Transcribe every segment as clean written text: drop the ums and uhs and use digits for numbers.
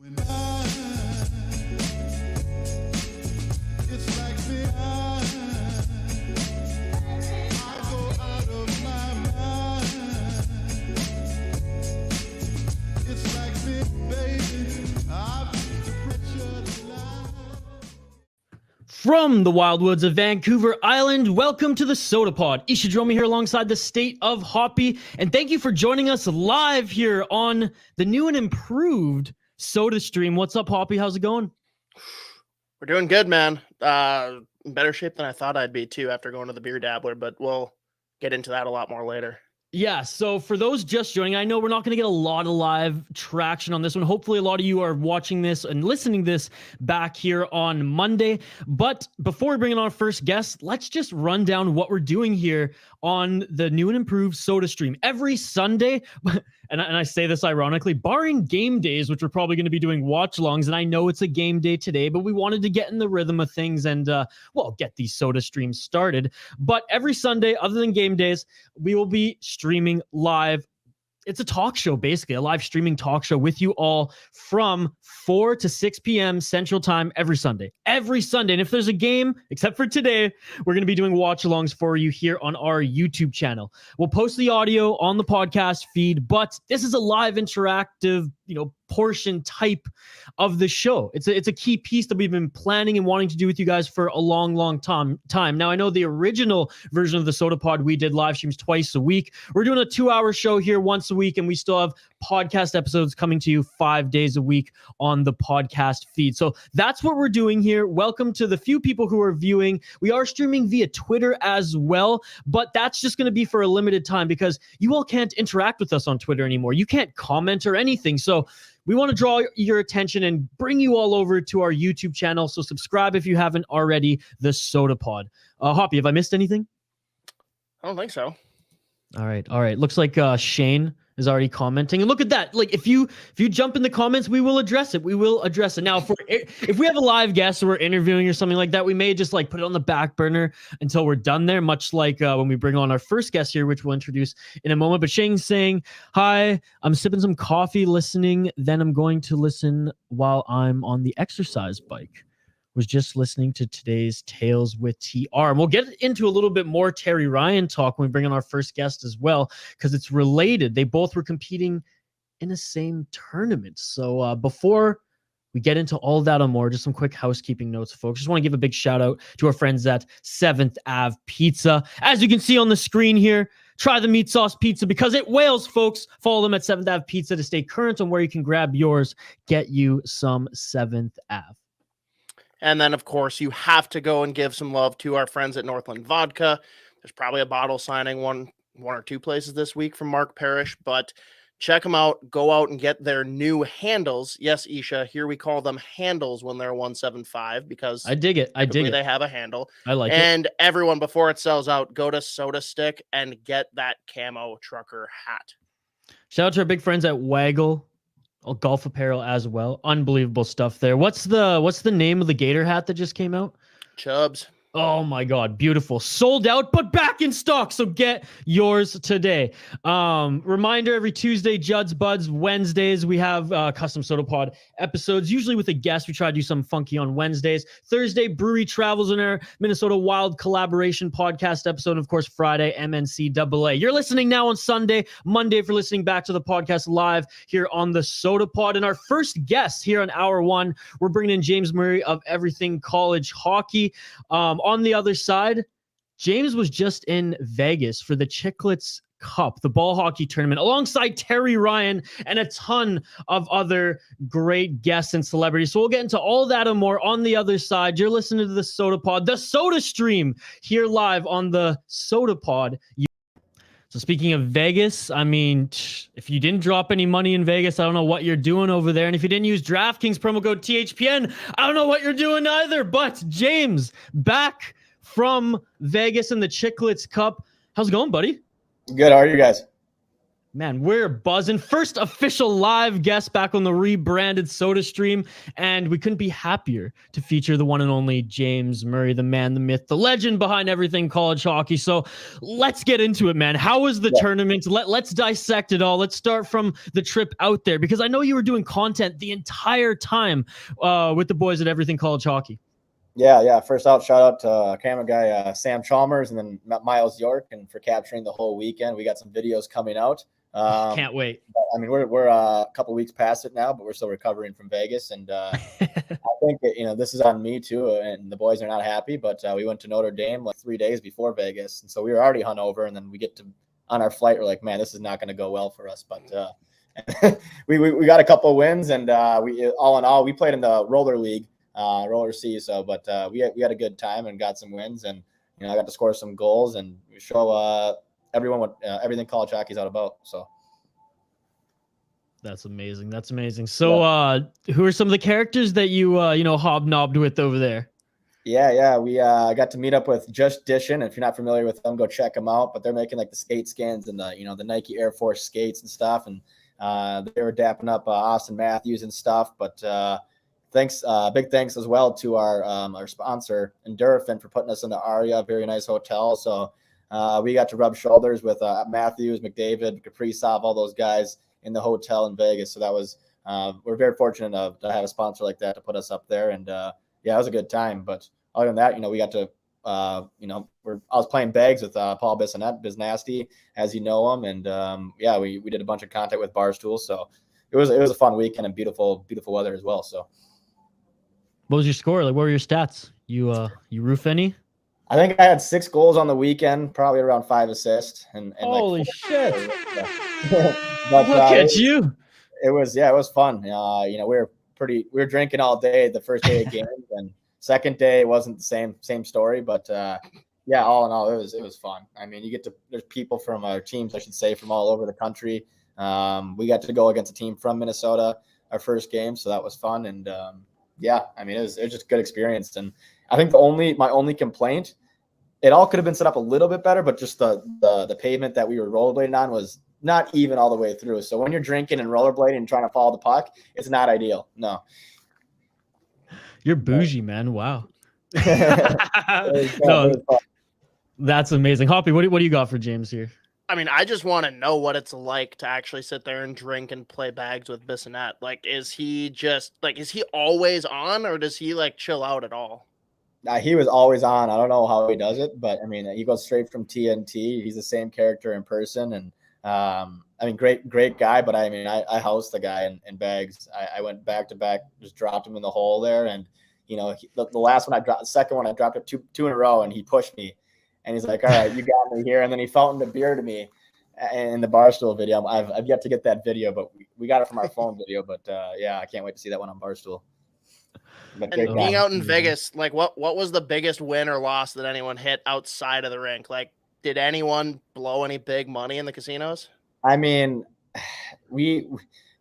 From the wildwoods of Vancouver Island, welcome to the Sota Pod. Isha Dromi here alongside the State of Hoppy, and thank you for joining us live here on the new and improved Sota stream. What's up, Hoppy? How's it going? We're doing good, man. In better shape than I thought I'd be, too, after going to the Beer Dabbler, but we'll get into that a lot more later. Yeah, so for those just joining, I know we're not going to get a lot of live traction on this one. Hopefully a lot of you are watching this and listening this back here on Monday. But before we bring in our first guest, let's just run down what we're doing here on the new and improved Sota stream. Every Sunday, and I say this ironically, barring game days, which we're probably going to be doing watch-alongs, and I know it's a game day today, but we wanted to get in the rhythm of things and, get these Sota streams started. But every Sunday, other than game days, we will be streaming live. It's a talk show, basically, a live streaming talk show with you all from 4 to 6 p.m. Central Time every Sunday. Every Sunday. And if there's a game, except for today, we're going to be doing watch-alongs for you here on our YouTube channel. We'll post the audio on the podcast feed, but this is a live interactive, portion type of the show. It's a key piece that we've been planning and wanting to do with you guys for a long time. Now, I know the original version of the Sota Pod, we did live streams twice a week. We're doing a 2-hour show here once a week, and we still have podcast episodes coming to you 5 days a week on the podcast feed. So that's what we're doing here. Welcome to the few people who are viewing. We are streaming via Twitter as well, but that's just going to be for a limited time because you all can't interact with us on Twitter anymore. You can't comment or anything. So we want to draw your attention and bring you all over to our YouTube channel. So subscribe if you haven't already, the Sota Pod. Hoppy, have I missed anything? I don't think so. All right. Looks like Shane is already commenting. And look at that. Like if you jump in the comments, we will address it. Now, if we have a live guest or we're interviewing or something like that, we may just put it on the back burner until we're done there, much like when we bring on our first guest here, which we'll introduce in a moment. But Shane's saying, hi, I'm sipping some coffee, listening. Then I'm going to listen while I'm on the exercise bike. Was just listening to today's Tales with TR. And we'll get into a little bit more Terry Ryan talk when we bring on our first guest as well, because it's related. They both were competing in the same tournament. So before we get into all that and more, just some quick housekeeping notes, folks. Just want to give a big shout out to our friends at 7th Ave Pizza. As you can see on the screen here, try the meat sauce pizza because it wails, folks. Follow them at 7th Ave Pizza to stay current on where you can grab yours. Get you some 7th Ave. And then, of course, you have to go and give some love to our friends at Northland Vodka. There's probably a bottle signing one or two places this week from Mark Parrish, but check them out. Go out and get their new handles. Yes, Isha, here we call them handles when they're 175 because I dig it. They have a handle. I like it. And everyone, before it sells out, go to Sota Stick and get that camo trucker hat. Shout out to our big friends at Waggle. Golf apparel as well. Unbelievable stuff there. What's the name of the Gator hat that just came out? Chubbs. Oh my God, beautiful. Sold out, but back in stock. So get yours today. Reminder, every Tuesday, Judd's Buds. Wednesdays, we have custom Sota Pod episodes, usually with a guest. We try to do something funky on Wednesdays. Thursday, Brewery Travels in our Minnesota Wild collaboration podcast episode. And of course, Friday, MNCAA. You're listening now on Sunday, Monday for listening back to the podcast live here on the Sota Pod. And our first guest here on Hour 1, we're bringing in James Murray of Everything College Hockey. On the other side, James was just in Vegas for the Chiclets Cup, the ball hockey tournament, alongside Terry Ryan and a ton of other great guests and celebrities. So we'll get into all that and more on the other side. You're listening to the Sota Pod, the Sota stream here live on the Sota Pod. So speaking of Vegas, I mean, if you didn't drop any money in Vegas, I don't know what you're doing over there. And if you didn't use DraftKings promo code THPN, I don't know what you're doing either. But James, back from Vegas in the Chiclets Cup. How's it going, buddy? Good. How are you guys? Man, we're buzzing. First official live guest back on the rebranded Sota stream, and we couldn't be happier to feature the one and only James Murray, the man, the myth, the legend behind everything college hockey. So let's get into it, man. How was the tournament? Let's dissect it all. Let's start from the trip out there, because I know you were doing content the entire time with the boys at Everything College Hockey. Yeah. First out, shout out to camera guy Sam Chalmers and then Miles York, and for capturing the whole weekend. We got some videos coming out. Can't wait. I mean, we're a couple weeks past it now, but we're still recovering from Vegas, and I think this is on me too. And the boys are not happy, but we went to Notre Dame like 3 days before Vegas, and so we were already hungover. And then we get to on our flight, we're like, man, this is not going to go well for us. But we got a couple of wins, and we all in all, we played in the roller league, roller C. So, but we had a good time and got some wins, and I got to score some goals and show everyone what everything college hockey is all about. So that's amazing. So who are some of the characters that you hobnobbed with over there? Yeah, we got to meet up with Just Dishin'. If you're not familiar with them, go check them out. But they're making like the skate skins and the Nike Air Force skates and stuff, and they were dapping up Austin Matthews and stuff. But big thanks as well to our sponsor Endurafin for putting us in the Aria, very nice hotel. So we got to rub shoulders with Matthews, McDavid, Kaprizov, all those guys in the hotel in Vegas. So that was we're very fortunate to have a sponsor like that to put us up there. And it was a good time. But other than that, we got to I was playing bags with Paul Bissonnette, Biz Nasty, as you know him, and we did a bunch of content with Barstool. So it was a fun weekend and beautiful weather as well. So what was your score? Like, what were your stats? You roof any? I think I had 6 goals on the weekend, probably around 5 assists. And holy like shit! But, look at you. It was fun. We were drinking all day the first day of games, and second day wasn't the same story. But all in all, it was fun. I mean, there's people from our teams, I should say, from all over the country. We got to go against a team from Minnesota our first game, so that was fun. And I mean, it was just a good experience. And I think my only complaint, it all could have been set up a little bit better, but just the pavement that we were rollerblading on was not even all the way through. So when you're drinking and rollerblading and trying to follow the puck, it's not ideal. No. You're bougie, man. Wow. No, that's amazing. Hoppy, what do you got for James here? I mean, I just want to know what it's like to actually sit there and drink and play bags with Bissonnette. Like, is he always on, or does he like chill out at all? He was always on. I don't know how he does it, but I mean, he goes straight from TNT. He's the same character in person, and I mean, great guy. But I mean, I housed the guy in bags. I went back to back, just dropped him in the hole there, and the last one the second one I dropped it two in a row, and he pushed me, and he's like, "All right, you got me here," and then he fountained a beer to me in the Barstool video. I've yet to get that video, but we got it from our phone video. But I can't wait to see that one on Barstool. And being out in Vegas, like what was the biggest win or loss that anyone hit outside of the rink? Like, did anyone blow any big money in the casinos? I mean, we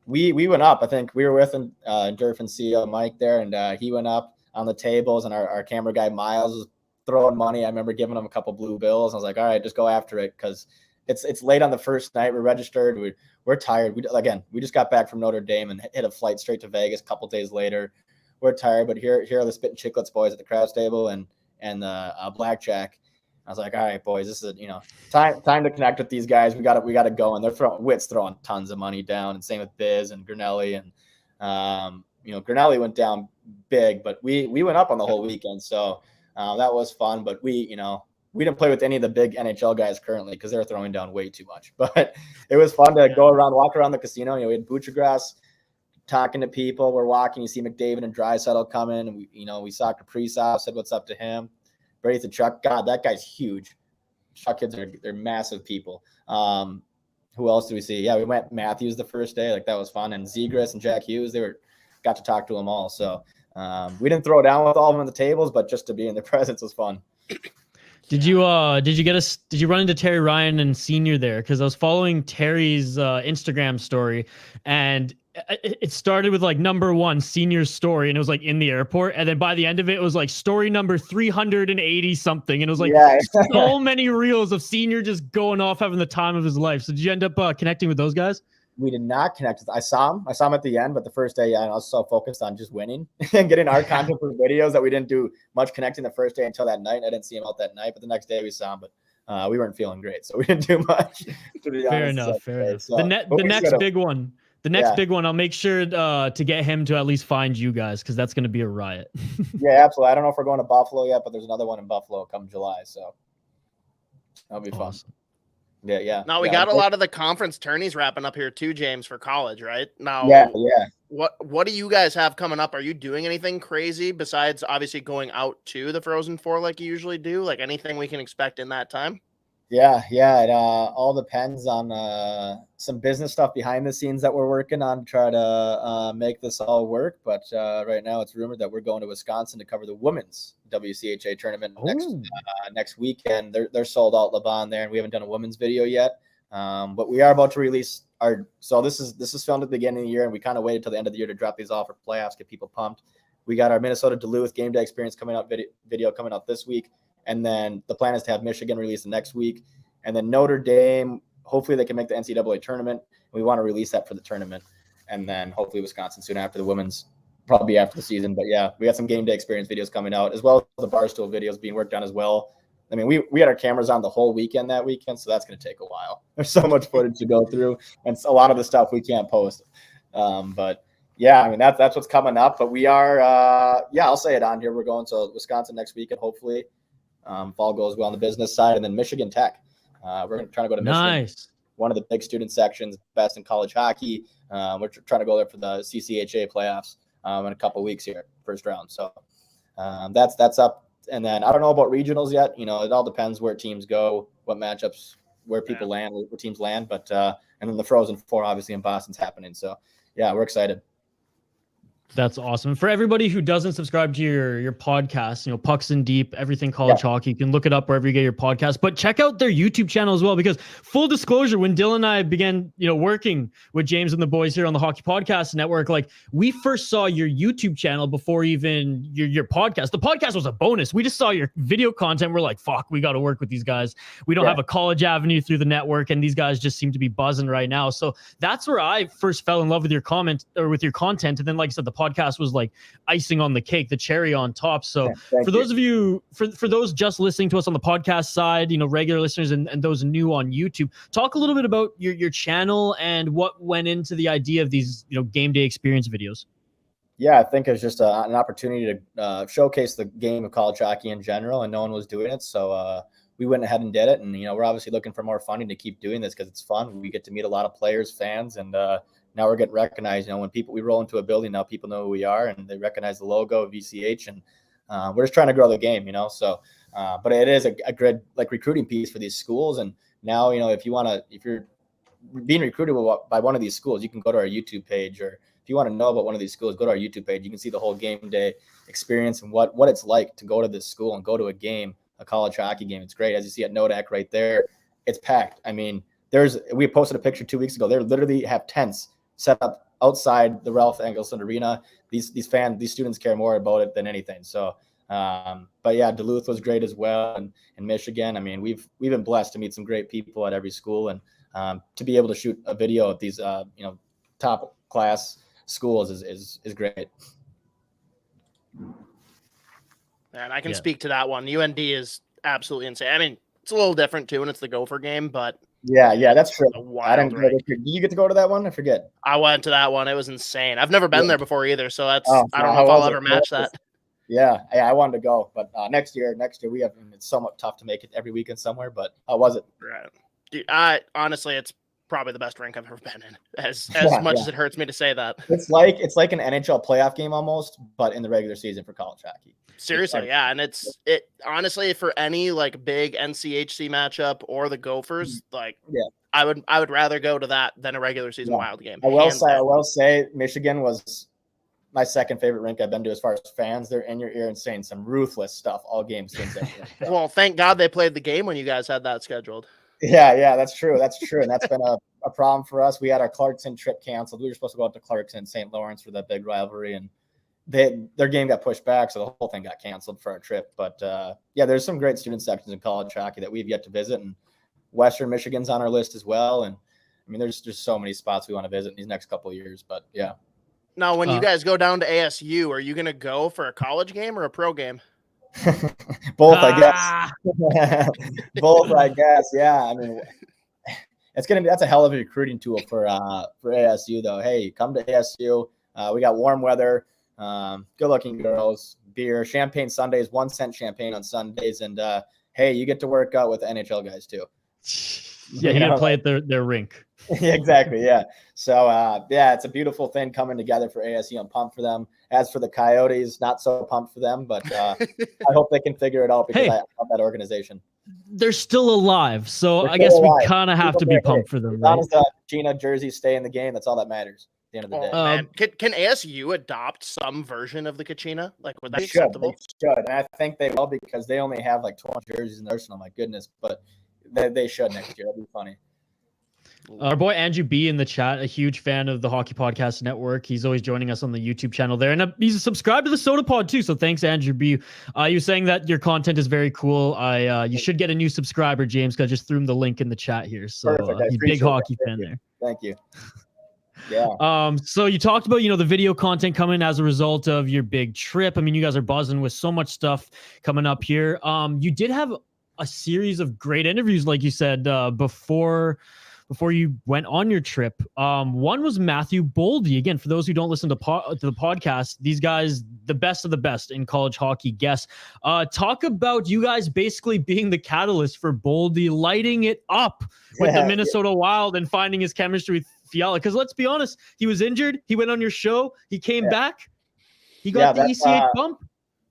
went up. I think we were with Durfin CEO Mike there, and he went up on the tables, and our camera guy Miles was throwing money. I remember giving him a couple blue bills. I was like, all right, just go after it, because it's late on the first night. We're registered. We're tired. We just got back from Notre Dame and hit a flight straight to Vegas a couple days later. We're tired, but here are the Spittin' Chiclets boys at the craps table and blackjack. I was like, all right, boys, this is time to connect with these guys. We got to go, and they're throwing tons of money down, and same with Biz and Grinelli, and Grinelli went down big, but we went up on the whole weekend, so that was fun. But we didn't play with any of the big NHL guys currently because they're throwing down way too much. But it was fun to walk around the casino. We had Buchagrass talking to people. We're walking. You see McDavid and Draisaitl coming, and we saw Kaprizov, said what's up to him. Brady Tkachuk, God, that guy's huge. Chuck kids they're massive people. Who else do we see? Yeah, we went Matthews the first day. Like, that was fun. And Zegras and Jack Hughes, got to talk to them all. So we didn't throw down with all of them on the tables, but just to be in their presence was fun. Did you run into Terry Ryan and Senior there? Because I was following Terry's Instagram story, and it started with like number 1 senior story, and it was like in the airport, and then by the end of it was like story number 380 something, and it was like so many reels of senior just going off having the time of his life. So did you end up connecting with those guys? We did not connect. I saw him at the end, but the first day, I was so focused on just winning and getting our content for videos that we didn't do much connecting the first day until that night. I didn't see him out that night, but the next day we saw him, but we weren't feeling great, so we didn't do much. To be fair honest, enough. So, the next big one. The next big one, I'll make sure to get him to at least find you guys, because that's going to be a riot. Yeah, absolutely. I don't know if we're going to Buffalo yet, but there's another one in Buffalo come July, so that'll be fun. Yeah. Now we got a lot of the conference tourneys wrapping up here too, James, for college, right? Now, yeah. What do you guys have coming up? Are you doing anything crazy besides obviously going out to the Frozen Four like you usually do? Like anything we can expect in that time? Yeah. It all depends on some business stuff behind the scenes that we're working on to try to make this all work. But right now, it's rumored that we're going to Wisconsin to cover the women's WCHA tournament next weekend. They're sold out, LeBon there, and we haven't done a women's video yet. But we are about to release our. So this is filmed at the beginning of the year, and we kind of waited till the end of the year to drop these off for playoffs, get people pumped. We got our Minnesota Duluth game day experience coming out video coming out this week. And then the plan is to have Michigan release the next week. And then Notre Dame, hopefully they can make the NCAA tournament. We want to release that for the tournament. And then hopefully Wisconsin soon after the women's, probably after the season. But yeah, we got some game day experience videos coming out, as well as the Barstool videos being worked on as well. I mean, we had our cameras on the whole weekend that weekend, so that's going to take a while. There's so much footage to go through, and a lot of the stuff we can't post. But yeah, I mean, that's what's coming up. But we are, I'll say it on here. We're going to Wisconsin next week, and hopefully if all goes well on the business side. And then Michigan Tech. We're trying to go to Michigan. Nice. One of the big student sections, best in college hockey. We're trying to go there for the CCHA playoffs in a couple of weeks here, first round. So that's up. And then I don't know about regionals yet. It all depends where teams go, what matchups, where people land, where teams land. But and then the Frozen Four, obviously, in Boston's happening. So yeah, we're excited. That's awesome. For everybody who doesn't subscribe to your podcast, Pucks in Deep, everything college hockey, you can look it up wherever you get your podcast, but check out their YouTube channel as well, because full disclosure, when Dylan and I began, working with James and the boys here on the Hockey Podcast Network, like we first saw your YouTube channel before even your podcast. The podcast was a bonus. We just saw your video content. We're like, fuck, we got to work with these guys. We don't have a college avenue through the network, and these guys just seem to be buzzing right now. So that's where I first fell in love with your content. And then, like I said, the podcast was like icing on the cake, the cherry on top. So for those of you, for those just listening to us on the podcast side, regular listeners and those new on YouTube, talk a little bit about your channel and what went into the idea of these, game day experience videos. Yeah, I think it's just an opportunity to showcase the game of college hockey in general, and no one was doing it. So we went ahead and did it. And, we're obviously looking for more funding to keep doing this because it's fun. We get to meet a lot of players, fans, and now we're getting recognized. When we roll into a building, now people know who we are and they recognize the logo, VCH, and we're just trying to grow the game, So, but it is a good recruiting piece for these schools. And now, if you're being recruited by one of these schools, you can go to our YouTube page, or if you want to know about one of these schools, go to our YouTube page. You can see the whole game day experience and what it's like to go to this school and go to a game, a college hockey game. It's great. As you see at Nodak right there, it's packed. I mean, we posted a picture 2 weeks ago. They literally have tents set up outside the Ralph Engelson Arena. These students care more about it than anything. So, but yeah, Duluth was great as well, and Michigan. I mean, we've been blessed to meet some great people at every school, and to be able to shoot a video at these top class schools is great. And I can speak to that one. UND is absolutely insane. I mean, it's a little different too, and it's the Gopher game, but yeah, that's true. I don't know. Did you get to go to that one? I forget. I went to that one. It was insane. I've never been there before either, so that's I don't know if I'll ever match that. Yeah, I wanted to go, but next year we have. It's somewhat tough to make it every weekend somewhere, but how was it? Right. Dude, honestly, it's probably the best rink I've ever been in. As much as it hurts me to say that. It's like an NHL playoff game almost, but in the regular season for college hockey. Seriously, yeah, and it honestly, for any big NCHC matchup or the Gophers, I would rather go to that than a regular season Wild game. I will say Michigan was my second favorite rink I've been to as far as fans. They're in your ear and saying some ruthless stuff all games. Well, thank God they played the game when you guys had that scheduled. Yeah, that's true. And that's been a problem for us. We had our Clarkson trip canceled. We were supposed to go out to Clarkson, St. Lawrence for that big rivalry, and their game got pushed back, so the whole thing got canceled for our trip. But there's some great student sections in college hockey that we've yet to visit, and Western Michigan's on our list as well. And I mean, there's just so many spots we want to visit in these next couple of years. But yeah. Now, when you guys go down to ASU, are you going to go for a college game or a pro game? Both, I guess. Both, I guess. Yeah. I mean, that's a hell of a recruiting tool for ASU, though. Hey, come to ASU. We got warm weather, good-looking girls, beer, champagne Sundays, 1 cent champagne on Sundays, and hey, you get to work out with the NHL guys too. Yeah, you gotta play at their rink. Exactly. Yeah. So it's a beautiful thing coming together for ASU. I'm pumped for them. As for the Coyotes, not so pumped for them, but I hope they can figure it out because I love that organization. They're still alive, so I guess we kind of have to be pumped for them. As long as the Gina jerseys stay in the game, that's all that matters at the end of the day. Man. Can ASU adopt some version of the Kachina? Like, would that be They acceptable? should. And I think they will because they only have like 12 jerseys in their arsenal. My goodness, but they should next year. That'd be funny. Our boy Andrew B in the chat, a huge fan of the Hockey Podcast Network. He's always joining us on the YouTube channel there, and he's subscribed to the Sota Pod too. So thanks, Andrew B. You were saying that your content is very cool. You should get a new subscriber, James. I just threw him the link in the chat here. So he's a big hockey fan there. Thank you. Yeah. So you talked about, the video content coming as a result of your big trip. I mean, you guys are buzzing with so much stuff coming up here. You did have a series of great interviews, like you said, before you went on your trip. One was Matthew Boldy. Again, for those who don't listen to the podcast, these guys, the best of the best in college hockey guests. Talk about you guys basically being the catalyst for Boldy lighting it up with the Minnesota Wild and finding his chemistry with Fiala. Because let's be honest, he was injured. He went on your show. He came back. He got the ECH bump.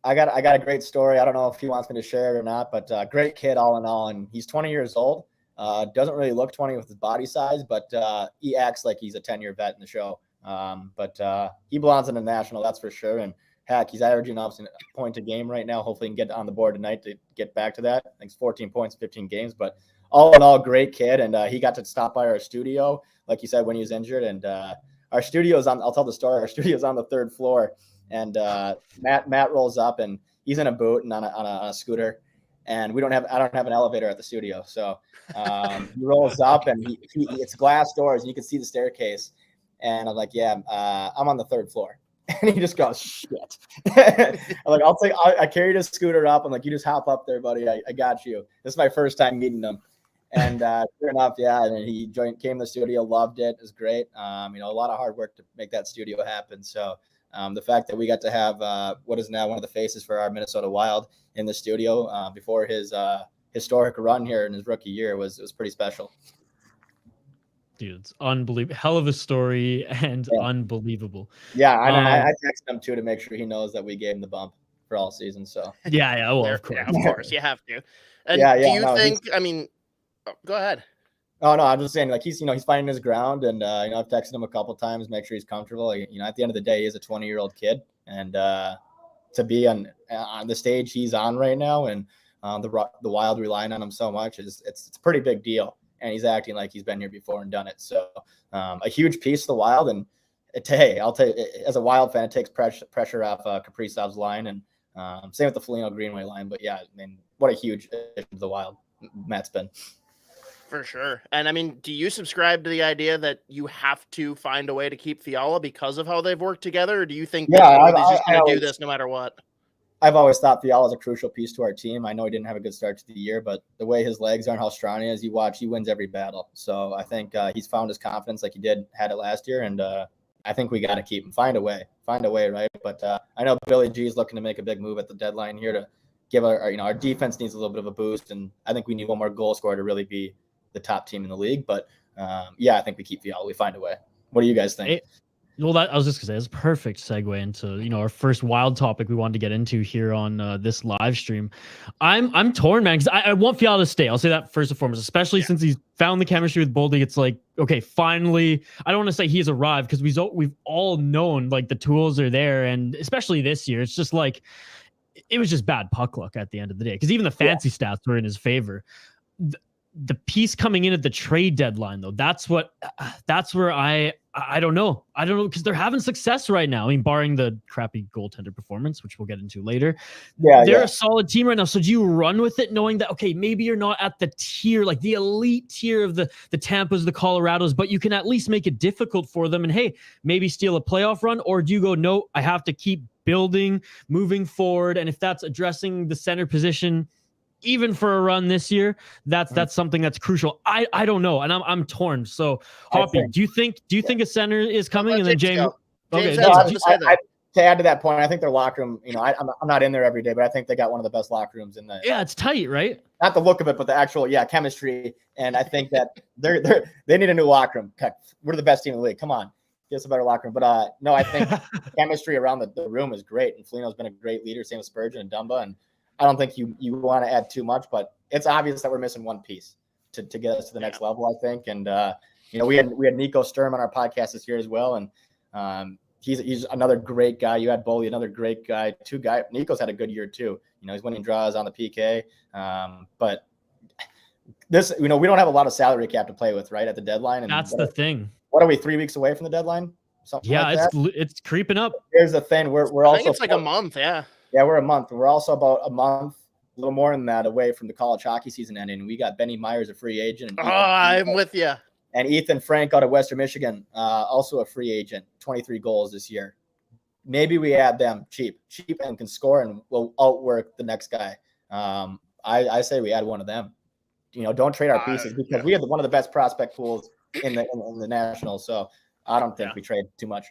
I got a great story. I don't know if he wants me to share it or not, but great kid all in all. And he's 20 years old. Doesn't really look 20 with his body size, but he acts like he's a 10-year vet in the show. But he belongs in the national, that's for sure. And heck, he's averaging a point a game right now. Hopefully he can get on the board tonight to get back to that. I think it's 14 points, 15 games. But all in all, great kid. And he got to stop by our studio, like you said, when he was injured. And our studio's I'll tell the story. Our studio's on the 3rd floor. And Matt rolls up, and he's in a boot and on a scooter. And I don't have an elevator at the studio. So he rolls up, and it's glass doors, and you can see the staircase. And I'm like, I'm on the 3rd floor. And he just goes, shit. I'm like, I carried his scooter up. I'm like, you just hop up there, buddy. I got you. This is my first time meeting him. And sure enough, and he came to the studio, loved it. It was great. A lot of hard work to make that studio happen. So the fact that we got to have what is now one of the faces for our Minnesota Wild in the studio before his historic run here in his rookie year was pretty special. Dude, it's unbelievable. Hell of a story and unbelievable. Yeah, I texted him too to make sure he knows that we gave him the bump for all season. So well, of course. Yeah, of course, you have to. And do you think? I mean, go ahead. Oh no, I'm just saying, like he's finding his ground, and I've texted him a couple times, make sure he's comfortable. At the end of the day, he is a 20-year-old kid, and to be on the stage he's on right now, and the Wild relying on him so much it's a pretty big deal. And he's acting like he's been here before and done it. So a huge piece of the Wild, and I'll tell you, as a Wild fan, it takes pressure off Kaprizov's line, and same with the Foligno Greenway line. But yeah, I mean, what a huge addition to the Wild Matt's been. For sure. And I mean, do you subscribe to the idea that you have to find a way to keep Fiala because of how they've worked together? Or do you think he's just going to do this no matter what? I've always thought Fiala is a crucial piece to our team. I know he didn't have a good start to the year, but the way his legs are and how strong he is, he wins every battle. So I think he's found his confidence like he had it last year. And I think we got to keep him, find a way, right? But I know Billy G is looking to make a big move at the deadline here to give our defense needs a little bit of a boost. And I think we need one more goal scorer to really be the top team in the league. But I think we keep Fiala. We find a way. What do you guys think? Well, I was just gonna say it's a perfect segue into our first Wild topic we wanted to get into here on this live stream. I'm torn, man, because I want Fiala to stay. I'll say that first and foremost, especially since he's found the chemistry with Boldy. It's like, okay, finally. I don't want to say he's arrived because we've all known like the tools are there, and especially this year, it's just like it was just bad puck luck at the end of the day because even the fancy stats were in his favor. the piece coming in at the trade deadline, though, that's where I don't know. I don't know, because they're having success right now. I mean, barring the crappy goaltender performance, which we'll get into later. They're a solid team right now. So do you run with it knowing that, okay, maybe you're not at the tier, like the elite tier of the Tampas, the Colorados, but you can at least make it difficult for them and, hey, maybe steal a playoff run? Or do you go, no, I have to keep building, moving forward, and if that's addressing the center position, even for a run this year, that's something that's crucial. I don't know, and I'm torn. So, Hoppy, do you think a center is coming? And then James. Okay. To add to that point, I think their locker room. I'm not in there every day, but I think they got one of the best locker rooms in the. Yeah, it's tight, right? Not the look of it, but the actual chemistry. And I think that they need a new locker room. We're the best team in the league. Come on, get us a better locker room. But no, I think chemistry around the room is great. And Foligno's been a great leader, same with Spurgeon and Dumba. And I don't think you want to add too much, but it's obvious that we're missing one piece to get us to the next level, I think. And we had Nico Sturm on our podcast this year as well, and he's another great guy. You had Boley, another great guy. Nico's had a good year too. He's winning draws on the PK. But this, we don't have a lot of salary cap to play with, right, at the deadline. And that's the thing. What are we, 3 weeks away from the deadline? Something like that? It's creeping up. Here's the thing: we're also. I think it's like a month, yeah. Yeah, we're a month. We're also about a month, a little more than that, away from the college hockey season ending. We got Benny Myers, a free agent. And I'm with you. And Ethan Frank out of Western Michigan, also a free agent, 23 goals this year. Maybe we add them cheap and can score, and we'll outwork the next guy. I say we add one of them. Don't trade our pieces, because we have one of the best prospect pools in the national. So I don't think we trade too much.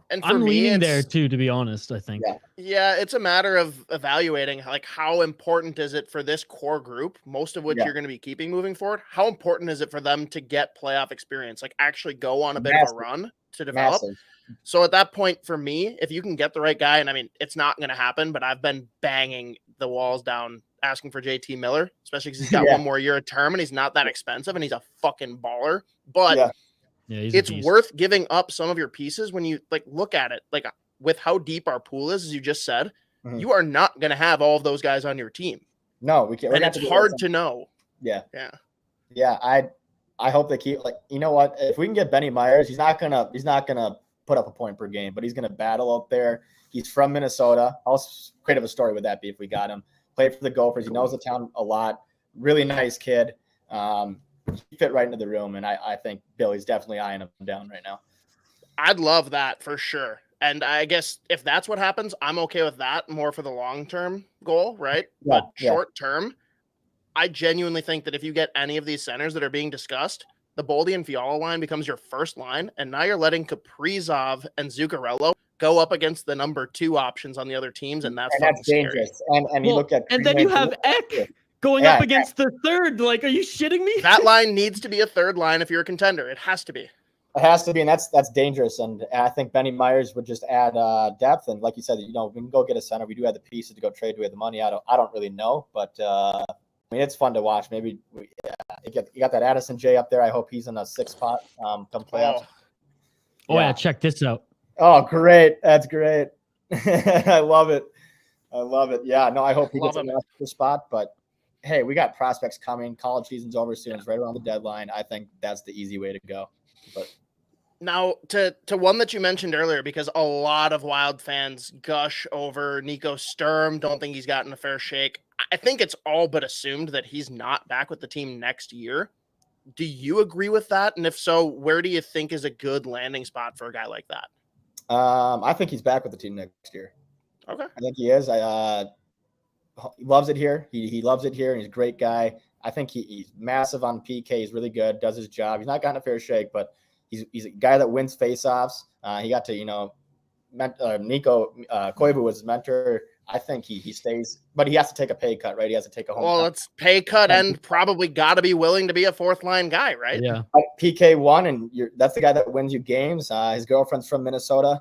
And I'm leaning there too, to be honest, I think. Yeah, it's a matter of evaluating, like, how important is it for this core group, most of which you're going to be keeping moving forward? How important is it for them to get playoff experience, like actually go on a bit of a run to develop? So at that point, for me, if you can get the right guy, and I mean, it's not going to happen, but I've been banging the walls down asking for JT Miller, especially because he's got one more year of term and he's not that expensive and he's a fucking baller. But it's worth giving up some of your pieces when you look at it, like with how deep our pool is, as you just said. You are not going to have all of those guys on your team. No, we can't. And it's hard to know. Yeah. I hope they keep, you know what? If we can get Benny Myers, he's not gonna put up a point per game, but he's gonna battle out there. He's from Minnesota. How great of a story would that be if we got him? Played for the Gophers. He knows the town a lot. Really nice kid. He fit right into the room, and I think Billy's definitely eyeing him down right now. I'd love that for sure. And I guess if that's what happens, I'm okay with that more for the long-term goal, right? But short-term, I genuinely think that if you get any of these centers that are being discussed, the Boldy and Fiala line becomes your first line, and now you're letting Kaprizov and Zuccarello go up against the number 2 options on the other teams, and that's dangerous. And you look at, and then you have Eck going up against the third. Like, are you shitting me? That line needs to be a third line if you're a contender. It has to be. It has to be, and that's dangerous. And I think Benny Myers would just add depth. And like you said, we can go get a center. We do have the pieces to go trade. We have the money. I don't really know, but I mean, it's fun to watch. Maybe you got that Addison J up there. I hope he's in the 6th spot come playoffs. Oh, check this out. Oh, great! That's great. I love it. Yeah, no, I hope he gets in the spot. But hey, we got prospects coming. College season's over soon. It's right around the deadline. I think that's the easy way to go. But now to one that you mentioned earlier, because a lot of Wild fans gush over Nico Sturm, don't think he's gotten a fair shake. I think it's all but assumed that he's not back with the team next year. Do you agree with that? And if so, where do you think is a good landing spot for a guy like that? I think he's back with the team next year. Okay. I think he is. He loves it here. He loves it here, and he's a great guy. I think he's massive on PK. He's really good, does his job. He's not gotten a fair shake, but he's a guy that wins faceoffs. He got to, Nico Koivu was his mentor. I think he stays, but he has to take a pay cut, right? He has to take a home. Well, it's pay cut and probably got to be willing to be a 4th line guy, right? Yeah. PK won, and that's the guy that wins you games. His girlfriend's from Minnesota,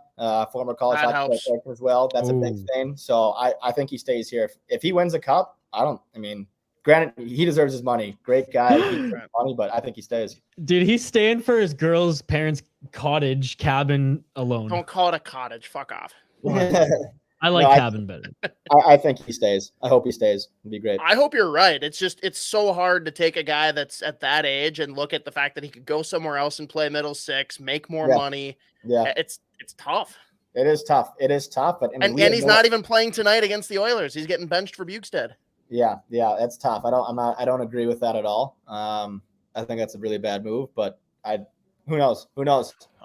former college hockey player as well. That's a big thing. So I think he stays here. If he wins a cup, granted, he deserves his money. Great guy, he deserves money, but I think he stays. Dude, he's staying for his girl's parents' cottage cabin alone. Don't call it a cottage. Fuck off. I like No, Cabin better. I think he stays. I hope he stays. It'd be great. I hope you're right. It's so hard to take a guy that's at that age and look at the fact that he could go somewhere else and play middle six, make more money. Yeah, it's tough. It is tough. It is tough, but and he's not even playing tonight against the Oilers. He's getting benched for Bukestad. Yeah, that's tough. I don't agree with that at all. I think that's a really bad move, but who knows?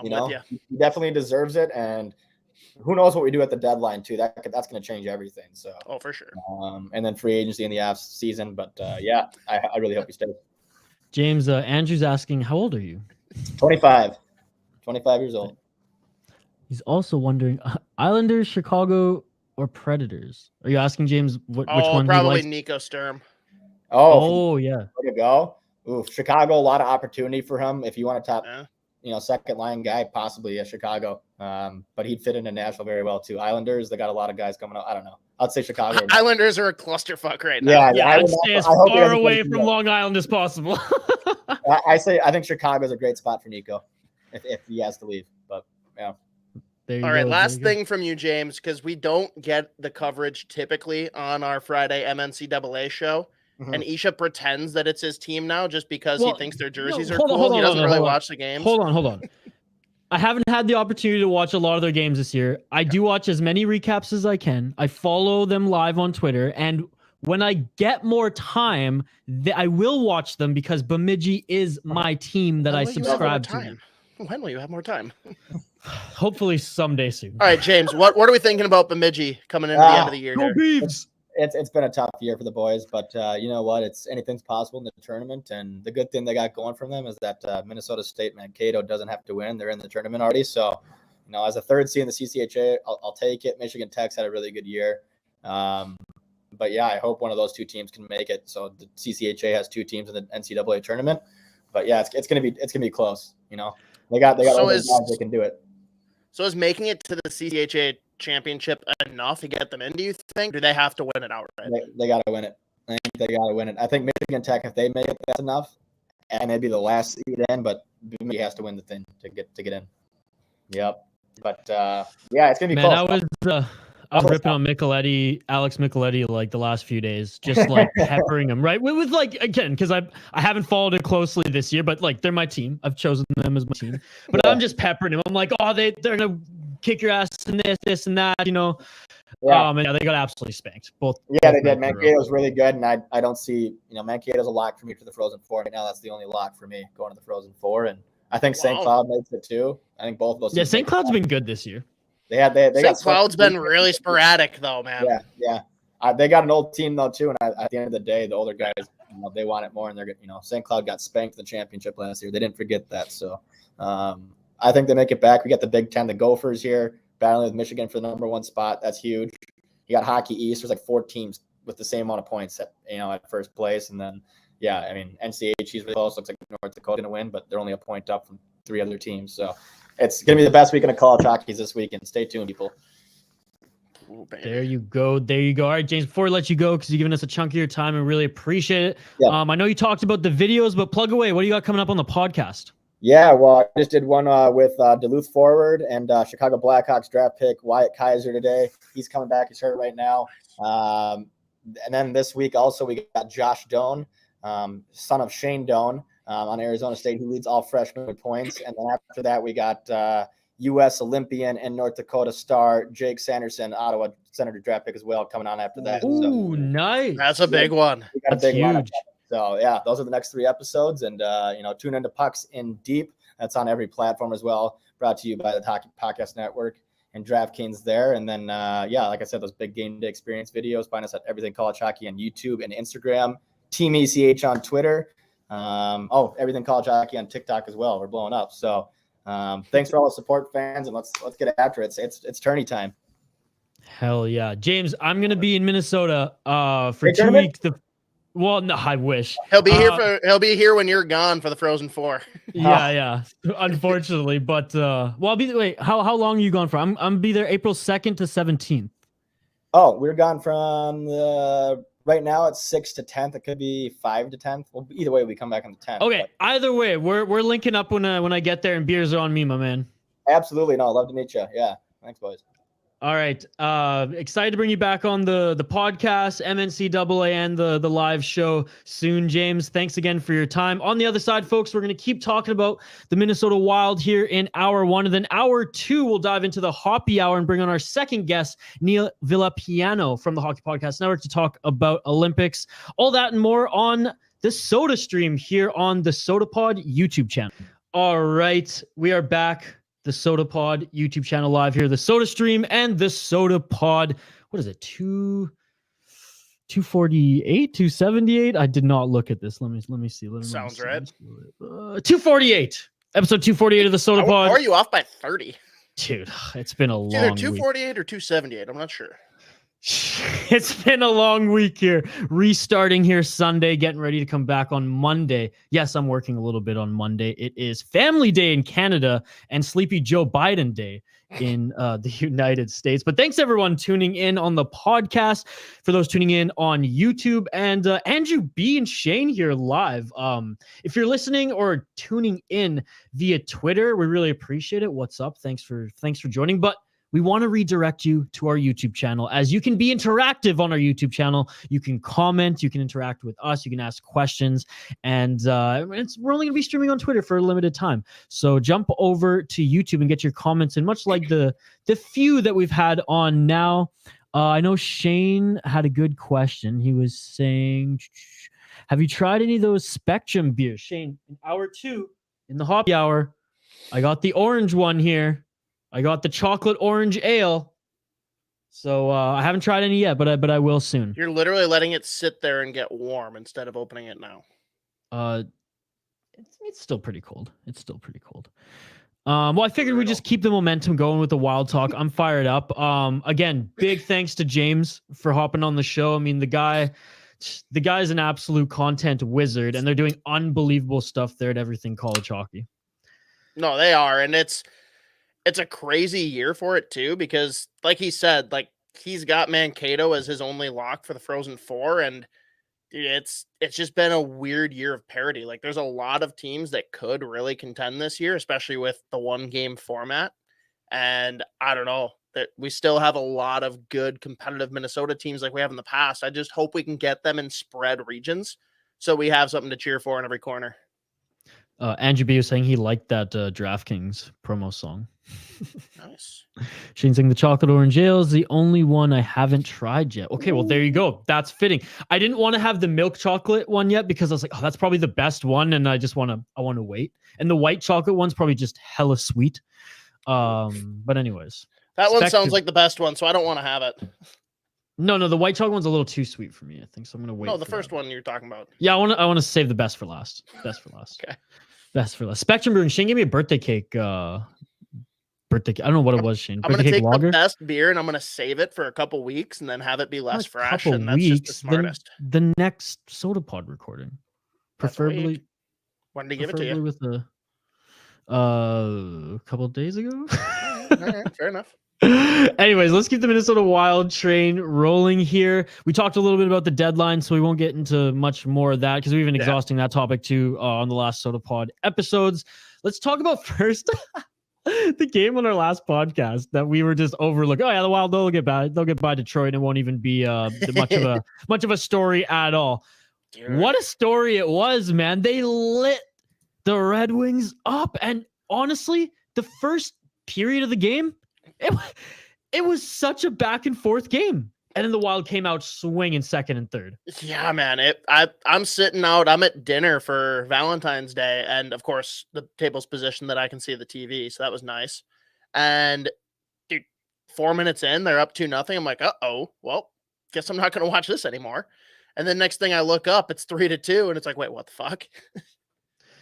He definitely deserves it, and who knows what we do at the deadline too. That's going to change everything. So for sure. And then free agency in the off season, but I really hope he stays. James, Andrew's asking, how old are you? 25 years old. He's also wondering, Islanders, Chicago, or Predators? Are you asking James which one? Probably Nico Sturm. Oh yeah. Way to go. Ooh, Chicago, a lot of opportunity for him. If you want a top, second line guy, possibly Chicago. But he'd fit into Nashville very well too. Islanders, they got a lot of guys coming up. I don't know. I'd say Chicago. Islanders are a clusterfuck right now. Yeah, I'd stay as far away from Long Island as possible. I think Chicago is a great spot for Nico if he has to leave. But yeah. All right, last thing from you, James, because we don't get the coverage typically on our Friday MNCAA show. Mm-hmm. And Isha pretends that it's his team now just because he thinks their jerseys are cool. He doesn't really watch the games. Hold on. I haven't had the opportunity to watch a lot of their games this year. I do watch as many recaps as I can. I follow them live on Twitter. And when I get more time, I will watch them because Bemidji is my team that I subscribe to. When will you have more time? Hopefully someday soon. All right, James, what are we thinking about Bemidji coming into the end of the year? Go Beavs! It's been a tough year for the boys, but you know what? Anything's possible in the tournament. And the good thing they got going for them is that Minnesota State Mankato doesn't have to win. They're in the tournament already. So, as a third seed in the CCHA, I'll take it. Michigan Tech's had a really good year. But yeah, I hope one of those two teams can make it. So the CCHA has two teams in the NCAA tournament. But yeah, it's gonna be close. They got all those guys that can do it. So is making it to the CCHA championship enough to get them in, do you think? Or do they have to win it outright? They got to win it. I think they got to win it. I think Michigan Tech, if they make it, that's enough. And they'd be the last seed in, but he has to win the thing to get in. Yep. But it's gonna be close. I'm ripping on Alex Micheletti, like the last few days, just like peppering him, right? With like, again, because I haven't followed it closely this year, but like they're my team. I've chosen them as my team. But I'm just peppering him. I'm like, they're gonna kick your ass in this and that, Yeah. And they got absolutely spanked. Both. Yeah, they did. Mankato's really good, and I don't see, Mankato's a lock for me for the Frozen Four right now. That's the only lock for me going to the Frozen Four, and I think St. Cloud makes it too. I think both of those. Yeah, St. Cloud's been good this year. They got Cloud's been really sporadic though, man. Yeah. They got an old team though too, and at the end of the day, the older guys, they want it more, and they're St. Cloud got spanked in the championship last year. They didn't forget that, so I think they make it back. We got the Big Ten, the Gophers here battling with Michigan for the number one spot. That's huge. You got Hockey East. There's like 4 teams with the same amount of points at first place, and then NCAA is really close. Looks like North Dakota going to win, but they're only a point up from 3 other teams, so. It's going to be the best weekend of college hockey this weekend. Stay tuned, people. There you go. All right, James, before I let you go, because you've given us a chunk of your time and really appreciate it. Yeah. I know you talked about the videos, but plug away. What do you got coming up on the podcast? Yeah, well, I just did one with Duluth forward and Chicago Blackhawks draft pick Wyatt Kaiser today. He's coming back. He's hurt right now. And then this week also we got Josh Doan, son of Shane Doan. On Arizona State, who leads all freshmen with points. And then after that, we got U.S. Olympian and North Dakota star Jake Sanderson, Ottawa Senator draft pick as well, coming on after that. Ooh, nice. That's a big one. That's huge. So, yeah, those are the next 3 episodes. And, tune into Pucks in Deep. That's on every platform as well. Brought to you by the Hockey Podcast Network and DraftKings there. And then, like I said, those big game day experience videos. Find us at Everything College Hockey on YouTube and Instagram. Team ECH on Twitter. Everything College Hockey on TikTok as well. We're blowing up. So thanks for all the support, fans, and let's get after it. It's tourney time. Hell yeah. James, I'm going to be in Minnesota for 2 weeks. No, I wish. He'll be here when you're gone for the Frozen Four. Yeah. Unfortunately, but I'll be how long are you gone for? I'm be there April 2nd to 17th. Oh, we're gone from right now it's 6 to 10th. It could be 5 to 10th. Well, either way, we come back on the 10th. Okay, either way, we're linking up when I get there, and beers are on me, my man. Absolutely, no, I'd love to meet you. Yeah, thanks, boys. All right. Excited to bring you back on the podcast, MNCAA, and the live show soon, James. Thanks again for your time. On the other side, folks, we're going to keep talking about the Minnesota Wild here in hour 1. And then hour 2, we'll dive into the Hoppy Hour and bring on our second guest, Neil Villapiano from the Hockey Podcast Network, to talk about Olympics. All that and more on the Sota stream here on the Sota Pod YouTube channel. All right. We are back. The Sota Pod YouTube channel live here, the Sota stream and the Sota Pod. What is it? 248, 278? I did not look at this. Let me see. Sounds right. 248. Episode 248 of the Sota Pod. Or are you off by 30? Dude, it's been a long either week. 248 or 278. I'm not sure. It's been a long week here. Restarting here Sunday, getting ready to come back on Monday. Yes, I'm working a little bit on Monday. It is Family Day in Canada and Sleepy Joe Biden Day in the United States. But thanks everyone tuning in on the podcast. For those tuning in on YouTube, and Andrew B and Shane here live. If you're listening or tuning in via Twitter, we really appreciate it. What's up? Thanks for joining. But we want to redirect you to our YouTube channel, as you can be interactive on our YouTube channel. You can comment, you can interact with us, you can ask questions, and we're only going to be streaming on Twitter for a limited time. So jump over to YouTube and get your comments in, much like the few that we've had on now. I know Shane had a good question. He was saying, have you tried any of those Spectrum beers? Shane, in hour 2, in the Hoppy Hour, I got the orange one here. I got the chocolate orange ale. So I haven't tried any yet, but I will soon. You're literally letting it sit there and get warm instead of opening it now. It's still pretty cold. Well, I figured we'd just keep the momentum going with the Wild talk. I'm fired up. Again, big thanks to James for hopping on the show. I mean, the guy's an absolute content wizard, and they're doing unbelievable stuff there at Everything College Hockey. No, they are, and it's a crazy year for it too, because like he said, like he's got Mankato as his only lock for the Frozen Four, and dude, it's just been a weird year of parity. Like there's a lot of teams that could really contend this year, especially with the 1-game format. And I don't know, that we still have a lot of good competitive Minnesota teams like we have in the past. I just hope we can get them in spread regions so we have something to cheer for in every corner. Andrew B was saying he liked that DraftKings promo song. Nice. Shane's saying the chocolate orange ale is the only one I haven't tried yet. Okay, well, there you go. That's fitting. I didn't want to have the milk chocolate one yet because I was like, oh, that's probably the best one, and I want to wait. And the white chocolate one's probably just hella sweet. But anyways. That one sounds like the best one, so I don't want to have it. No, the white chocolate one's a little too sweet for me, I think, so I'm going to wait. No, the first one you're talking about. Yeah, I want to save the best for last. Okay. Best for last. Spectrum Brewing. Shane gave me a birthday cake. I don't know what it was, Shane. I'm going to take the best beer and I'm going to save it for a couple weeks and then have it be less fresh. And that's just the smartest. The next Sota Pod recording. Preferably. When did he give it to you? With a couple of days ago. All right, fair enough. Anyways, let's keep the Minnesota Wild train rolling here. We talked a little bit about the deadline, so we won't get into much more of that because we've been exhausting that topic too on the last Sota Pod episodes. Let's talk about first the game on our last podcast that we were just overlooking. Oh yeah, the Wild, they'll get by Detroit, and it won't even be much of a story at all. Dude. What a story it was, man. They lit the Red Wings up, and honestly, the first period of the game, it was such a back and forth game, and then the Wild came out swinging second and third. Yeah, man. I'm sitting out. I'm at dinner for Valentine's Day, and of course the table's positioned that I can see the TV, so that was nice. And dude, 4 minutes in, they're up 2-0. I'm like, well, guess I'm not going to watch this anymore. And then next thing I look up, it's 3-2, and it's like, wait, what the fuck?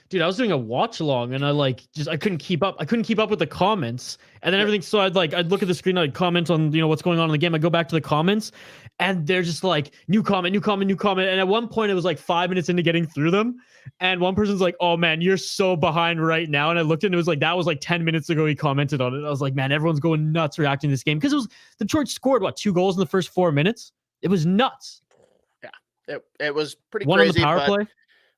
Dude, I was doing a watch along and I couldn't keep up. I couldn't keep up with the comments and then everything. So I'd look at the screen, I'd comment on, what's going on in the game. I'd go back to the comments and they're just like new comment. And at one point it was like 5 minutes into getting through them. And one person's like, oh man, you're so behind right now. And I looked and it was like, that was like 10 minutes ago he commented on it. I was like, man, everyone's going nuts reacting to this game. Because Detroit scored 2 goals in the first 4 minutes. It was nuts. Yeah, it was pretty one crazy. On the power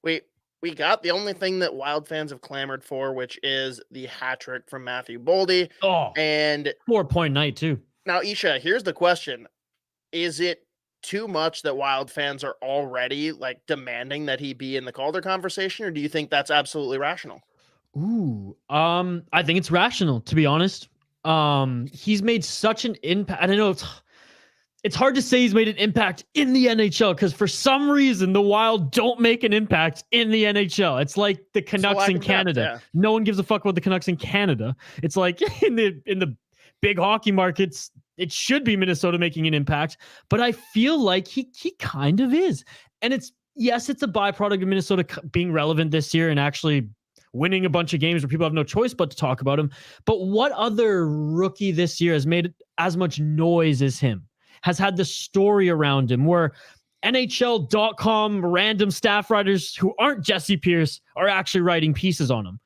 play. We got the only thing that Wild fans have clamored for, which is the hat trick from Matthew Boldy. Oh, and 4-point night too. Now, Isha, here's the question. Is it too much that Wild fans are already like demanding that he be in the Calder conversation, or do you think that's absolutely rational? Ooh, I think it's rational, to be honest. He's made such an impact. And I know it's hard to say he's made an impact in the NHL because for some reason the Wild don't make an impact in the NHL. It's like the Canucks in Canada. Depth, yeah. No one gives a fuck about the Canucks in Canada. It's like in the big hockey markets, it should be Minnesota making an impact, but I feel like he kind of is. And it's a byproduct of Minnesota being relevant this year and actually winning a bunch of games where people have no choice but to talk about him. But what other rookie this year has made as much noise as him? Has had the story around him where NHL.com random staff writers who aren't Jesse Pierce are actually writing pieces on him.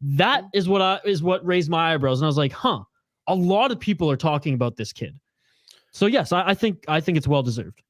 That is what raised my eyebrows. And I was like, a lot of people are talking about this kid. So yes, I think it's well-deserved.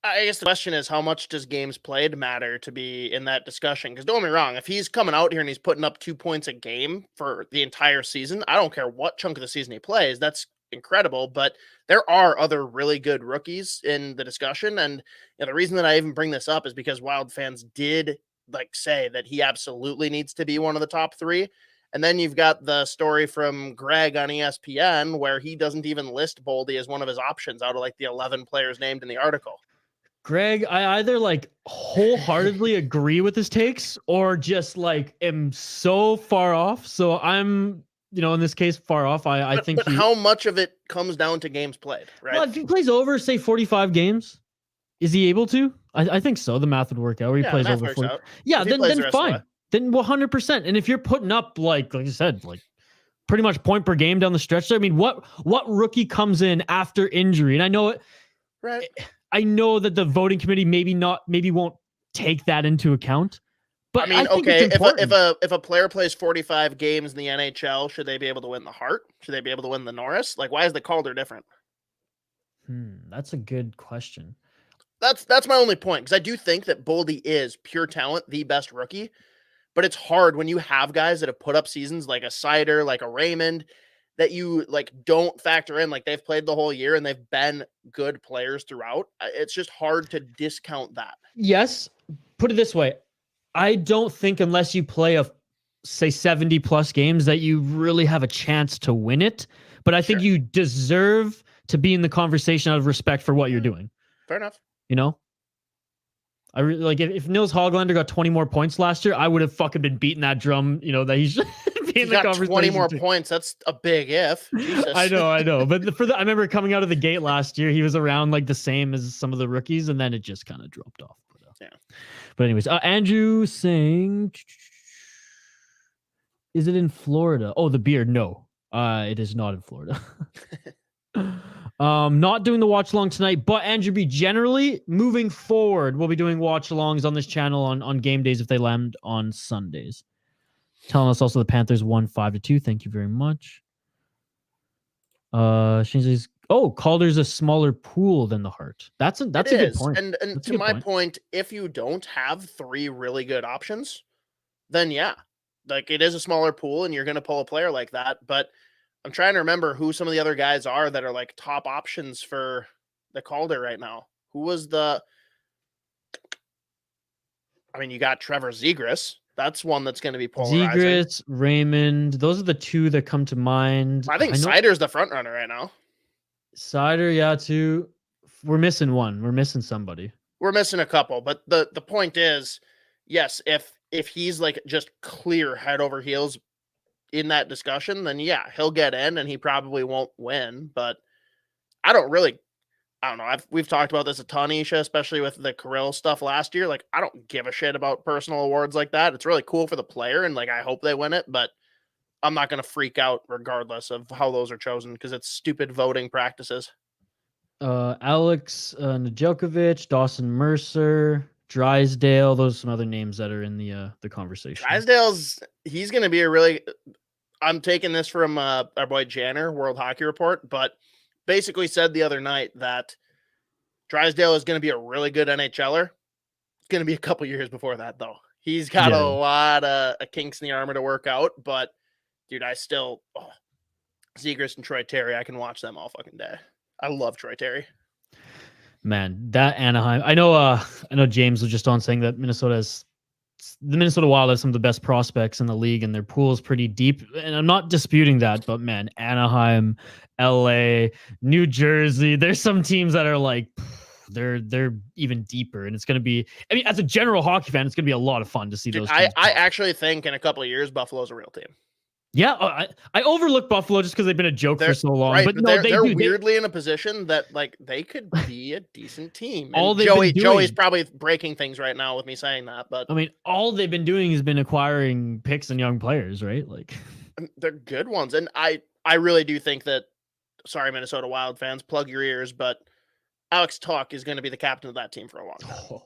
I guess the question is, how much does games played matter to be in that discussion? Because don't get me wrong, if he's coming out here and he's putting up 2 points a game for the entire season, I don't care what chunk of the season he plays. That's incredible, but there are other really good rookies in the discussion. And the reason that I even bring this up is because Wild fans did like say that he absolutely needs to be one of the top 3. And then you've got the story from Greg on ESPN where he doesn't even list Boldy as one of his options out of like the 11 players named in the article. Greg, I either like wholeheartedly agree with his takes or just like am so far off. So I'm, in this case, far off. I think how much of it comes down to games played, right? Well, if he plays over, say 45 games, is he able to? I think so. The math would work out where he plays over 40. Yeah, then fine. Then 100%. And if you're putting up like you said, like pretty much point per game down the stretch there, I mean, what rookie comes in after injury? And I know it, right? I know that the voting committee maybe won't take that into account. But I mean, okay, if a player plays 45 games in the NHL, should they be able to win the Hart? Should they be able to win the Norris? Like, why is the Calder different? That's a good question. That's my only point, because I do think that Boldy is pure talent, the best rookie. But it's hard when you have guys that have put up seasons like a Sider, like a Raymond, that you like don't factor in. Like they've played the whole year and they've been good players throughout. It's just hard to discount that. Yes. Put it this way. I don't think unless you play say 70 plus games that you really have a chance to win it. But I think you deserve to be in the conversation out of respect for what you're doing. Fair enough. I really like if Nils Hoglander got 20 more points last year, I would have fucking been beating that drum, that he should be in the conversation. 20 more points. That's a big if. Jesus. I know. But I remember coming out of the gate last year, he was around like the same as some of the rookies, and then it just kind of dropped off. But anyways, Andrew saying, is it in Florida? Oh, the beard. No, it is not in Florida. Not doing the watch along tonight, but Andrew B, generally moving forward, we'll be doing watch alongs on this channel on game days if they land on Sundays. Telling us also the Panthers won 5-2. Thank you very much. She says, Calder's a smaller pool than the Hart. That's a good point. And to my point, if you don't have 3 really good options, then yeah, like it is a smaller pool and you're going to pull a player like that. But I'm trying to remember who some of the other guys are that are like top options for the Calder right now. Who was you got Trevor Zegras. That's one that's going to be polarizing. Zegras, Raymond. Those are the 2 that come to mind. I think Sider's the front runner right now. Sider, yeah, 2. We're missing one. We're missing somebody. We're missing a couple. But the point is, yes, if he's like just clear head over heels in that discussion, then yeah, he'll get in and he probably won't win. But I don't know. We've talked about this a ton, Isha, especially with the Kirill stuff last year. Like, I don't give a shit about personal awards like that. It's really cool for the player, and like I hope they win it, but I'm not going to freak out regardless of how those are chosen because it's stupid voting practices. Alex Nedeljkovic, Dawson Mercer, Drysdale. Those are some other names that are in the conversation. He's going to be I'm taking this from our boy Janner, World Hockey Report, but basically said the other night that Drysdale is going to be a really good NHLer. It's going to be a couple years before that, though. He's got a lot of kinks in the armor to work out, but dude, Zegras and Troy Terry, I can watch them all fucking day. I love Troy Terry. Man, that Anaheim. I know James was just on saying that the Minnesota Wild has some of the best prospects in the league, and their pool is pretty deep. And I'm not disputing that, but man, Anaheim, LA, New Jersey, there's some teams that are like, they're even deeper, and it's going to be. I mean, as a general hockey fan, it's going to be a lot of fun to see those. I actually think in a couple of years, Buffalo's a real team. Yeah, I overlook Buffalo just because they've been a joke for so long. Right, but no, they're weirdly in a position that like they could be a decent team. And Joey's probably breaking things right now with me saying that, but I mean, all they've been doing has been acquiring picks and young players, right? Like they're good ones, and I really do think that. Sorry, Minnesota Wild fans, plug your ears, but Alex Tuch is going to be the captain of that team for a long time.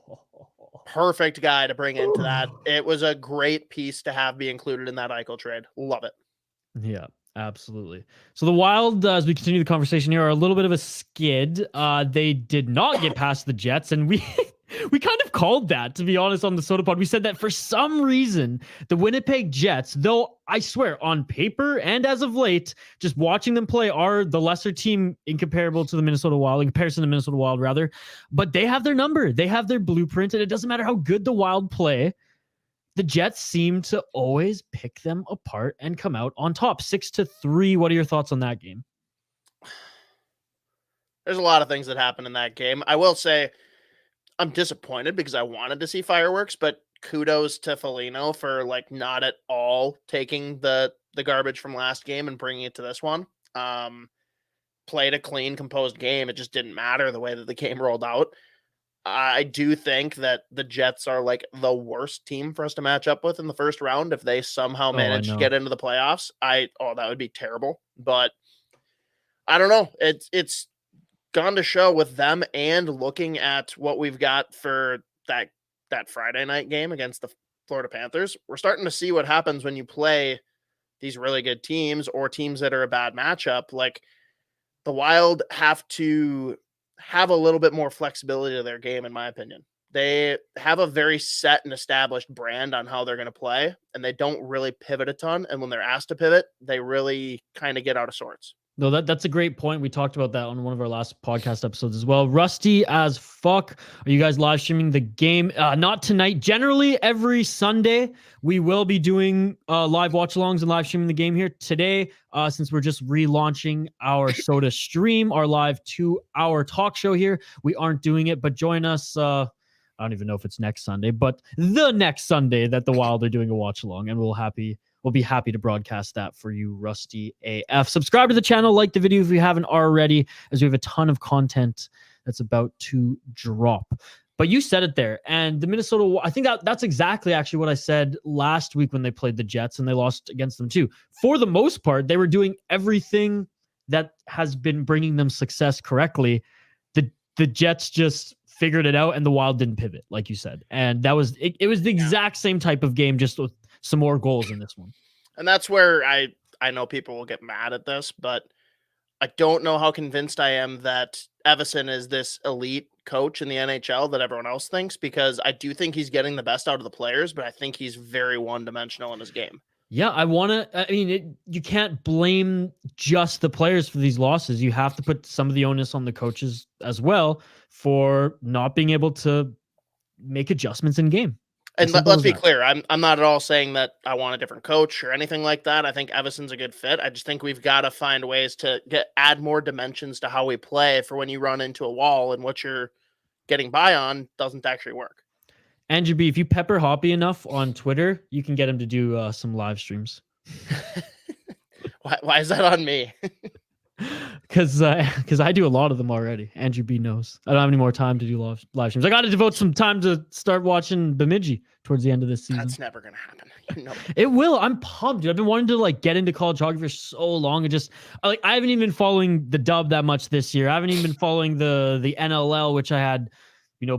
Perfect guy to bring into that. It was a great piece to have be included in that Eichel trade. Love it. Yeah, absolutely. So the Wild, as we continue the conversation here, are a little bit of a skid. They did not get past the Jets, and we kind of called that, to be honest, on the Sota pod. We said that for some reason, the Winnipeg Jets, though I swear on paper and as of late, just watching them play, are the lesser team in comparison to the Minnesota Wild, rather. But they have their number. They have their blueprint, and it doesn't matter how good the Wild play. The Jets seem to always pick them apart and come out on top. 6-3. What are your thoughts on that game? There's a lot of things that happened in that game. I will say I'm disappointed because I wanted to see fireworks, but kudos to Foligno for like not at all taking the garbage from last game and bringing it to this one. Played a clean, composed game. It just didn't matter the way that the game rolled out. I do think that the Jets are like the worst team for us to match up with in the first round. If they somehow manage to get into the playoffs, that would be terrible. But I don't know. It's gone to show with them, and looking at what we've got for that Friday night game against the Florida Panthers, we're starting to see what happens when you play these really good teams or teams that are a bad matchup. Like the Wild have to have a little bit more flexibility to their game, in my opinion. They have a very set and established brand on how they're going to play, and they don't really pivot a ton. And when they're asked to pivot, they really kind of get out of sorts. No, that's a great point. We talked about that on one of our last podcast episodes as well. Rusty as fuck. Are you guys live streaming the game? Not tonight. Generally, every Sunday, we will be doing live watch-alongs and live streaming the game here. Today, since we're just relaunching our Sota stream, our live 2-hour talk show here, we aren't doing it, but join us. I don't even know if it's next Sunday, but the next Sunday that the Wild are doing a watch-along, and we'll be happy to broadcast that for you, Rusty AF. Subscribe to the channel, like the video if you haven't already, as we have a ton of content that's about to drop. But you said it there, and the Minnesota, I think that's exactly actually what I said last week when they played the Jets and they lost against them too. For the most part, they were doing everything that has been bringing them success correctly. The Jets just figured it out, and the Wild didn't pivot, like you said. And that was it was the exact same type of game, just with some more goals in this one. And that's where I know people will get mad at this, but I don't know how convinced I am that Evason is this elite coach in the NHL that everyone else thinks, because I do think he's getting the best out of the players, but I think he's very one-dimensional in his game. Yeah, you can't blame just the players for these losses. You have to put some of the onus on the coaches as well for not being able to make adjustments in game. And let's be clear, I'm not at all saying that I want a different coach or anything like that. I think Evason's a good fit. I just think we've got to find ways to add more dimensions to how we play for when you run into a wall and what you're getting by on doesn't actually work. Andrew B, if you pepper Hoppy enough on Twitter, you can get him to do some live streams. Why is that on me? Because I do a lot of them already. Andrew B knows. I don't have any more time to do live streams. I got to devote some time to start watching Bemidji towards the end of this season. That's never going to happen. You know. It will. I'm pumped, dude. I've been wanting to get into college hockey for so long. I haven't even been following the dub that much this year. I haven't even been following the NLL, which I had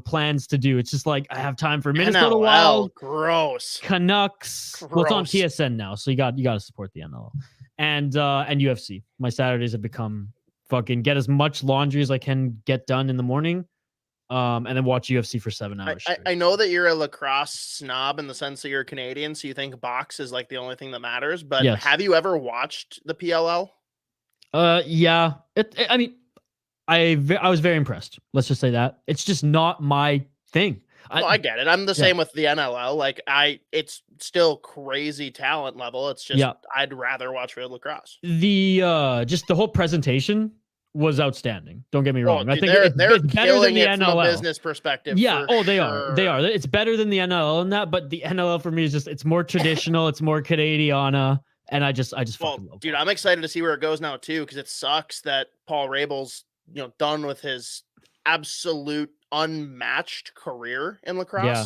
plans to do. It's just I have time for Minnesota NLL, Wild, gross, Canucks. Gross. Well, it's on TSN now, so you got to support the NLL. And UFC. My Saturdays have become fucking get as much laundry as I can get done in the morning, and then watch UFC for 7 hours. I know that you're a lacrosse snob in the sense that you're Canadian, so you think box is the only thing that matters. But yes. Have you ever watched the PLL? Yeah. I mean, I was very impressed. Let's just say that. It's just not my thing. I get it. I'm the same with the NLL. Like it's still crazy talent level. It's just I'd rather watch field lacrosse. Just the whole presentation was outstanding. Don't get me wrong. I think they're it's better than the NLL from a business perspective. Yeah. They are. They are. It's better than the NLL in that, but the NLL for me is just it's more traditional. It's more Canadiana, and I just fucking love it. Dude, I'm excited to see where it goes now too, because it sucks that Paul Rabel's done with his absolute unmatched career in lacrosse. Yeah.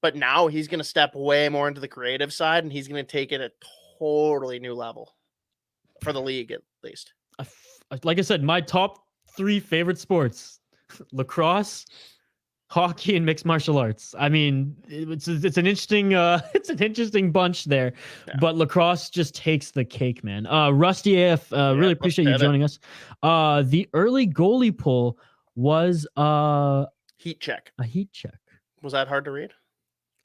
But now he's going to step way more into the creative side, and he's going to take it a totally new level for the league, at least. Like I said, my top 3 favorite sports: lacrosse, hockey, and mixed martial arts. I mean, it's an interesting bunch there, but lacrosse just takes the cake, man. Rusty AF, really appreciate you joining us. The early goalie poll was heat check. A heat check. Was that hard to read?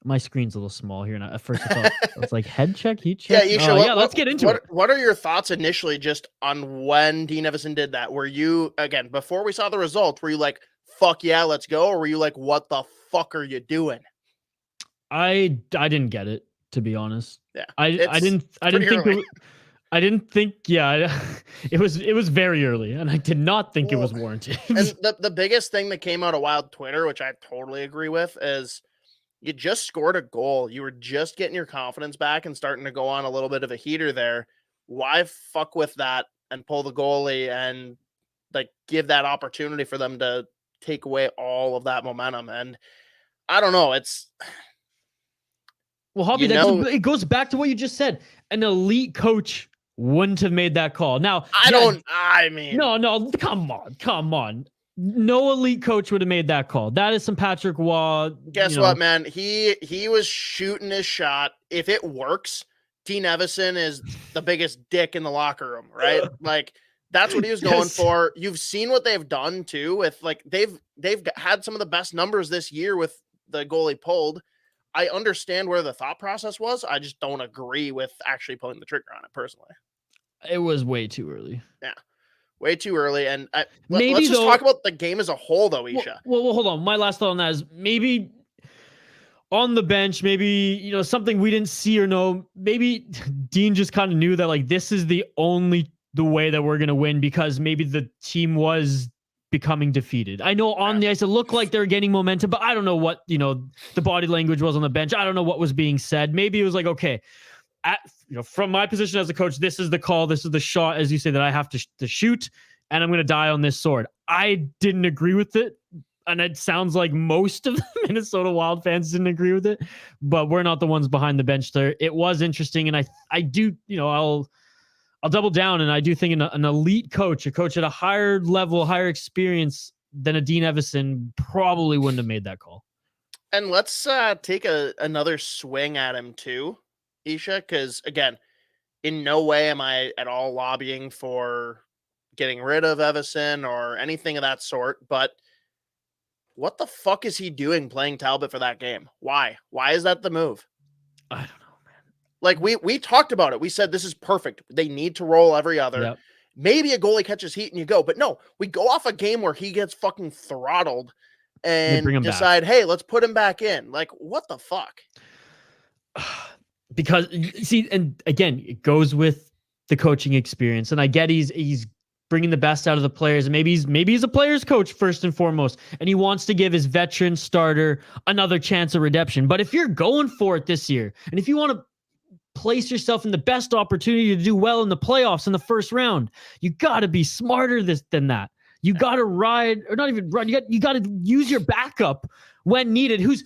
My screen's a little small here, and at first I thought it was like head check, heat check. Yeah, let's get into it. What are your thoughts initially just on when Dean Evison did that? Were you, again, before we saw the results, were you like, fuck yeah, let's go? Or were you like, what the fuck are you doing? I didn't get it, to be honest. Yeah. I didn't think it was very early, and I did not think it was warranted. And the biggest thing that came out of Wild Twitter, which I totally agree with, is you just scored a goal. You were just getting your confidence back and starting to go on a little bit of a heater there. Why fuck with that and pull the goalie and like give that opportunity for them to take away all of that momentum? And I don't know. Well, Hoppy, it goes back to what you just said. An elite coach wouldn't have made that call. Now, no, come on. No elite coach would have made that call. That is some Patrick Waugh. Guess what, man? He was shooting his shot. If it works, Dean Evison is the biggest dick in the locker room, right? Like that's what he was going for. You've seen what they've done too with like they've had some of the best numbers this year with the goalie pulled. I understand where the thought process was. I just don't agree with actually pulling the trigger on it personally. It was way too early. Yeah. Way too early. And let's just talk about the game as a whole, though, Isha. Well, hold on. My last thought on that is maybe on the bench, maybe, something we didn't see or know. Maybe Dean just kind of knew that, like, this is the way that we're going to win because maybe the team was becoming defeated. I know on the ice, it looked like they were gaining momentum, but I don't know what, the body language was on the bench. I don't know what was being said. Maybe it was like, okay, from my position as a coach, this is the call, this is the shot, as you say, that I have to shoot, and I'm going to die on this sword. I didn't agree with it, and it sounds like most of the Minnesota Wild fans didn't agree with it, but we're not the ones behind the bench there. It was interesting, and I do, I'll double down, and I do think an elite coach, a coach at a higher level, higher experience than a Dean Evison probably wouldn't have made that call. And let's take another swing at him too, Isha, because again, in no way am I at all lobbying for getting rid of Evison or anything of that sort, but what the fuck is he doing playing Talbot for that game? Why is that the move? I don't know, man. Like we talked about it. We said this is perfect. They need to roll every other. Yep. Maybe a goalie catches heat and you go, but no, we go off a game where he gets fucking throttled and decide, hey, let's put him back in. Like, what the fuck? Because see, and again, it goes with the coaching experience, and I get he's bringing the best out of the players, and maybe he's a player's coach first and foremost, and he wants to give his veteran starter another chance of redemption. But if you're going for it this year, and if you want to place yourself in the best opportunity to do well in the playoffs in the first round, you got to be smarter than that. You got to ride, or not even run. You got to use your backup when needed. Who's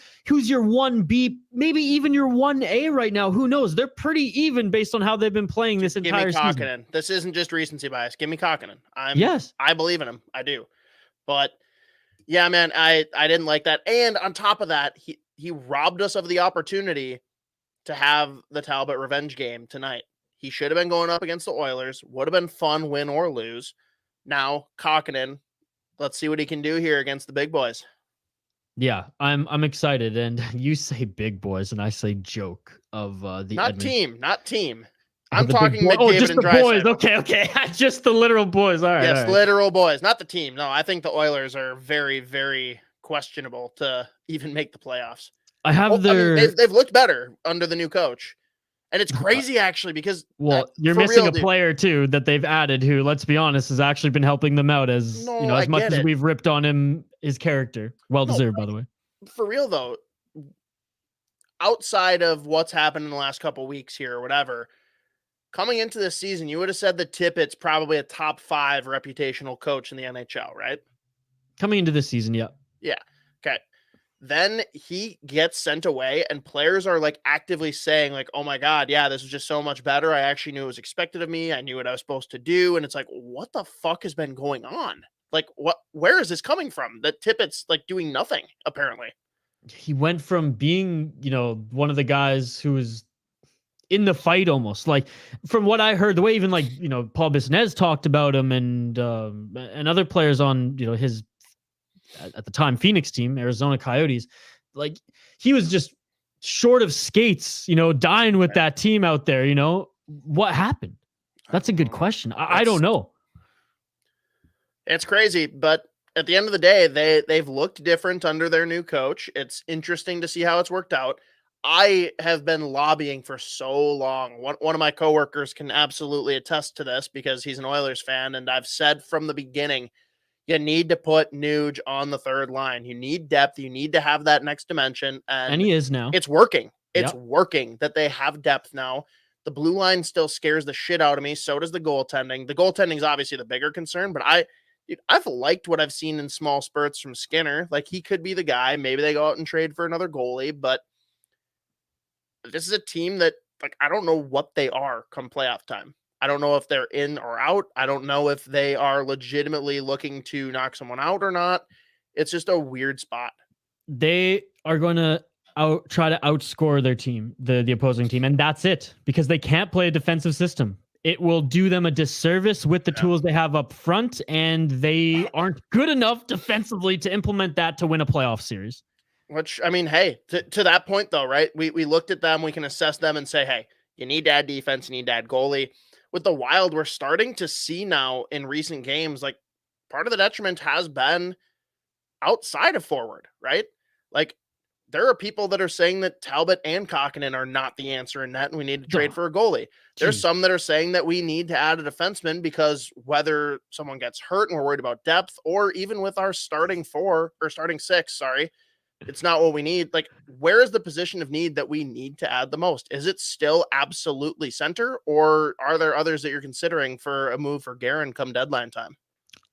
your 1B, maybe even your 1A right now? Who knows? They're pretty even based on how they've been playing this entire season. This isn't just recency bias. Give me Kokkonen. I believe in him. I do. But yeah, man, I didn't like that. And on top of that, he robbed us of the opportunity to have the Talbot revenge game tonight. He should have been going up against the Oilers. Would have been fun, win or lose. Now, Kokkonen, let's see what he can do here against the big boys. Yeah, I'm excited. And you say big boys, and I say joke of the not team. I'm The big talking boy- McDavid just and the boys. Draisaitl. Okay. Just the literal boys. All right. Yes, all right. literal boys, not the team. No, I think the Oilers are very, very questionable to even make the playoffs. I have I their. mean, they've looked better under the new coach. And it's crazy, actually, because Well, you're for missing real, a dude. player too that they've added who, let's be honest, has actually been helping them out as No, you know, as I much get as it. we've ripped on him, his character. Well deserved, by the way. For real, though, outside of what's happened in the last couple weeks here or whatever, coming into this season, you would have said that Tippett's probably a top 5 reputational coach in the NHL, right? Coming into this season, yeah. Yeah. Okay. Then he gets sent away and players are like actively saying like, oh my God, yeah, this is just so much better. I actually knew it was expected of me. I knew what I was supposed to do. And it's like, what the fuck has been going on? Like, where is this coming from? That Tippett's like doing nothing, apparently. He went from being, you know, one of the guys who was in the fight almost. Like from what I heard, the way even like, you know, Paul Bissonnette talked about him and other players on, you know, his at the time Phoenix team, Arizona Coyotes, like he was just short of skates, you know, dying with that team out there, you know. What happened? That's a good question. I don't know. It's crazy, but at the end of the day, they've looked different under their new coach. It's interesting to see how it's worked out. I have been lobbying for so long. One of my coworkers can absolutely attest to this because he's an Oilers fan, and I've said from the beginning, you need to put Nuge on the third line. You need depth. You need to have that next dimension. And he is now. It's working. It's Yep. working that they have depth now. The blue line still scares the shit out of me. So does the goaltending. The goaltending is obviously the bigger concern, but I've liked what I've seen in small spurts from Skinner. Like he could be the guy. Maybe they go out and trade for another goalie, but this is a team that like I don't know what they are come playoff time. I don't know if they're in or out. I don't know if they are legitimately looking to knock someone out or not. It's just a weird spot. They are going to try to outscore their team, the opposing team, and that's it because they can't play a defensive system. It will do them a disservice with the tools they have up front, and they aren't good enough defensively to implement that to win a playoff series. Which, I mean, hey, to that point though, right? We looked at them, we can assess them and say, hey, you need to add defense, you need to add goalie. With the Wild, we're starting to see now in recent games, like part of the detriment has been outside of forward, right? Like there are people that are saying that Talbot and Kokkonen are not the answer in net and we need to trade for a goalie. There's some that are saying that we need to add a defenseman because whether someone gets hurt and we're worried about depth or even with our starting 6, it's not what we need. Like, where is the position of need that we need to add the most? Is it still absolutely center, or are there others that you're considering for a move for Guerin come deadline time?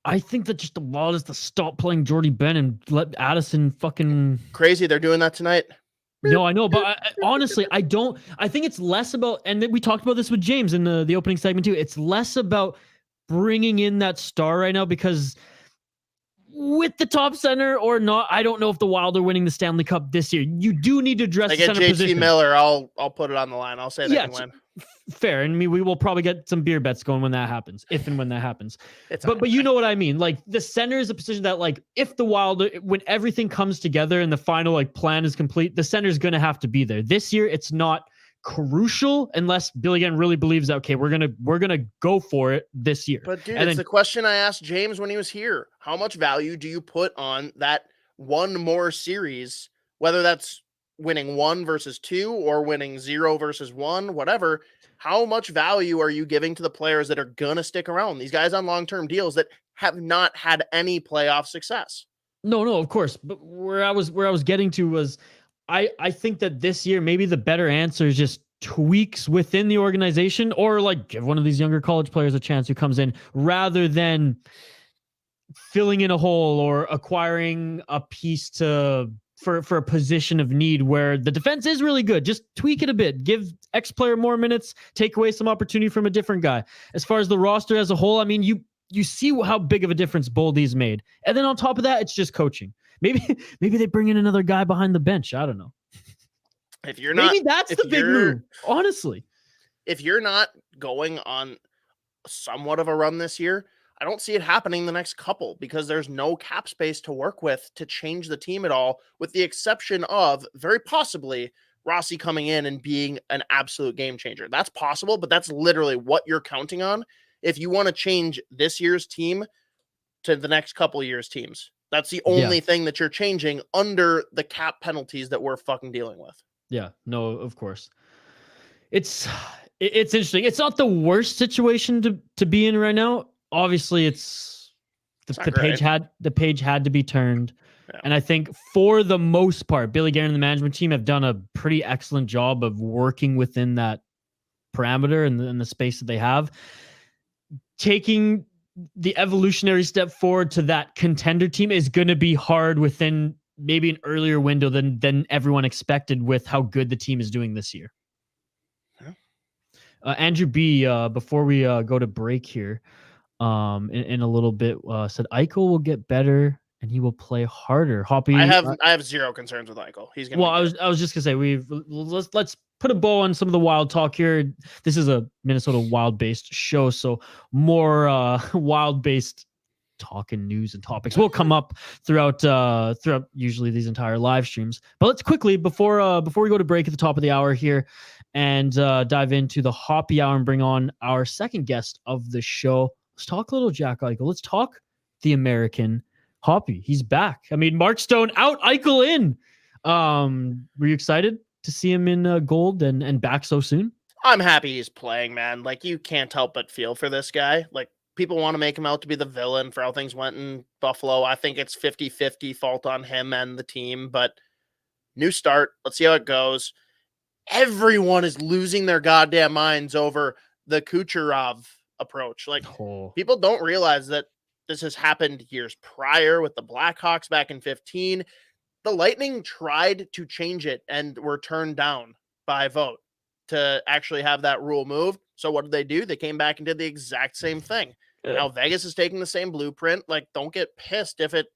I think that just the Wild is to stop playing Jordy Ben and let Addison fucking crazy. They're doing that tonight. No, I know, but honestly, I think it's less about, and we talked about this with James in the opening segment too. It's less about bringing in that star right now because with the top center or not, I don't know if the Wild are winning the Stanley Cup this year. You do need to address I the get center JT position. Miller. I'll put it on the line. I'll say they can win. Fair, and we will probably get some beer bets going when that happens, if and when that happens. But you know what I mean. Like the center is a position that, like, if the Wild, when everything comes together and the final like plan is complete, the center is going to have to be there. This year, it's not crucial unless Billy Gunn really believes that, okay, we're gonna go for it this year. But dude, it's the question I asked James when he was here. How much value do you put on that one more series, whether that's winning 1 versus 2 or winning 0 versus 1, whatever? How much value are you giving to the players that are gonna stick around? These guys on long-term deals that have not had any playoff success. No, of course. But where I was getting to was I think that this year maybe the better answer is just tweaks within the organization, or like give one of these younger college players a chance who comes in rather than filling in a hole or acquiring a piece for a position of need where the defense is really good. Just tweak it a bit, give X player more minutes, take away some opportunity from a different guy. As far as the roster as a whole, I mean, you see how big of a difference Boldy's made. And then on top of that, it's just coaching. Maybe they bring in another guy behind the bench. I don't know. If you're not, maybe that's the big move, honestly. If you're not going on somewhat of a run this year, I don't see it happening the next couple because there's no cap space to work with to change the team at all, with the exception of very possibly Rossi coming in and being an absolute game changer. That's possible, but that's literally what you're counting on if you want to change this year's team to the next couple years' teams. That's the only thing that you're changing under the cap penalties that we're fucking dealing with. Yeah, no, of course. It's interesting. It's not the worst situation to be in right now. Obviously, the page had to be turned. Yeah. And I think for the most part, Billy Guerin and the management team have done a pretty excellent job of working within that parameter and the space that they have. Taking the evolutionary step forward to that contender team is going to be hard within maybe an earlier window than everyone expected with how good the team is doing this year. Yeah. Andrew B, before we go to break here, in a little bit, said Eichel will get better and he will play harder. Hoppy, I have zero concerns with Eichel. He's gonna. Well, I was just gonna say let's put a bow on some of the Wild talk here. This is a Minnesota Wild based show, so more Wild based talk and news and topics will come up throughout usually these entire live streams. But let's quickly before we go to break at the top of the hour here and dive into the Hoppy Hour and bring on our second guest of the show. Let's talk a little Jack Eichel. Let's talk the American Hoppy. He's back. I mean, Mark Stone out, Eichel in. Were you excited to see him in gold and back so soon? I'm happy he's playing, man. Like, you can't help but feel for this guy. Like, people want to make him out to be the villain for how things went in Buffalo. I think it's 50-50 fault on him and the team, but new start. Let's see how it goes. Everyone is losing their goddamn minds over the Kucherov approach. Like, people don't realize that this has happened years prior with the Blackhawks back in 2015. The Lightning tried to change it and were turned down by vote to actually have that rule moved. So what did they do? They came back and did the exact same thing. Now Vegas is taking the same blueprint. Like, don't get pissed if it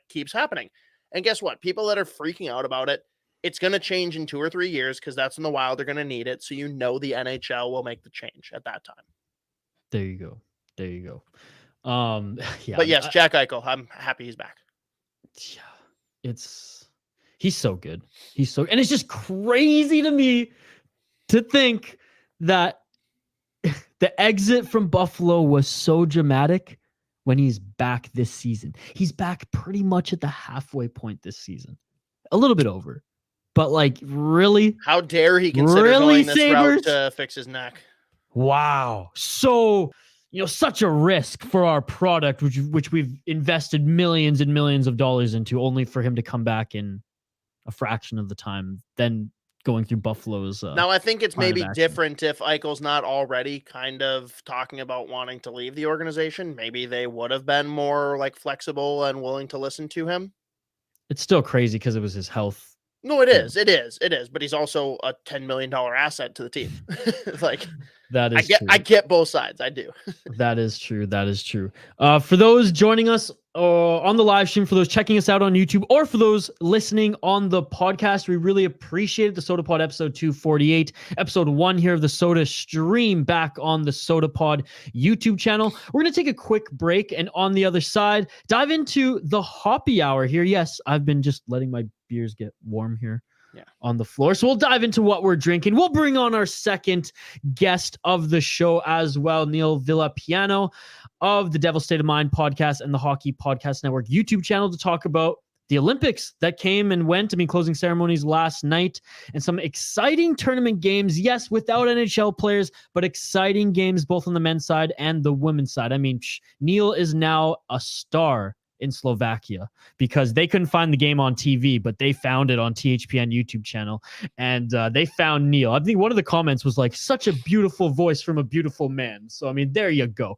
keeps happening. And guess what? People that are freaking out about it, it's going to change in 2 or 3 years because that's when the Wild are going to need it. So the NHL will make the change at that time. There you go. Yeah. But yes, Jack Eichel, I'm happy he's back. Yeah, he's so good. And it's just crazy to me to think that the exit from Buffalo was so dramatic when he's back this season. He's back pretty much at the halfway point this season. A little bit over. But really? How dare he consider going this route to fix his neck? Wow. So, such a risk for our product, which we've invested millions and millions of dollars into, only for him to come back in a fraction of the time than going through Buffalo's. Now, I think it's maybe different if Eichel's not already kind of talking about wanting to leave the organization. Maybe they would have been more flexible and willing to listen to him. It's still crazy because it was his health. No, it is. But he's also a $10 million asset to the team. That is true. I get both sides. I do. That is true. For those joining us on the live stream, for those checking us out on YouTube, or for those listening on the podcast, we really appreciate the Sota Pod episode 248, episode 1 here of the Sota stream back on the Sota Pod YouTube channel. We're going to take a quick break, and on the other side, dive into the Hoppy Hour here. Yes, I've been just letting my beers get warm here on the floor. So we'll dive into what we're drinking. We'll bring on our second guest of the show as well, Neil Villapiano of the Devil State of Mind podcast and the Hockey Podcast Network YouTube channel, to talk about the Olympics that came and went. I mean, closing ceremonies last night and some exciting tournament games. Yes, without NHL players, but exciting games both on the men's side and the women's side. I mean, Neil is now a star in Slovakia because they couldn't find the game on TV, but they found it on THPN YouTube channel, and they found Neil. I think one of the comments was such a beautiful voice from a beautiful man. So, I mean, there you go.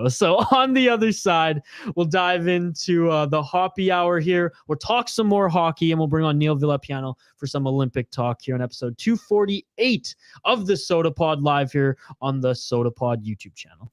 So on the other side, we'll dive into the Hoppy Hour here. We'll talk some more hockey, and we'll bring on Neil Villapiano for some Olympic talk here on episode 248 of the Sota Pod live here on the Sota Pod YouTube channel.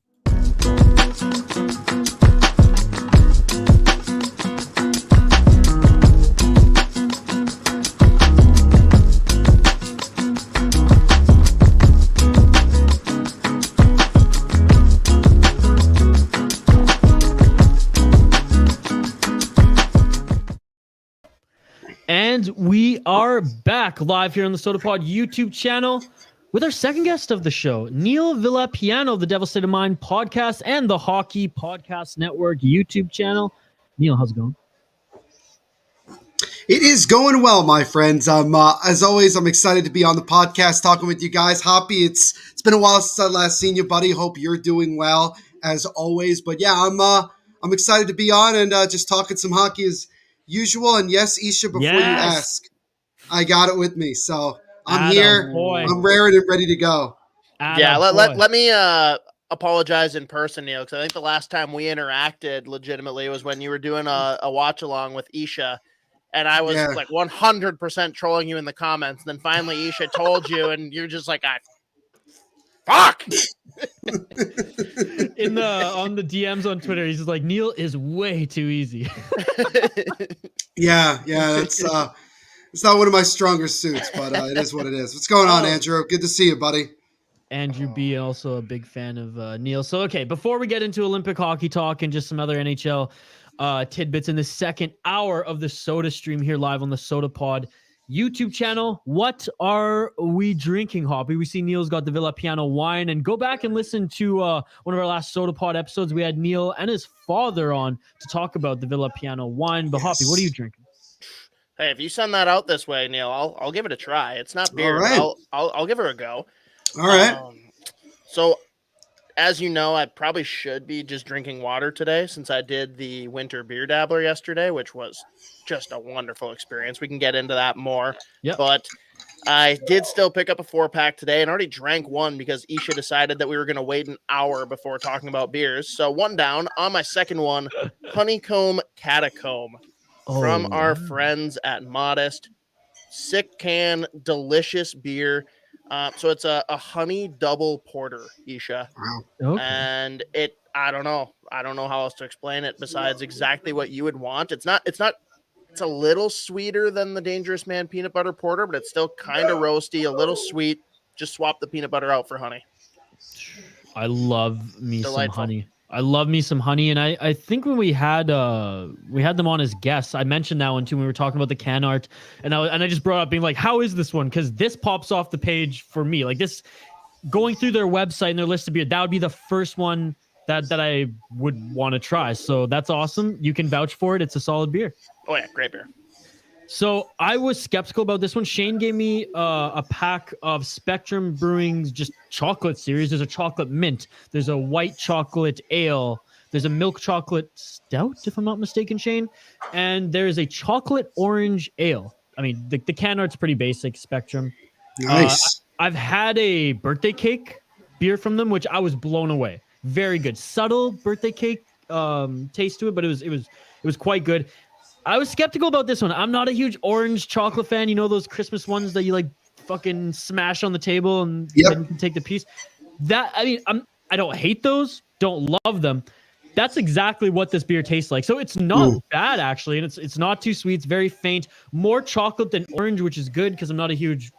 And we are back live here on the Sota Pod YouTube channel with our second guest of the show, Neil Villapiano of the Devil State of Mind podcast and the Hockey Podcast Network YouTube channel. Neil, how's it going? It is going well, my friends. As always, I'm excited to be on the podcast talking with you guys. Hoppy, it's been a while since I last seen you, buddy. Hope you're doing well as always. But yeah, I'm excited to be on and just talking some hockey as usual. And yes, Isha, before you ask, I got it with me. So I'm here. Boy. I'm raring and ready to go. Let me apologize in person, Neil, because I think the last time we interacted legitimately was when you were doing a watch along with Isha. And I was like 100% trolling you in the comments. And then finally Isha told you, and you're just like, fuck. On the DMs on Twitter, he's just like, Neil is way too easy. Yeah, that's it's not one of my stronger suits, but it is what it is. What's going on, Andrew? Good to see you, buddy. Andrew B, also a big fan of Neil. So, okay, before we get into Olympic hockey talk and just some other NHL tidbits in the second hour of the Sota stream here live on the Sota Pod YouTube channel, what are we drinking, Hoppy? We see Neil's got the Villapiano wine, and go back and listen to one of our last Sota Pod episodes. We had Neil and his father on to talk about the Villapiano wine. But Hoppy, what are you drinking? Hey, if you send that out this way, Neil, I'll give it a try. It's not beer. Right. I'll give her a go. All right. So, as you know, I probably should be just drinking water today since I did the winter beer dabbler yesterday, which was just a wonderful experience. We can get into that more. Yep. But I did still pick up a 4-pack today and already drank one because Isha decided that we were going to wait an hour before talking about beers. So one down. On my second one, Honeycomb Catacomb from our friends at Modest. Sick can, delicious beer. So it's a honey double porter, Isha. Wow. Okay. And I don't know how else to explain it besides exactly what you would want. It's a little sweeter than the Dangerous Man peanut butter porter, but it's still kind of roasty, a little sweet. Just swap the peanut butter out for honey. I love me Delightful. some honey. I love me some honey, and I think when we had them on as guests, I mentioned that one too when we were talking about the can art, and I just brought up being like, how is this one? Because this pops off the page for me. Like this, going through their website and their list of beer, that would be the first one that I would want to try. So that's awesome. You can vouch for it. It's a solid beer. Oh yeah, great beer. So I was skeptical about this one. Shane gave me a pack of Spectrum Brewing's just chocolate series. There's a chocolate mint. There's a white chocolate ale. There's a milk chocolate stout, if I'm not mistaken, Shane. And there's a chocolate orange ale. I mean, the can art's pretty basic, Spectrum. Nice. I've had a birthday cake beer from them, which I was blown away. Very good. Subtle birthday cake taste to it, but it was quite good. I was skeptical about this one. I'm not a huge orange chocolate fan. You know those Christmas ones that you like fucking smash on the table and then you can take the piece. I don't hate those. Don't love them. That's exactly what this beer tastes like. So it's not bad actually, and it's not too sweet. It's very faint, more chocolate than orange, which is good because I'm not a huge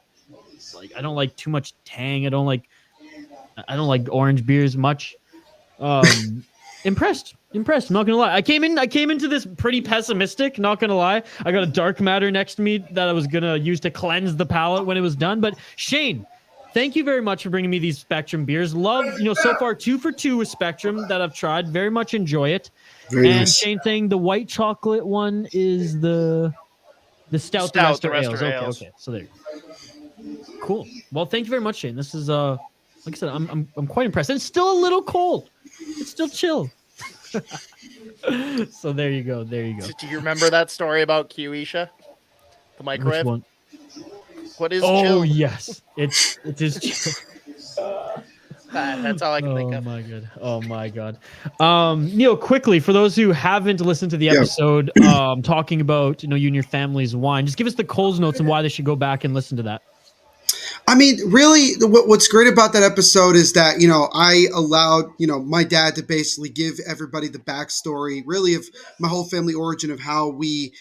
I don't like too much tang. I don't like orange beers much. Impressed. I'm not gonna lie. I came into this pretty pessimistic. Not gonna lie. I got a dark matter next to me that I was gonna use to cleanse the palate when it was done. But Shane, thank you very much for bringing me these Spectrum beers. Love, so far 2 for 2 with Spectrum that I've tried. Very much enjoy it. Very and nice. Shane saying the white chocolate one is the stout. The rest are ales. Okay. So there. Cool. Well, thank you very much, Shane. This is like I said, I'm quite impressed. And it's still a little cold. It's still chill. So there you go. Do you remember that story about Q, Isha? The microwave? Which one? What is chill? chill? Yes. It is chill. That's all I can think of. Oh my god. Neil, quickly, for those who haven't listened to the episode talking about you and your family's wine, just give us the Coles notes and why they should go back and listen to that. I mean, really, what's great about that episode is that, I allowed, my dad to basically give everybody the backstory, really, of my whole family origin of how we,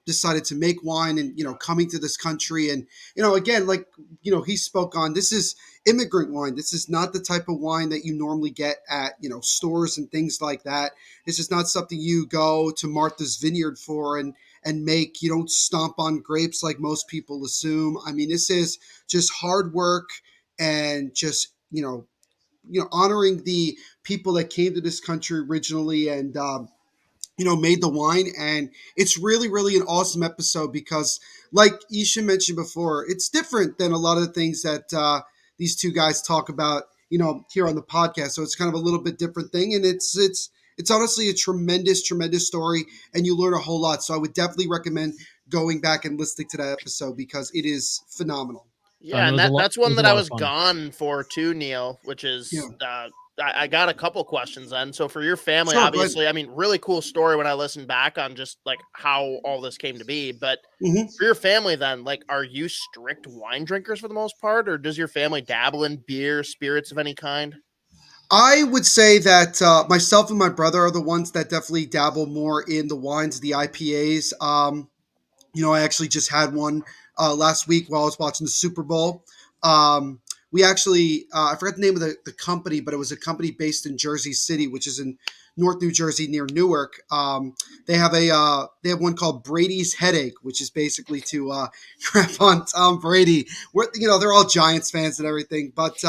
decided to make wine and, coming to this country. And, again, he spoke on, this is immigrant wine. This is not the type of wine that you normally get at, stores and things like that. This is not something you go to Martha's Vineyard for. And and make. You don't stomp on grapes like most people assume. I mean, this is just hard work and just, honoring the people that came to this country originally and, made the wine. And it's really, really an awesome episode because, like Isha mentioned before, it's different than a lot of the things that these two guys talk about, here on the podcast. So it's kind of a little bit different thing. And it's honestly a tremendous, tremendous story. And you learn a whole lot. So I would definitely recommend going back and listening to that episode because it is phenomenal. Yeah, and that's one that I was gone for too, Neil, which is I got a couple questions then. So for your family, Sure, obviously, I mean, really cool story when I listened back on just like how all this came to be. But for your family then, like, are you strict wine drinkers for the most part, or does your family dabble in beer, spirits of any kind? I would say that myself and my brother are the ones that definitely dabble more in the wines, the IPAs. I actually just had one last week while I was watching the Super Bowl. We actually, I forgot the name of the company, but it was a company based in Jersey City, which is in North New Jersey near Newark. They have one called Brady's Headache, which is basically to crap on Tom Brady. They're all Giants fans and everything, but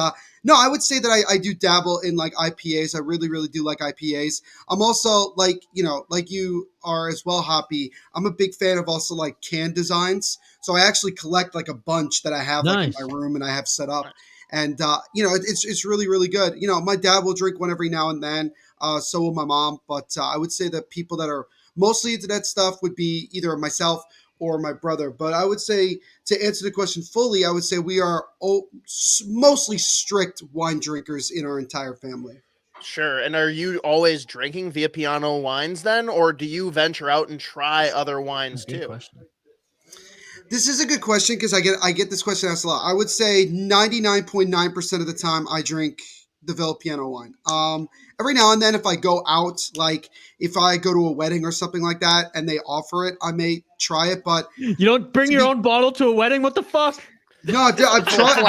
no, I would say that I do dabble in like IPAs. I really, really do like IPAs. I'm also like you are as well, Hoppy. I'm a big fan of also like can designs. So I actually collect like a bunch that I have like in my room and I have set up. And, it's really, really good. My dad will drink one every now and then. So will my mom. But I would say that people that are mostly into that stuff would be either myself or my brother. But I would say, to answer the question fully, I would say we are mostly strict wine drinkers in our entire family. Sure. And are you always drinking Villapiano wines then, or do you venture out and try other wines too? This is a good question because I get this question asked a lot. I would say 99.9% of the time I drink the Villapiano wine. Every now and then if I go out, like if I go to a wedding or something like that and they offer it, I may try it. But you don't bring your own bottle to a wedding? What the fuck? No, I've tried.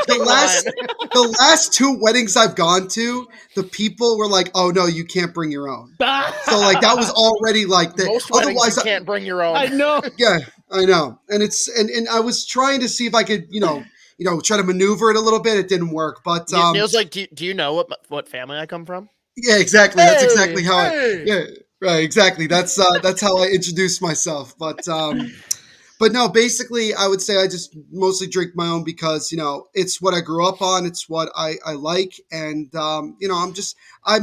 The last two weddings I've gone to, the people were like, "Oh no, you can't bring your own." So like that was already like the. Most weddings you can't bring your own. I know. Yeah, I know, and it's and I was trying to see if I could, try to maneuver it a little bit. It didn't work, but Neil's like, do you know what family I come from? Yeah, exactly. That's exactly how right, exactly. That's how I introduced myself, But no, basically, I would say I just mostly drink my own because, it's what I grew up on. It's what I like. And, I'm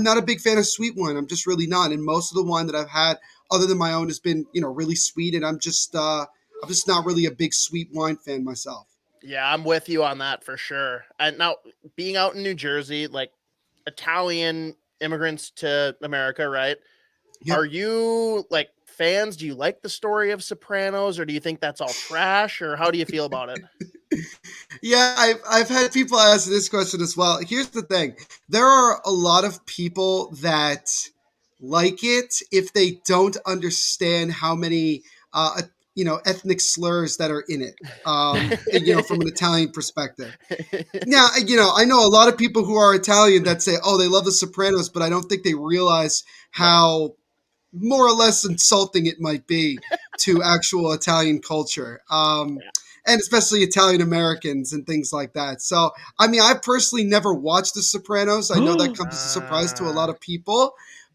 not a big fan of sweet wine. I'm just really not. And most of the wine that I've had other than my own has been, really sweet. And I'm just not really a big sweet wine fan myself. Yeah, I'm with you on that for sure. And now being out in New Jersey, like Italian immigrants to America, right? Yep. Are you like fans? Do you like the story of Sopranos, or do you think that's all trash, or how do you feel about it? Yeah, I've had people ask this question as well. Here's the thing. There are a lot of people that like it if they don't understand how many ethnic slurs that are in it, from an Italian perspective. Now, I know a lot of people who are Italian that say, oh, they love the Sopranos, but I don't think they realize how more or less insulting it might be to actual Italian culture. And especially Italian Americans and things like that. So, I mean, I personally never watched The Sopranos. I know that comes as a surprise to a lot of people,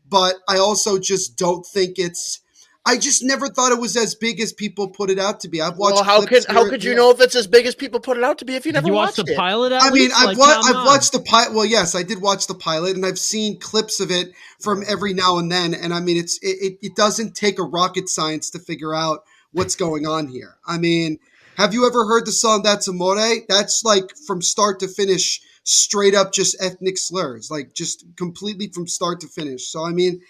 but I also just don't think I just never thought it was as big as people put it out to be. I've watched. Well, how could you know if it's as big as people put it out to be if you never watched the pilot? I've watched the pilot. Well, yes, I did watch the pilot, and I've seen clips of it from every now and then. And I mean, it doesn't take a rocket science to figure out what's going on here. I mean, have you ever heard the song "That's Amore"? That's like from start to finish, straight up just ethnic slurs, like just completely from start to finish. So I mean,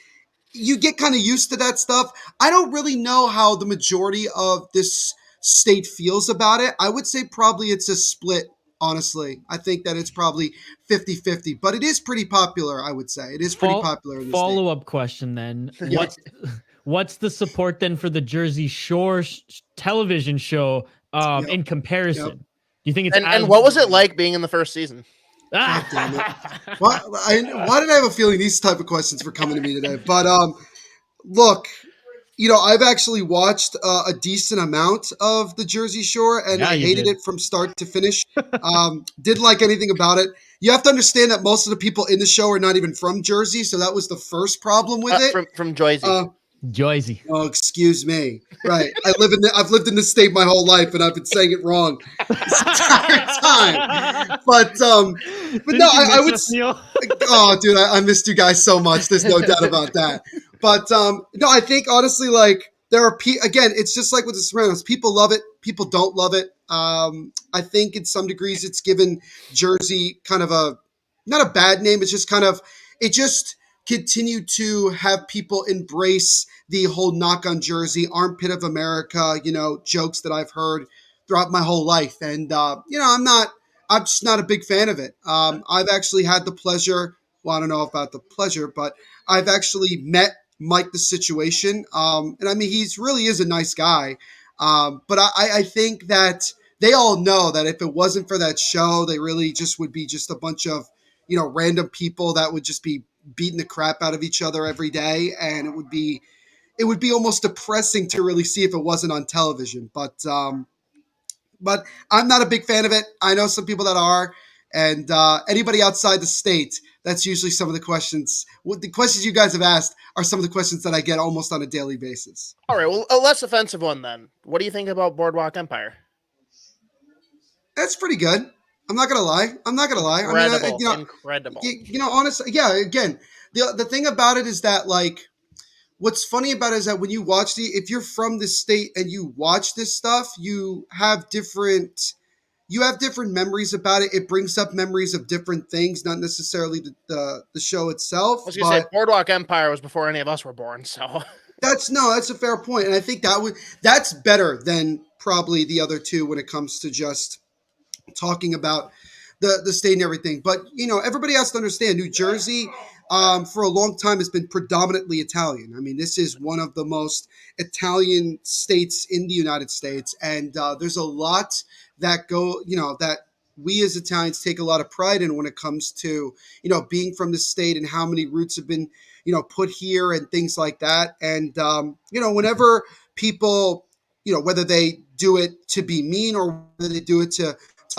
you get kind of used to that stuff. I don't really know how the majority of this state feels about it. I would say probably it's a split, honestly. I think that it's probably 50-50, but it is pretty popular, I would say. It is pretty popular in the follow-up question then. What's the support then for the Jersey Shore television show in comparison? Yep. Do you think it's and what was it like being in the first season? God damn it. Why did I have a feeling these type of questions were coming to me today? But look, I've actually watched a decent amount of the Jersey Shore, and Yeah, I you hated did. it from start to finish. Didn't like anything about it. You have to understand that most of the people in the show are not even from Jersey, so that was the first problem with it. From Joyzy. Joyzy. Oh, excuse me. Right. I've lived in this state my whole life, and I've been saying it wrong this entire time. But Didn't no, you I miss would. us, Neil? Oh, dude, I missed you guys so much. There's no doubt about that. But no, I think honestly, like there are again, it's just like with the Sopranos. People love it. People don't love it. I think in some degrees it's given Jersey kind of not a bad name. It's just kind of it just continued to have people embrace the whole knock on Jersey, armpit of America, jokes that I've heard throughout my whole life. And, I'm just not a big fan of it. I've actually had the pleasure, well, I don't know about the pleasure, but I've actually met Mike the Situation. And I mean, he's really is a nice guy. But I think that they all know that if it wasn't for that show, they really just would be just a bunch of, random people that would just be beating the crap out of each other every day. And it would be almost depressing to really see if it wasn't on television. But I'm not a big fan of it. I know some people that are, and anybody outside the state, that's usually some of the questions. What the questions you guys have asked are some of the questions that I get almost on a daily basis. All right, well, a less offensive one then. What do you think about Boardwalk Empire? That's pretty good. I'm not gonna lie. Incredible. I mean, Incredible. Honestly, yeah. Again, the thing about it is that like. What's funny about it is that when you watch if you're from this state and you watch this stuff, you have different memories about it. It brings up memories of different things, not necessarily the show itself. I was gonna say Boardwalk Empire was before any of us were born, so that's a fair point, and I think that's better than probably the other two when it comes to just talking about the state and everything. But everybody has to understand New Jersey for a long time has been predominantly Italian. I mean, this is one of the most Italian states in the United States, and there's a lot that that we as Italians take a lot of pride in when it comes to being from the state and how many roots have been put here and things like that. And whenever people whether they do it to be mean or whether they do it to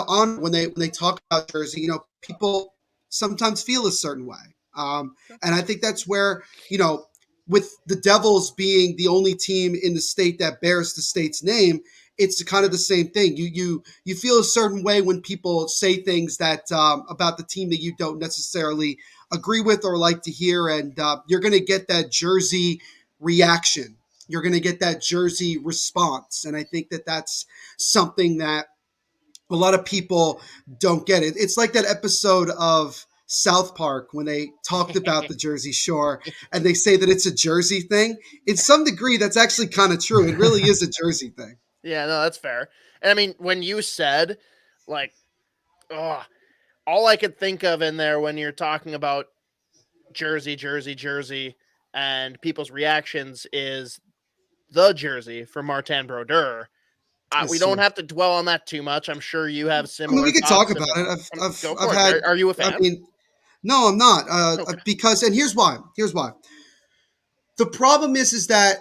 honor when they talk about Jersey, people sometimes feel a certain way. And I think that's where, with the Devils being the only team in the state that bears the state's name, it's kind of the same thing. You feel a certain way when people say things that about the team that you don't necessarily agree with or like to hear, and you're going to get that Jersey reaction. You're going to get that Jersey response, and I think that that's something that a lot of people don't get it. It's like that episode of South Park when they talked about the Jersey Shore and they say that it's a Jersey thing. In some degree, that's actually kind of true. It really is a Jersey thing. Yeah, no, that's fair. And I mean, when you said, like, all I could think of in there when you're talking about Jersey, and people's reactions is the Jersey from Martin Brodeur. We don't have to dwell on that too much. I'm sure you have similar. We could talk about it. I've had. Are you a fan? I mean, no, I'm not. Okay. Because, and here's why. The problem is that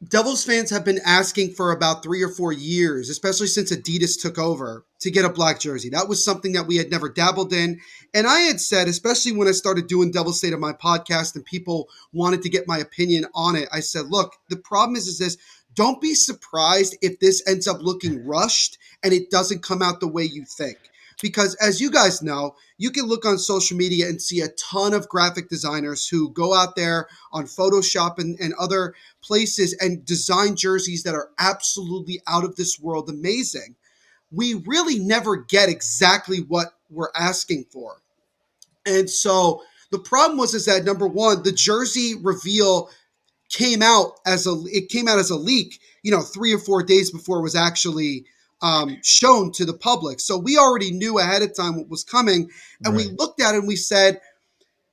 Devils fans have been asking for about 3 or 4 years, especially since Adidas took over, to get a black jersey. That was something that we had never dabbled in. And I had said, especially when I started doing Devil State on my podcast and people wanted to get my opinion on it, I said, look, the problem is this. Don't be surprised if this ends up looking rushed and it doesn't come out the way you think. Because as you guys know, you can look on social media and see a ton of graphic designers who go out there on Photoshop and other places and design jerseys that are absolutely out of this world amazing. We really never get exactly what we're asking for. And so the problem is that number one, the jersey reveal came out as a leak, 3 or 4 days before it was actually shown to the public. So we already knew ahead of time what was coming. And we looked at it and we said,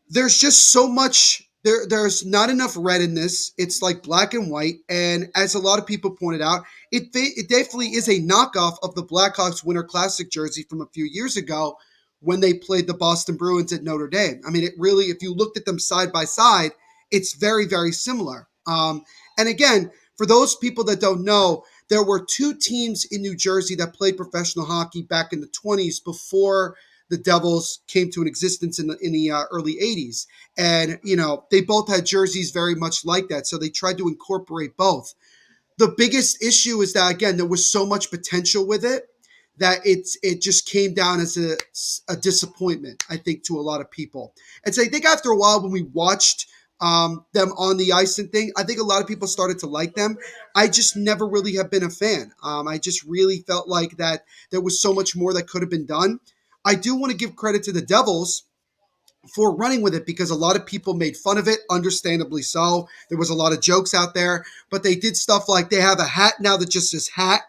there's just so much, there's not enough red in this. It's like black and white. And as a lot of people pointed out, it definitely is a knockoff of the Blackhawks Winter Classic jersey from a few years ago when they played the Boston Bruins at Notre Dame. I mean, it really, if you looked at them side by side, it's very, very similar. And again, for those people that don't know, there were 2 teams in New Jersey that played professional hockey back in the 20s before the Devils came to an existence in the early 80s. And, they both had jerseys very much like that. So they tried to incorporate both. The biggest issue is that, again, there was so much potential with it that it just came down as a disappointment, I think, to a lot of people. And so I think after a while when we watched them on the ice and thing, I think a lot of people started to like them. I just never really have been a fan. I just really felt like that there was so much more that could have been done. I do want to give credit to the Devils for running with it because a lot of people made fun of it, understandably so. There was a lot of jokes out there, but they did stuff like they have a hat now that just says hat.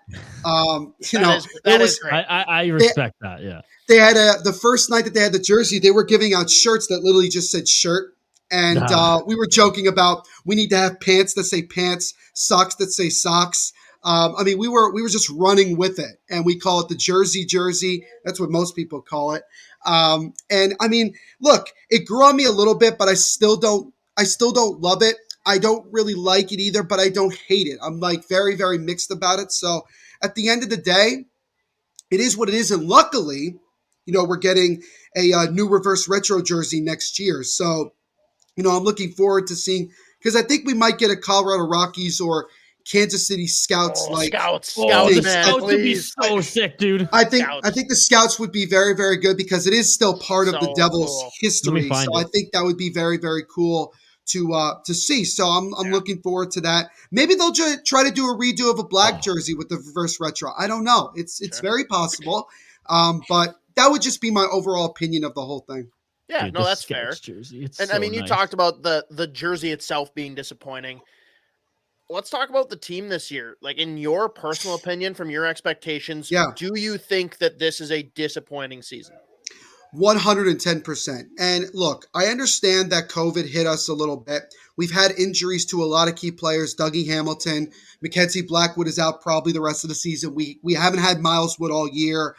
That is great. I respect that. Yeah. They had the first night that they had the jersey, they were giving out shirts that literally just said shirt. And we were joking about we need to have pants that say pants, socks that say socks. We were just running with it, and we call it the jersey. That's what most people call it. Look, it grew on me a little bit, but I still don't love it. I don't really like it either, but I don't hate it. I'm like very, very mixed about it. So at the end of the day, it is what it is. And luckily, we're getting a new reverse retro jersey next year. So, I'm looking forward to seeing, because I think we might get a Colorado Rockies or Kansas City Scouts Scouts, the man, Scouts would be please. so sick, dude. I think the Scouts would be very, very good because it is still part of the Devils' history. So I think that would be very, very cool to see. So I'm looking forward to that. Maybe they'll try to do a redo of a black jersey with the reverse retro. I don't know. It's very possible. But that would just be my overall opinion of the whole thing. Yeah, Dude, no, that's fair. Jersey, it's and so you nice. talked about the jersey itself being disappointing. Let's talk about the team this year. Like, in your personal opinion, from your expectations, do you think that this is a disappointing season? 110%. And look, I understand that COVID hit us a little bit. We've had injuries to a lot of key players. Dougie Hamilton, Mackenzie Blackwood is out probably the rest of the season. We haven't had Miles Wood all year.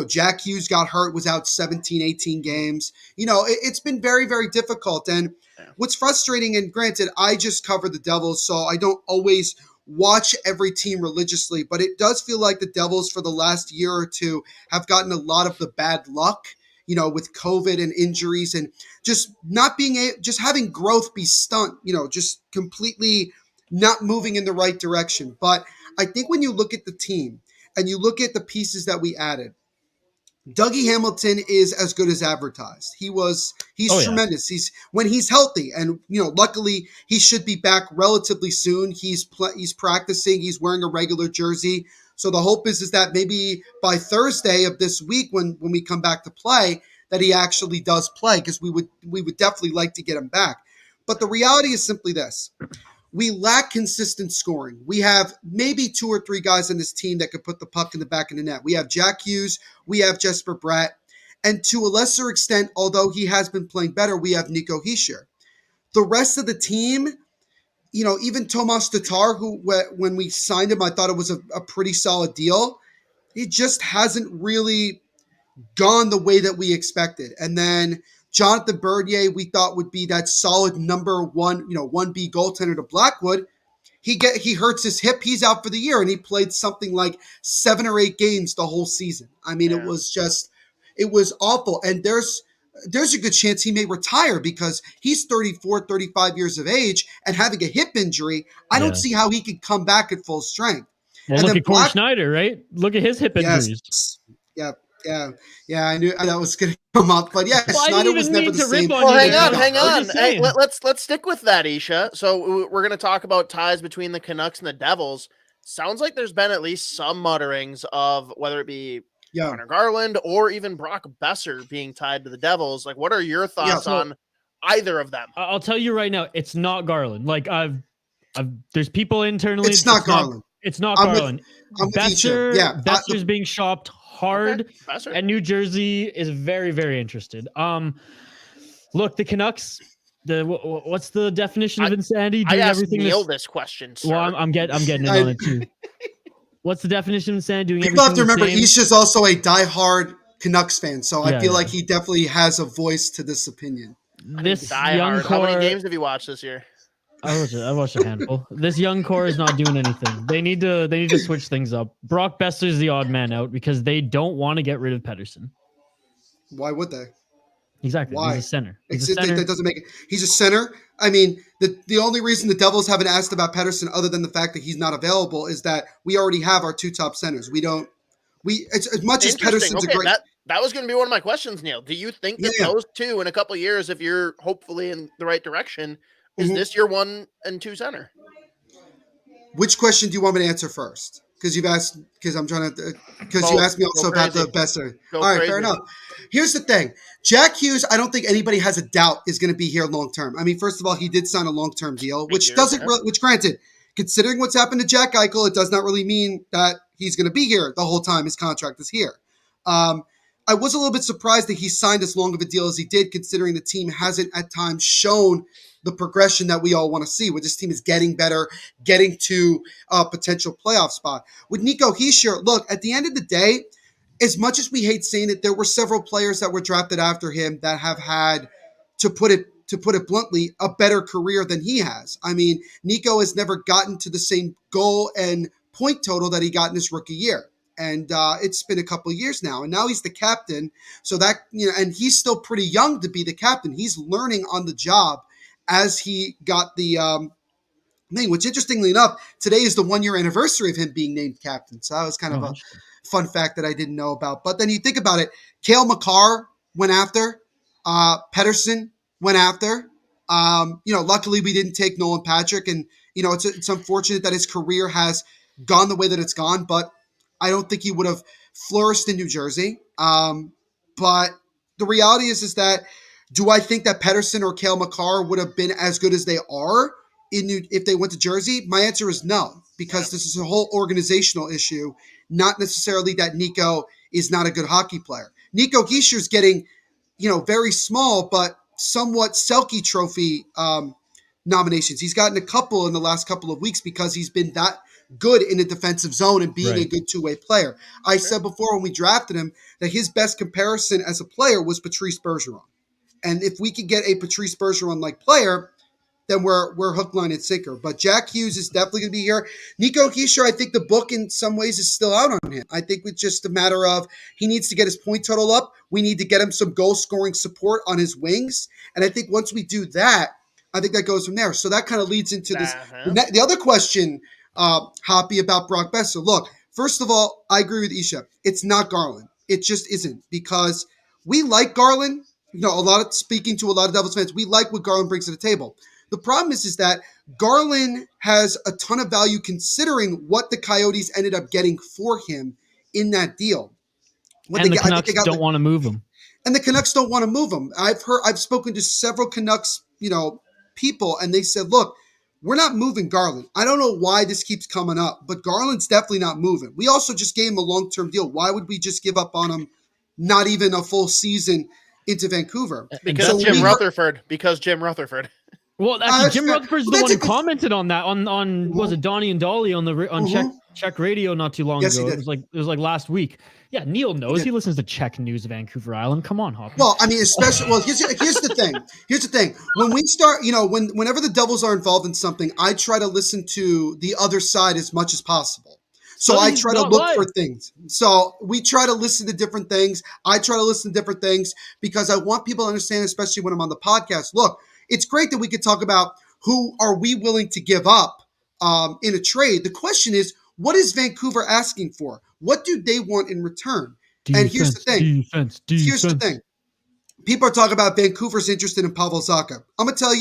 Jack Hughes got hurt, was out 17, 18 games. It's been very, very difficult. And what's frustrating, and granted, I just cover the Devils, so I don't always watch every team religiously, but it does feel like the Devils for the last year or two have gotten a lot of the bad luck, with COVID and injuries and just not just having growth be stunt, just completely not moving in the right direction. But I think when you look at the team and you look at the pieces that we added, Dougie Hamilton is as good as advertised. He's tremendous. When he's healthy, and luckily he should be back relatively soon. He's practicing. He's wearing a regular jersey. So the hope is that maybe by Thursday of this week, when we come back to play, that he actually does play, because we would definitely like to get him back. But the reality is simply this. We lack consistent scoring. We have maybe 2 or 3 guys on this team that could put the puck in the back of the net. We have Jack Hughes. We have Jesper Bratt. And to a lesser extent, although he has been playing better, we have Nico Hischier. The rest of the team, even Tomas Tatar, who when we signed him, I thought it was a pretty solid deal. It just hasn't really gone the way that we expected. And then Jonathan Bernier, we thought would be that solid number 1B goaltender to Blackwood. He hurts his hip. He's out for the year, and he played something like 7 or 8 games the whole season. It was awful. And there's a good chance he may retire because he's 34, 35 years of age and having a hip injury. I don't see how he could come back at full strength. Well, and look at Corey Schneider, right? Look at his hip injuries. Yeah. I knew that was going to come up, but Schneider was never the same. Well, hang on. Hey, let's stick with that, Isha. So we're going to talk about ties between the Canucks and the Devils. Sounds like there's been at least some mutterings of whether it be Connor Garland or even Brock Besser being tied to the Devils. Like, what are your thoughts on either of them? I'll tell you right now, it's not Garland. Like, there's people internally. It's not Garland. It's not Garland. Besser's being shopped hard, and New Jersey is very, very interested. Look, the Canucks. What's the definition of insanity? I asked Neil this question, sir. Well, I'm getting in on it too. What's the definition of insanity? Doing People have to remember, Isha's also a diehard Canucks fan, so I feel like he definitely has a voice to this opinion. This diehard. How many games have you watched this year? I watched a handful. This young core is not doing anything. They need to switch things up. Brock Besser's the odd man out because they don't want to get rid of Pettersson. Why would they? Exactly. Why? He's a center. That doesn't make it. He's a center. I mean, the only reason the Devils haven't asked about Pettersson, other than the fact that he's not available, is that we already have our 2 top centers. As much as Pettersson's a great. That was going to be one of my questions, Neil. Do you think that those two in a couple of years, if you're hopefully in the right direction, is this your 1 and 2 center? Which question do you want me to answer first? Because you asked me also about the Besser. All right, fair enough. Here's the thing. Jack Hughes, I don't think anybody has a doubt is going to be here long term. I mean, first of all, he did sign a long-term deal, which granted, considering what's happened to Jack Eichel, it does not really mean that he's going to be here the whole time his contract is here. I was a little bit surprised that he signed as long of a deal as he did, considering the team hasn't at times shown the progression that we all want to see, where this team is getting better, getting to a potential playoff spot. With Nico Hischier, look, at the end of the day, as much as we hate saying it, there were several players that were drafted after him that have had, to put it bluntly, a better career than he has. I mean, Nico has never gotten to the same goal and point total that he got in his rookie year. And it's been a couple of years now. And now he's the captain. So that, and he's still pretty young to be the captain. He's learning on the job as he got the name, which interestingly enough, today is the 1-year anniversary of him being named captain. So that was kind of a fun fact that I didn't know about. But then you think about it, Cale Makar went after, Pettersson went after. Luckily we didn't take Nolan Patrick, and it's unfortunate that his career has gone the way that it's gone, but I don't think he would have flourished in New Jersey. But the reality is that, do I think that Pettersson or Cale Makar would have been as good as they are if they went to Jersey? My answer is no, because this is a whole organizational issue, not necessarily that Nico is not a good hockey player. Nico Hischier's getting, very small, but somewhat Selke Trophy nominations. He's gotten a couple in the last couple of weeks because he's been that good in the defensive zone and being a good two-way player. I said before when we drafted him that his best comparison as a player was Patrice Bergeron. And if we could get a Patrice Bergeron-like player, then we're hook, line, and sinker. But Jack Hughes is definitely going to be here. Nico Hischier, I think the book in some ways is still out on him. I think it's just a matter of he needs to get his point total up. We need to get him some goal-scoring support on his wings. And I think once we do that, I think that goes from there. So that kind of leads into this. The other question, Hoppy, about Brock Besser. Look, first of all, I agree with Isha. It's not Garland. It just isn't, because we like Garland. Speaking to a lot of Devils fans, we like what Garland brings to the table. The problem is that Garland has a ton of value considering what the Coyotes ended up getting for him in that deal. The Canucks don't want to move him. And the Canucks don't want to move him. I've spoken to several Canucks, people, and they said, look, we're not moving Garland. I don't know why this keeps coming up, but Garland's definitely not moving. We also just gave him a long-term deal. Why would we just give up on him not even a full season into Vancouver? Because Jim Rutherford. Well, actually, Jim Rutherford's the one who commented on that on was it Donnie and Dolly on Czech radio not too long ago. It was like last week. Yeah, Neil knows. He listens to Czech news of Vancouver Island. Come on, Hoppy. Well, I mean, especially here's the thing. Here's the thing. When we start, whenever the Devils are involved in something, I try to listen to the other side as much as possible. So I try to look for things. So we try to listen to different things. I try to listen to different things because I want people to understand, especially when I'm on the podcast. Look, it's great that we could talk about who are we willing to give up in a trade. The question is, what is Vancouver asking for? What do they want in return? And here's the thing. Here's the thing. People are talking about Vancouver's interested in Pavel Zacha. I'm gonna tell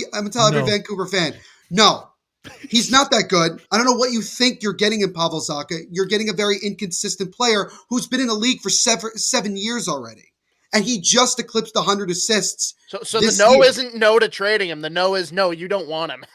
every Vancouver fan, no. He's not that good. I don't know what you think you're getting in Pavel Zacha. You're getting a very inconsistent player who's been in the league for 7 years already. And he just eclipsed 100 assists. So the no year. Isn't no to trading him. The no is no, you don't want him.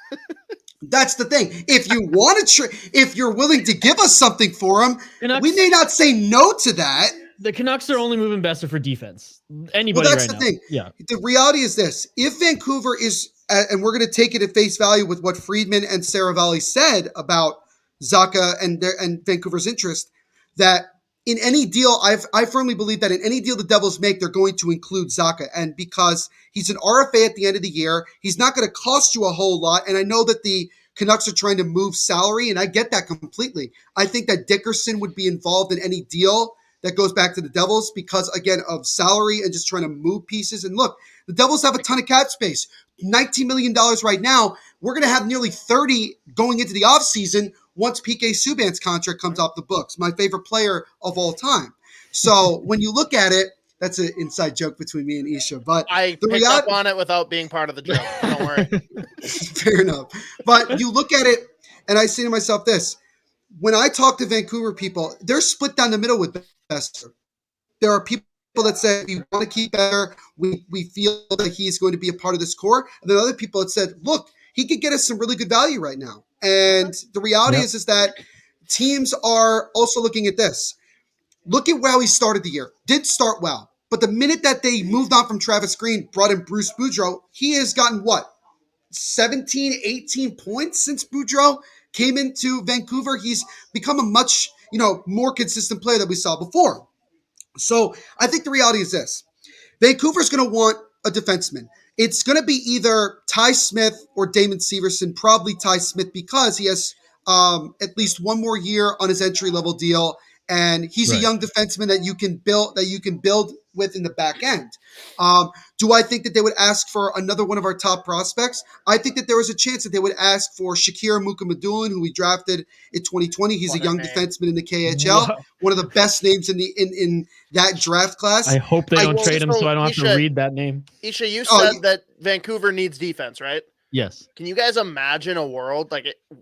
That's the thing. If you want to if you're willing to give us something for him, we may not say no to that. The Canucks are only moving Besser for defense. Anybody that's right the thing. Yeah. The reality is this. If Vancouver is, and we're going to take it at face value with what Friedman and Saravalli said about Zacha and Vancouver's interest, that in any deal, I firmly believe that in any deal the Devils make, they're going to include Zacha. And because he's an RFA at the end of the year, he's not going to cost you a whole lot. And I know that the Canucks are trying to move salary, and I get that completely. I think that Dickerson would be involved in any deal that goes back to the Devils because, again, of salary and just trying to move pieces. And look, the Devils have a ton of cap space, $19 million right now. We're going to have nearly 30 going into the offseason once PK Subban's contract comes off the books, my favorite player of all time. So when you look at it, that's an inside joke between me and Isha. But I picked up on it without being part of the joke. Don't worry. Fair enough. But you look at it, and I say to myself this. When I talk to Vancouver people, they're split down the middle with Besser. There are people that say we want to keep Besser. We feel that he's going to be a part of this core. And then other people that said, look, he could get us some really good value right now. And the reality is that teams are also looking at this. Look at how he started the year. Did start well. But the minute that they moved on from Travis Green, brought in Bruce Boudreau, he has gotten 17, 18 points since Boudreau came into Vancouver. He's become a much, more consistent player than we saw before. So I think the reality is this. Vancouver's going to want a defenseman. It's going to be either Ty Smith or Damon Severson, probably Ty Smith because he has at least one more year on his entry-level deal, and he's a young defenseman that you can build with in the back end. Do I think that they would ask for another one of our top prospects? I think that there was a chance that they would ask for Shakir Mukhamadullin, who we drafted in 2020. He's a young defenseman in the KHL, one of the best names in that draft class. I hope they don't trade him so I don't have to read that name. Isha, you said that Vancouver needs defense, right? Yes. Can you guys imagine a world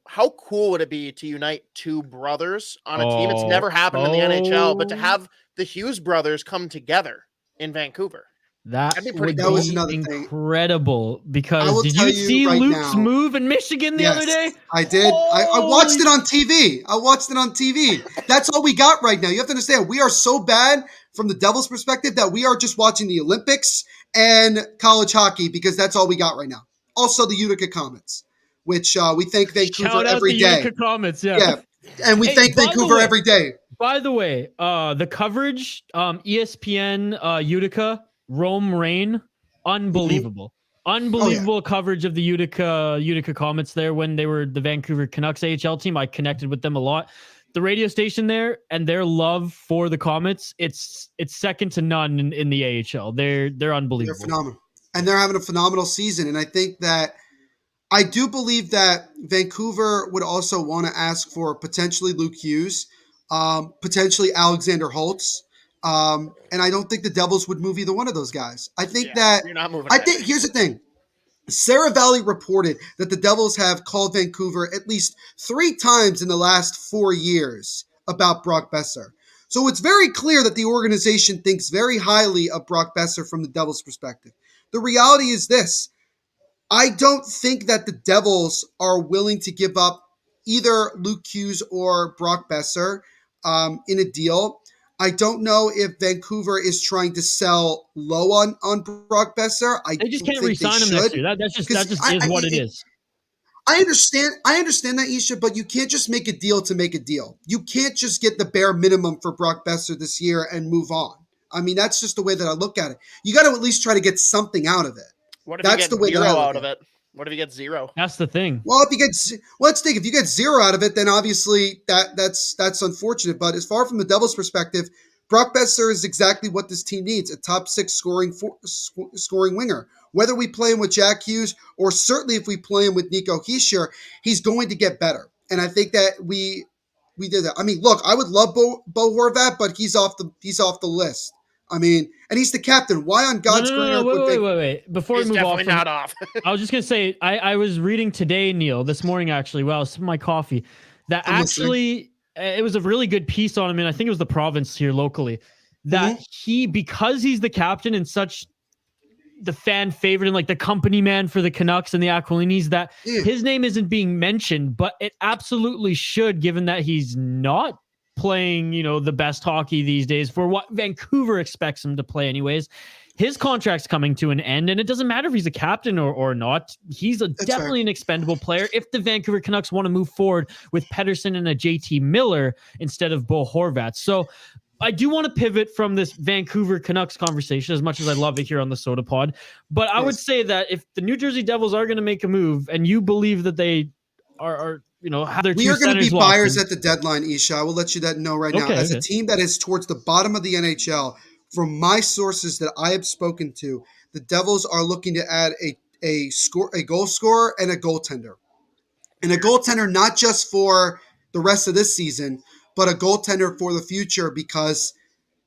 how cool would it be to unite two brothers on a team? It's never happened in the NHL, but to have the Hughes brothers come together in Vancouver. That would was be another incredible thing. Because did you see right Luke's now, move in Michigan the other day? I did. I watched it on TV. That's all we got right now. You have to understand, we are so bad from the Devils' perspective that we are just watching the Olympics and college hockey because that's all we got right now. Also, the Utica Comets, which we thank Vancouver every day. Utica Comets, yeah. And we thank Vancouver every day. By the way, the coverage, ESPN Utica, Rome Rain, unbelievable. Unbelievable coverage of the Utica Comets there when they were the Vancouver Canucks AHL team. I connected with them a lot. The radio station there and their love for the Comets, it's second to none in the AHL. They're unbelievable. They're phenomenal. And they're having a phenomenal season. And I do believe that Vancouver would also want to ask for potentially Luke Hughes, potentially Alexander Holtz. And I don't think the Devils would move either one of those guys. I think you're not moving. Here's the thing. Sarah Valley reported that the Devils have called Vancouver at least 3 times in the last 4 years about Brock Besser. So it's very clear that the organization thinks very highly of Brock Besser from the Devils' perspective. The reality is this. I don't think that the Devils are willing to give up either Luke Hughes or Brock Besser in a deal. I don't know if Vancouver is trying to sell low on Brock Besser. They just can't re-sign him next year. That just is what it is. I understand that, Isha, but you can't just make a deal to make a deal. You can't just get the bare minimum for Brock Besser this year and move on. I mean, that's just the way that I look at it. You got to at least try to get something out of it. What if you get zero out of it? What if you get zero? That's the thing. Well, let's think. If you get zero out of it, then obviously that's unfortunate. But as far from the Devils' perspective, Brock Besser is exactly what this team needs: a top 6 scoring winger. Whether we play him with Jack Hughes or certainly if we play him with Nico Hischier, he's going to get better. And I think that we did that. I mean, look, I would love Bo Horvat, but he's off the list. I mean, and he's the captain. Why on God's green earth? Wait. Before we move off, not off. I was just gonna say, I was reading today, Neil, this morning actually, while I was sipping my coffee, that actually it was a really good piece on him, and I think it was the Province here locally, that because he's the captain and such the fan favorite and like the company man for the Canucks and the Aquilinis, that his name isn't being mentioned, but it absolutely should, given that he's not playing, the best hockey these days for what Vancouver expects him to play anyways. His contract's coming to an end, and it doesn't matter if he's a captain or not. He's definitely an expendable player if the Vancouver Canucks want to move forward with Pettersson and a JT Miller instead of Bo Horvat. So I do want to pivot from this Vancouver Canucks conversation as much as I love it here on the Sota Pod. But I would say that if the New Jersey Devils are going to make a move and you believe that they are have their we two are going to be centers buyers locked in. at the deadline, Isha. I will let you know right now. As a team that is towards the bottom of the NHL, from my sources that I have spoken to, the Devils are looking to add a goal scorer and a goaltender. And a goaltender not just for the rest of this season, but a goaltender for the future, because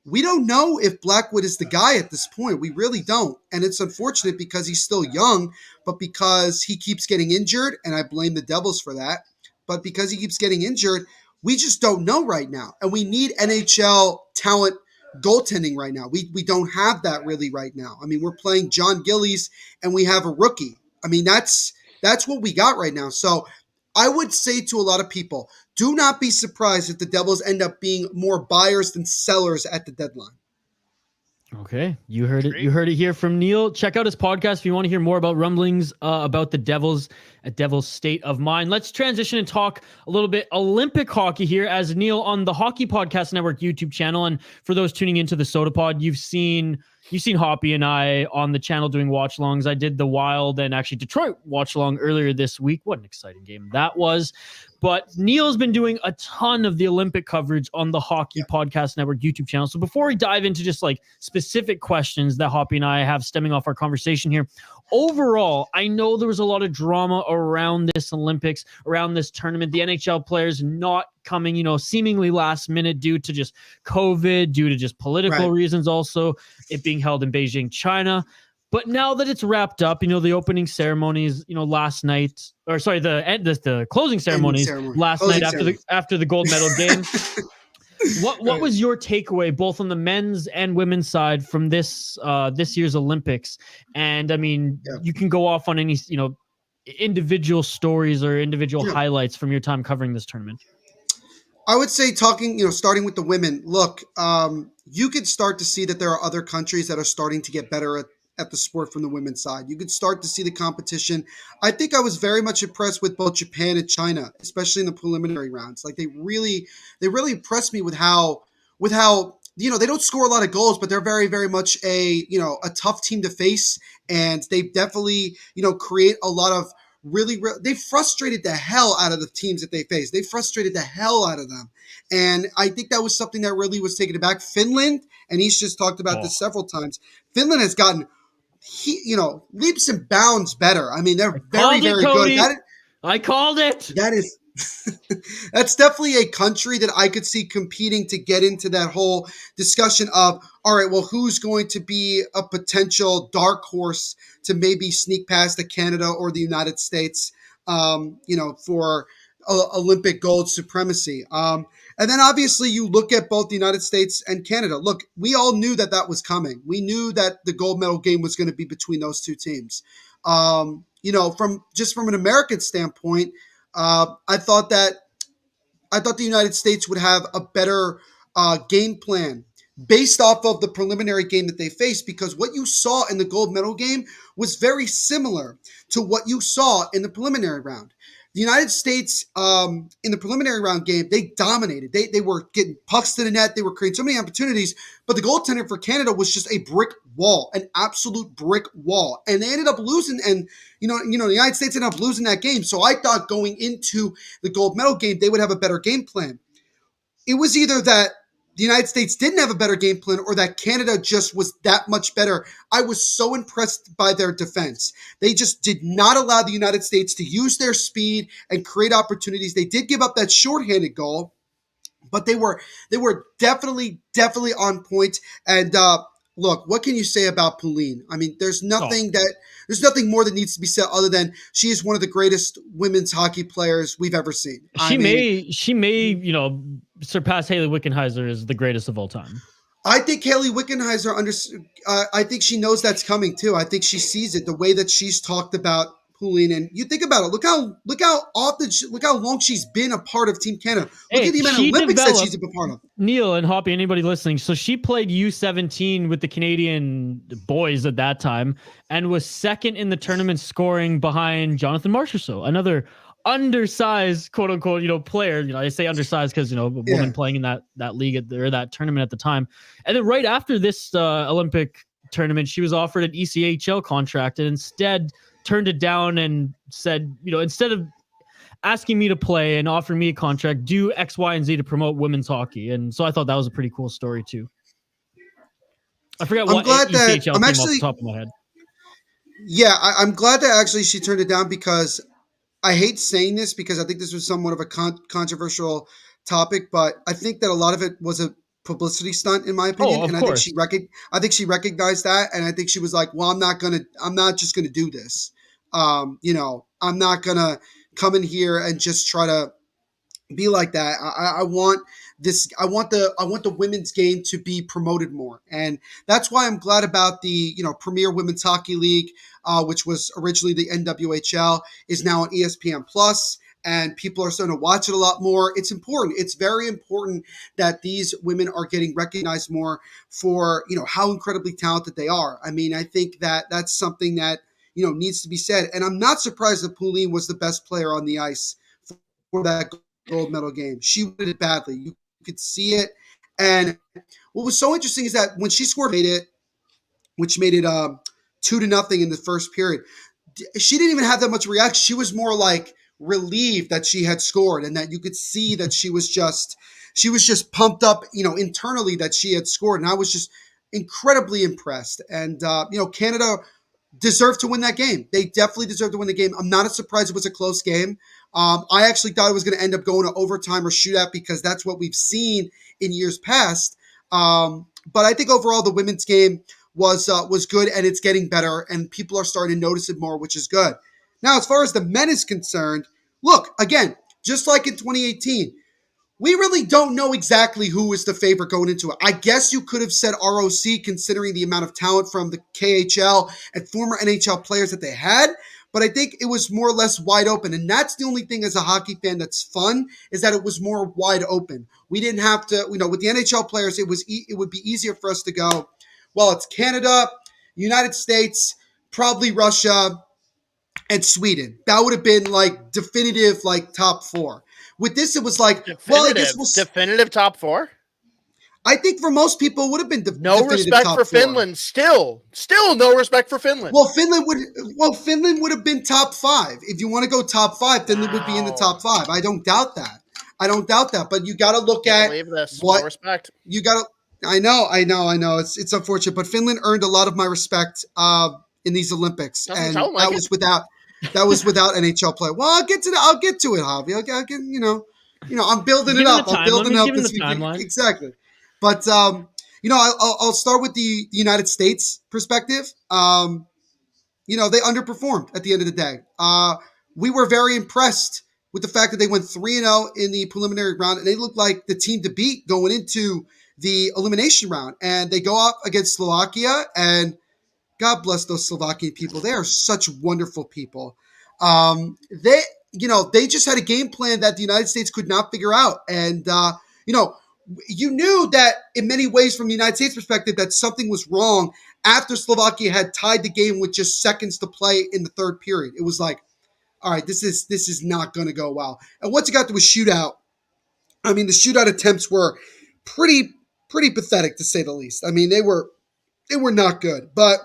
we don't know if Blackwood is the guy at this point. We really don't. And it's unfortunate because he's still young, but because he keeps getting injured, and I blame the Devils for that, but because he keeps getting injured, we just don't know right now. And we need NHL talent goaltending right now. We don't have that really right now. I mean, we're playing John Gillies and we have a rookie. I mean, that's what we got right now. So I would say to a lot of people, do not be surprised if the Devils end up being more buyers than sellers at the deadline. Okay, you heard it. You heard it here from Neil. Check out his podcast if you want to hear more about rumblings about the Devils, a Devils state of mind. Let's transition and talk a little bit Olympic hockey here, as Neil on the Hockey Podcast Network YouTube channel. And for those tuning into the Sota Pod, you've seen Hoppy and I on the channel doing watchalongs. I did the Wild and actually Detroit watchalong earlier this week. What an exciting game that was. But Neil's been doing a ton of the Olympic coverage on the Hockey Podcast Network YouTube channel. So before we dive into just like specific questions that Hoppy and I have stemming off our conversation here, overall, I know there was a lot of drama around this Olympics, around this tournament. The NHL players not coming, seemingly last minute due to just COVID, due to just political reasons, also it being held in Beijing, China. But now that it's wrapped up, the opening ceremonies, last night, or sorry, the closing ceremonies last night after the gold medal game. What was your takeaway, both on the men's and women's side, from this year's Olympics? And I mean, you can go off on any individual stories or individual highlights from your time covering this tournament. I would say starting with the women, look, you could start to see that there are other countries that are starting to get better at the sport from the women's side. You could start to see the competition. I think I was very much impressed with both Japan and China, especially in the preliminary rounds. Like they really impressed me with how they don't score a lot of goals, but they're very, very much a tough team to face. And they definitely, create a lot of they frustrated the hell out of the teams that they faced. They frustrated the hell out of them. And I think that was something that really was taken aback. Finland, and he's just talked about this several times, Finland has gotten leaps and bounds better. I mean, they're very, very good. I called it. That is that's definitely a country that I could see competing to get into that whole discussion of, all right, well, who's going to be a potential dark horse to maybe sneak past the Canada or the United States, for Olympic gold supremacy. And then obviously you look at both the United States and Canada. Look, we all knew that was coming. We knew that the gold medal game was going to be between those two teams. From an American standpoint, I thought the United States would have a better game plan based off of the preliminary game that they faced, because what you saw in the gold medal game was very similar to what you saw in the preliminary round. The United States, in the preliminary round game, they dominated. They were getting pucks to the net. They were creating so many opportunities. But the goaltender for Canada was just a brick wall, an absolute brick wall. And they ended up losing. And, the United States ended up losing that game. So I thought going into the gold medal game, they would have a better game plan. It was either that the United States didn't have a better game plan or that Canada just was that much better. I was so impressed by their defense. They just did not allow the United States to use their speed and create opportunities. They did give up that shorthanded goal, but they were definitely on point. And look, what can you say about Pauline? I mean, there's nothing more that needs to be said other than she is one of the greatest women's hockey players we've ever seen. She may surpass Haley Wickenheiser as the greatest of all time. I think Haley Wickenheiser I think she knows that's coming too. I think she sees it the way that she's talked about Pauline. And you think about it. Look how long she's been a part of Team Canada. Look at the amount of Olympics that she's been a part of. Neil and Hoppy, anybody listening? So she played U17 with the Canadian boys at that time and was second in the tournament scoring behind Jonathan Marchessault, another undersized, quote unquote, player. I say undersized because a woman playing in that league or that tournament at the time. And then right after this Olympic tournament, she was offered an ECHL contract and instead turned it down and said, instead of asking me to play and offering me a contract, do X, Y, and Z to promote women's hockey. And so I thought that was a pretty cool story too. I forgot what ECHL came off the top of my head. Yeah, I'm glad that actually she turned it down, because I hate saying this because I think this was somewhat of a controversial topic, but I think that a lot of it was a publicity stunt, in my opinion. And I think she recognized that, and I think she was like, "Well, I'm not just gonna do this. I'm not gonna come in here and just try to be like that. I want this. I want the women's game to be promoted more, and that's why I'm glad about the Premier Women's Hockey League, which was originally the NWHL, is now on ESPN Plus, and people are starting to watch it a lot more. It's important. It's very important that these women are getting recognized more for how incredibly talented they are. I mean, I think that that's something that needs to be said, and I'm not surprised that Pauline was the best player on the ice for that gold medal game. She did it badly. You could see it. And what was so interesting is that when she scored, which made it 2-0 in the first period, she didn't even have that much reaction. She was more like relieved that she had scored, and that you could see that she was just pumped up, internally, that she had scored. And I was just incredibly impressed. And Canada deserved to win that game. They definitely deserved to win the game. I'm not surprised it was a close game. I actually thought it was going to end up going to overtime or shootout, because that's what we've seen in years past. But I think overall the women's game was good, and it's getting better, and people are starting to notice it more, which is good. Now, as far as the men is concerned, look, again, just like in 2018, we really don't know exactly who is the favorite going into it. I guess you could have said ROC, considering the amount of talent from the KHL and former NHL players that they had. But I think it was more or less wide open. And that's the only thing as a hockey fan that's fun, is that it was more wide open. We didn't have to, with the NHL players, it would be easier for us to go, well, it's Canada, United States, probably Russia, and Sweden. That would have been like definitive, like top four. With this, it was like, I guess definitive top four. I think for most people it would have been no respect for Finland. Still no respect for Finland. Well, Finland would have been top 5. If you want to go top 5, Finland would be in the top 5. I don't doubt that. But you got to look at what no respect. You got to. I know. It's unfortunate, but Finland earned a lot of my respect in these Olympics, and that was without NHL play. Well, I'll get to it, Javi. I'll get, I'm building it up. I'm building up this timeline. Exactly. But, I'll start with the United States perspective. They underperformed at the end of the day. We were very impressed with the fact that they went 3-0 in the preliminary round, and they looked like the team to beat going into the elimination round. And they go up against Slovakia, and God bless those Slovakian people. They are such wonderful people. They just had a game plan that the United States could not figure out. And, you knew that in many ways from the United States perspective that something was wrong after Slovakia had tied the game with just seconds to play in the third period. It was like, all right, this is not going to go well. And once it got to a shootout, I mean, the shootout attempts were pretty pathetic, to say the least. I mean, they were not good. But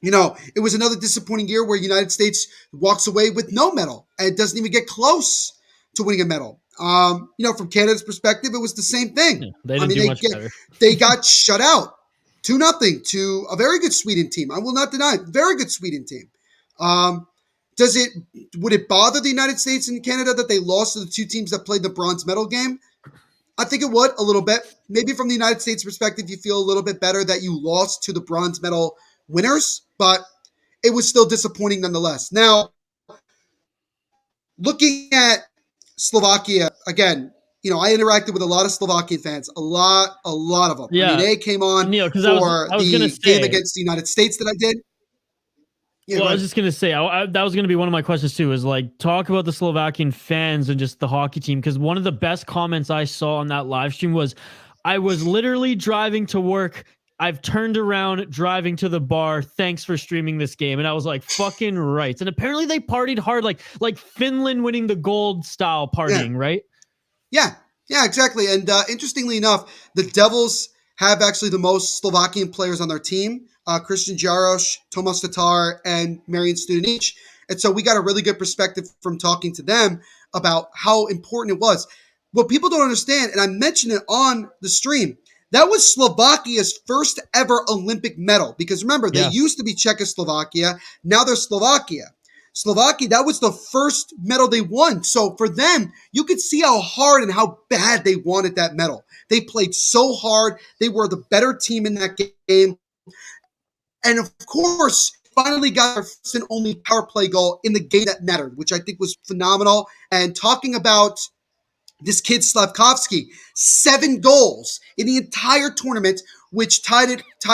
it was another disappointing year where the United States walks away with no medal and doesn't even get close to winning a medal. From Canada's perspective, it was the same thing. Yeah, they didn't do much better. They got shut out 2-0 to a very good Sweden team. I will not deny it. Very good Sweden team. Would it bother the United States and Canada that they lost to the two teams that played the bronze medal game? I think it would a little bit. Maybe from the United States perspective, you feel a little bit better that you lost to the bronze medal winners, but it was still disappointing nonetheless. Now, looking at Slovakia, again, I interacted with a lot of Slovakian fans, a lot of them. Yeah. I mean, they came on for the game against the United States that I did. Yeah, well, I was just going to say, that was going to be one of my questions too, is like, talk about the Slovakian fans and just the hockey team. Because one of the best comments I saw on that live stream was, I was literally driving to work I've turned around driving to the bar. Thanks for streaming this game. And I was like, fucking right. And apparently they partied hard, like Finland winning the gold style partying, right? Yeah, exactly. And interestingly enough, the Devils have actually the most Slovakian players on their team. Christian Jarosz, Tomas Tatar, and Marian Studenic. And so we got a really good perspective from talking to them about how important it was. What people don't understand, and I mentioned it on the stream, that was Slovakia's first ever Olympic medal. Because remember, they used to be Czechoslovakia. Now they're Slovakia. Slovakia, that was the first medal they won. So for them, you could see how hard and how bad they wanted that medal. They played so hard. They were the better team in that game. And of course, finally got their first and only power play goal in the game that mattered, which I think was phenomenal. And talking about this kid Slavkovsky, 7 goals in the entire tournament, which tied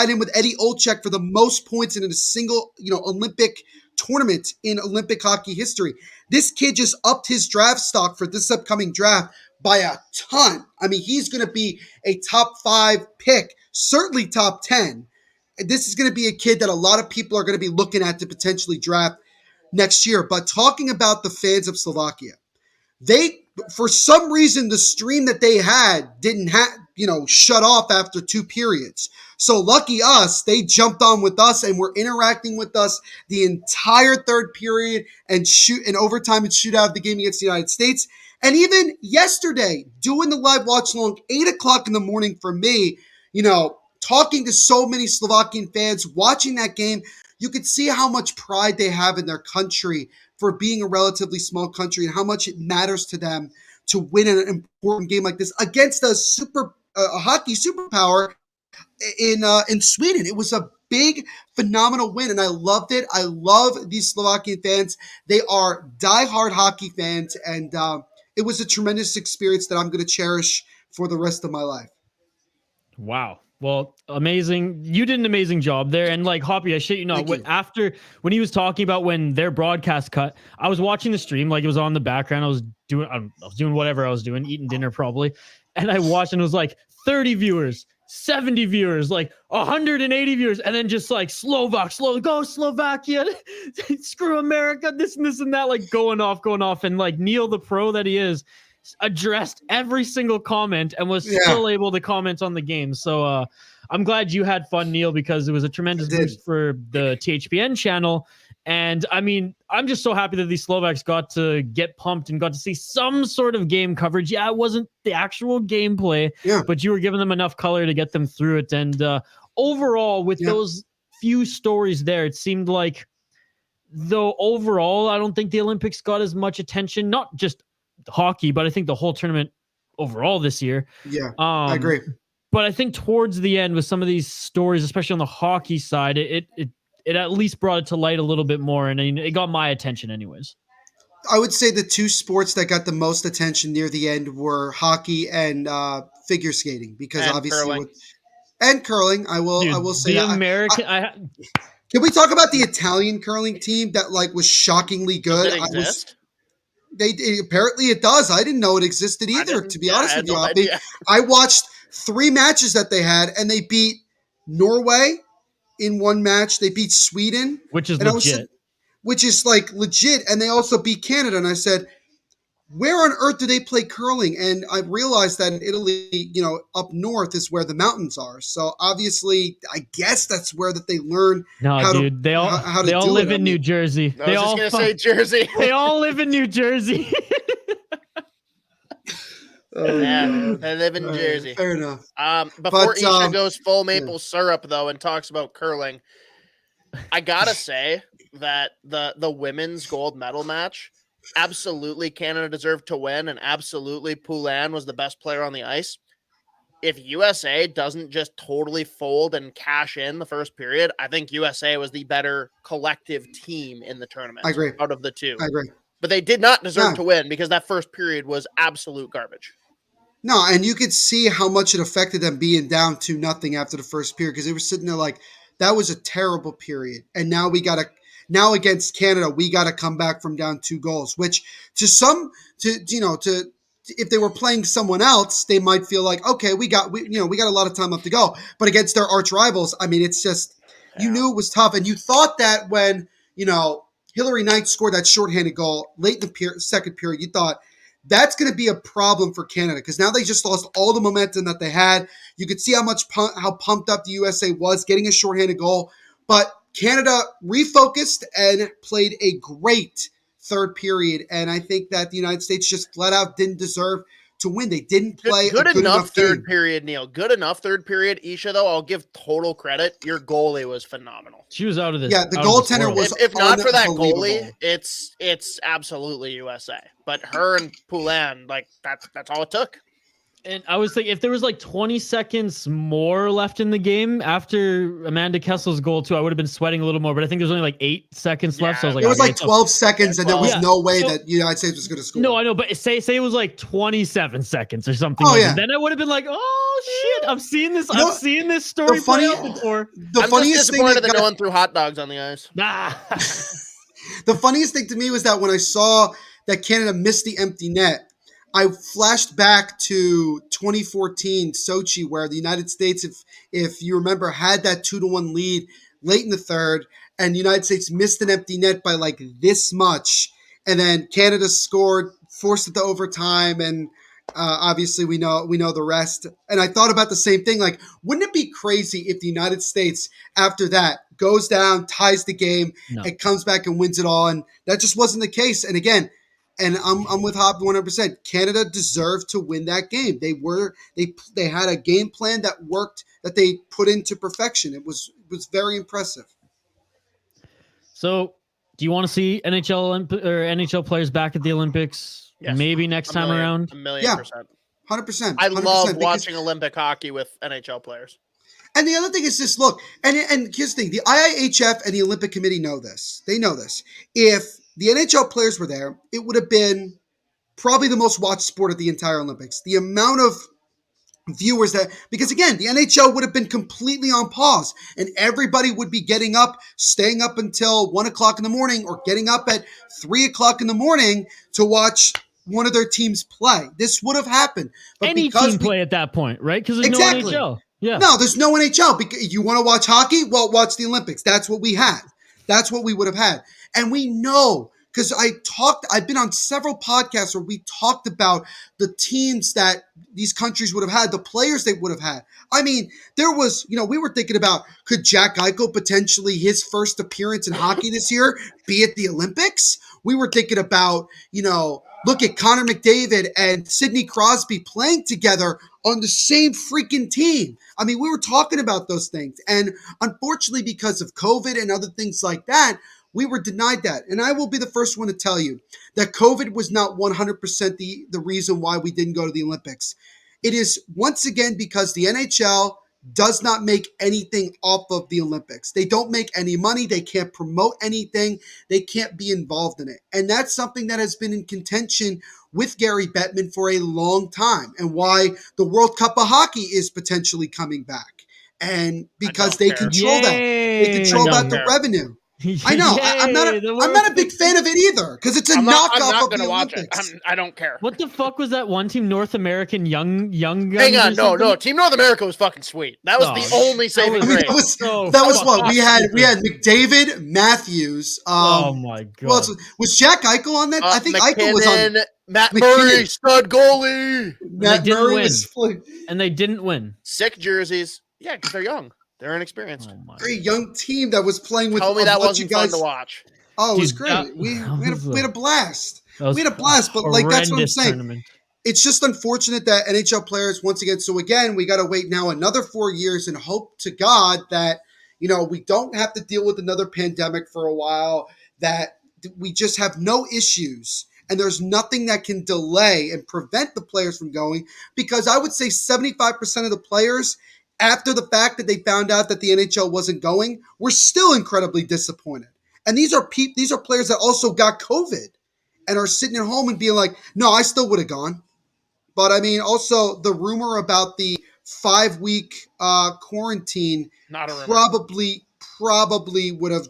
in with Eddie Olczyk for the most points in a single, Olympic tournament in Olympic hockey history. This kid just upped his draft stock for this upcoming draft by a ton. I mean, he's going to be a top 5 pick, certainly top 10. This is going to be a kid that a lot of people are going to be looking at to potentially draft next year. But talking about the fans of Slovakia, they, for some reason, the stream that they had didn't shut off after 2 periods. So lucky us, they jumped on with us and were interacting with us the entire 3rd period and overtime and shootout of the game against the United States. And even yesterday, doing the live watch along, 8 o'clock in the morning for me, talking to so many Slovakian fans, watching that game, you could see how much pride they have in their country for being a relatively small country and how much it matters to them to win an important game like this against a hockey superpower in Sweden. It was a big, phenomenal win, and I loved it. I love these Slovakian fans. They are diehard hockey fans, and it was a tremendous experience that I'm going to cherish for the rest of my life. Wow. Well, amazing. You did an amazing job there. And like Hoppy, I shit you not, when he was talking about when their broadcast cut, I was watching the stream, like it was on the background. I was doing whatever I was doing, eating dinner probably. And I watched and it was like 30 viewers, 70 viewers, like 180 viewers. And then just like go Slovakia, screw America, this and that, like going off. And like Neil, the pro that he is, addressed every single comment and was still able to comment on the game. So I'm glad you had fun, Neil, because it was a tremendous boost for the THPN channel. And I mean, I'm just so happy that these Slovaks got to get pumped and got to see some sort of game coverage. Yeah, it wasn't the actual gameplay, but you were giving them enough color to get them through it. And overall, with those few stories there, it seemed like, though overall, I don't think the Olympics got as much attention, not just hockey, but I think the whole tournament overall this year. Yeah, I agree. But I think towards the end with some of these stories, especially on the hockey side, it at least brought it to light a little bit more, and it got my attention anyways. I would say the 2 sports that got the most attention near the end were hockey and figure skating, because obviously curling. I will say the American. Can we talk about the Italian curling team that was shockingly good? Does it exist? Apparently it does. I didn't know it existed either, to be honest with you. I watched 3 matches that they had, and they beat Norway in 1 match. They beat Sweden, which is legit. Which is legit, and they also beat Canada. And I said, where on earth do they play curling? And I realized that in Italy, up north is where the mountains are. So obviously, I guess that's where that they learn. They all live in New Jersey. I was just gonna say Jersey. They all live in New Jersey. They live in Jersey. Fair enough. Before Isha goes full maple syrup though and talks about curling, I gotta say that the women's gold medal match. Absolutely, Canada deserved to win, and absolutely, Poulin was the best player on the ice. If USA doesn't just totally fold and cash in the first period, I think USA was the better collective team in the tournament. I agree. Out of the 2. I agree. But they did not deserve to win because that first period was absolute garbage. No, and you could see how much it affected them being down 2-0 after the first period, because they were sitting there like, that was a terrible period. And now now against Canada, we got to come back from down 2 goals, which to if they were playing someone else, they might feel like, okay, we got a lot of time left to go. But against their arch rivals, I mean, it's just, you knew it was tough. And you thought that when, Hillary Knight scored that shorthanded goal late in the second period, you thought that's going to be a problem for Canada because now they just lost all the momentum that they had. You could see how pumped up the USA was getting a shorthanded goal. But Canada refocused and played a great third period, and I think that the United States just flat out didn't deserve to win. They didn't play good a good enough third game. period, Neil. Good enough third period. Isha, though, I'll give total credit. Your goalie was phenomenal. She was out of this. Yeah, the goaltender was if not for that unbelievable. goalie, it's absolutely USA. But her and Poulin, that's all it took. And I was thinking if there was like 20 seconds more left in the game after Amanda Kessel's goal too, I would have been sweating a little more. But I think there's only like 8 seconds left. So I was like, it was like 12 seconds, and there was no way that the United States was going to score. No, I know, but say it was like 27 seconds or something. Then I would have been like, oh shit, I'm seeing this. I'm seeing this story play out before. I'm just disappointed that no one threw hot dogs on the ice. The funniest thing to me was that when I saw that Canada missed the empty net, I flashed back to 2014 Sochi, where the United States, if you remember, had that 2-1 lead late in the third, and the United States missed an empty net by like this much, and then Canada scored, forced it to overtime, and obviously we know the rest. And I thought about the same thing. Like, wouldn't it be crazy if the United States after that goes down, ties the game, and comes back and wins it all? And that just wasn't the case. And again. And I'm with Hop 100%. Canada deserved to win that game. They had a game plan that worked, that they put into perfection. It was very impressive. So, do you want to see NHL players back at the Olympics? Yes. Maybe next time around. 1,000,000%. 100%. I love watching Olympic hockey with NHL players. And the other thing is this: look, and here's the thing: the IIHF and the Olympic Committee know this. They know this. If the NHL players were there, it would have been probably the most watched sport at the entire Olympics. The amount of viewers because again, the NHL would have been completely on pause and everybody would be getting up, staying up until 1 o'clock in the morning or getting up at 3 o'clock in the morning to watch one of their teams play. This would have happened. But any team play at that point, right? Because there's no NHL. Yeah. No, there's no NHL. Because you want to watch hockey? Well, watch the Olympics. That's what we had. That's what we would have had. And we know, because I've been on several podcasts where we talked about the teams that these countries would have had, the players they would have had. I mean, there was, we were thinking about, could Jack Eichel potentially, his first appearance in hockey this year, be at the Olympics? We were thinking about, look at Connor McDavid and Sidney Crosby playing together on the same freaking team. I mean, we were talking about those things. And unfortunately, because of COVID and other things like that, we were denied that. And I will be the first one to tell you that COVID was not 100% the reason why we didn't go to the Olympics. It is, once again, because the NHL does not make anything off of the Olympics. They don't make any money. They can't promote anything. They can't be involved in it. And that's something that has been in contention with Gary Bettman for a long time, and why the World Cup of Hockey is potentially coming back. And because they control that. They control the revenue. I know. I'm not a big fan of it either, because it's a knockoff of the Olympics. I don't care. What the fuck was that one team, North American young guns? Hang on, no. Team North America was fucking sweet. That was the only saving grace. That was what we had. We had McDavid, Matthews. Oh my god. Well, was Jack Eichel on that? I think Eichel was on. Matt Murray, stud goalie. Matt Murray was and they didn't win. Sick jerseys. Yeah, because they're young. They're inexperienced. Very young team that was playing with. Tell me that wasn't fun to watch. Oh, it was great. We had a blast. We had a blast, but that's what I'm saying. Tournament. It's just unfortunate that NHL players, once again. So again, we got to wait now another 4 years and hope to God that we don't have to deal with another pandemic for a while. That we just have no issues. And there's nothing that can delay and prevent the players from going, because I would say 75% of the players, after the fact that they found out that the NHL wasn't going, were still incredibly disappointed. And these are players that also got COVID and are sitting at home and being like, no, I still would have gone. But I mean, also the rumor about the 5-week quarantine probably would have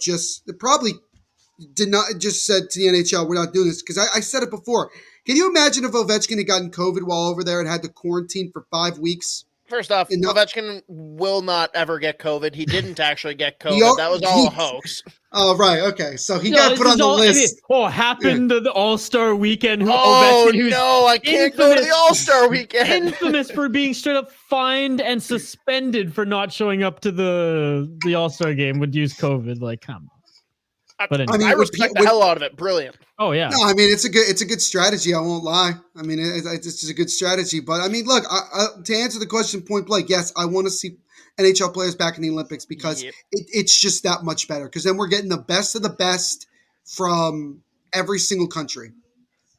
did not just said to the NHL, we're not doing this. Because I said it before. Can you imagine if Ovechkin had gotten COVID while over there and had to quarantine for 5 weeks? First off, Ovechkin will not ever get COVID. He didn't actually get COVID. That was all a house. Oh, right. Okay. So he got put on the list. Happened the All-Star weekend. Oh, no. I can't go to the All-Star weekend. Infamous for being straight up fined and suspended for not showing up to the All-Star game would use COVID. Like, come on. But anyway, I respect the hell out of it. Brilliant. Oh yeah. No, I mean it's a good strategy. I won't lie. I mean it's just a good strategy. But I mean, look, to answer the question point blank, yes, I want to see NHL players back in the Olympics because it's just that much better. Because then we're getting the best of the best from every single country.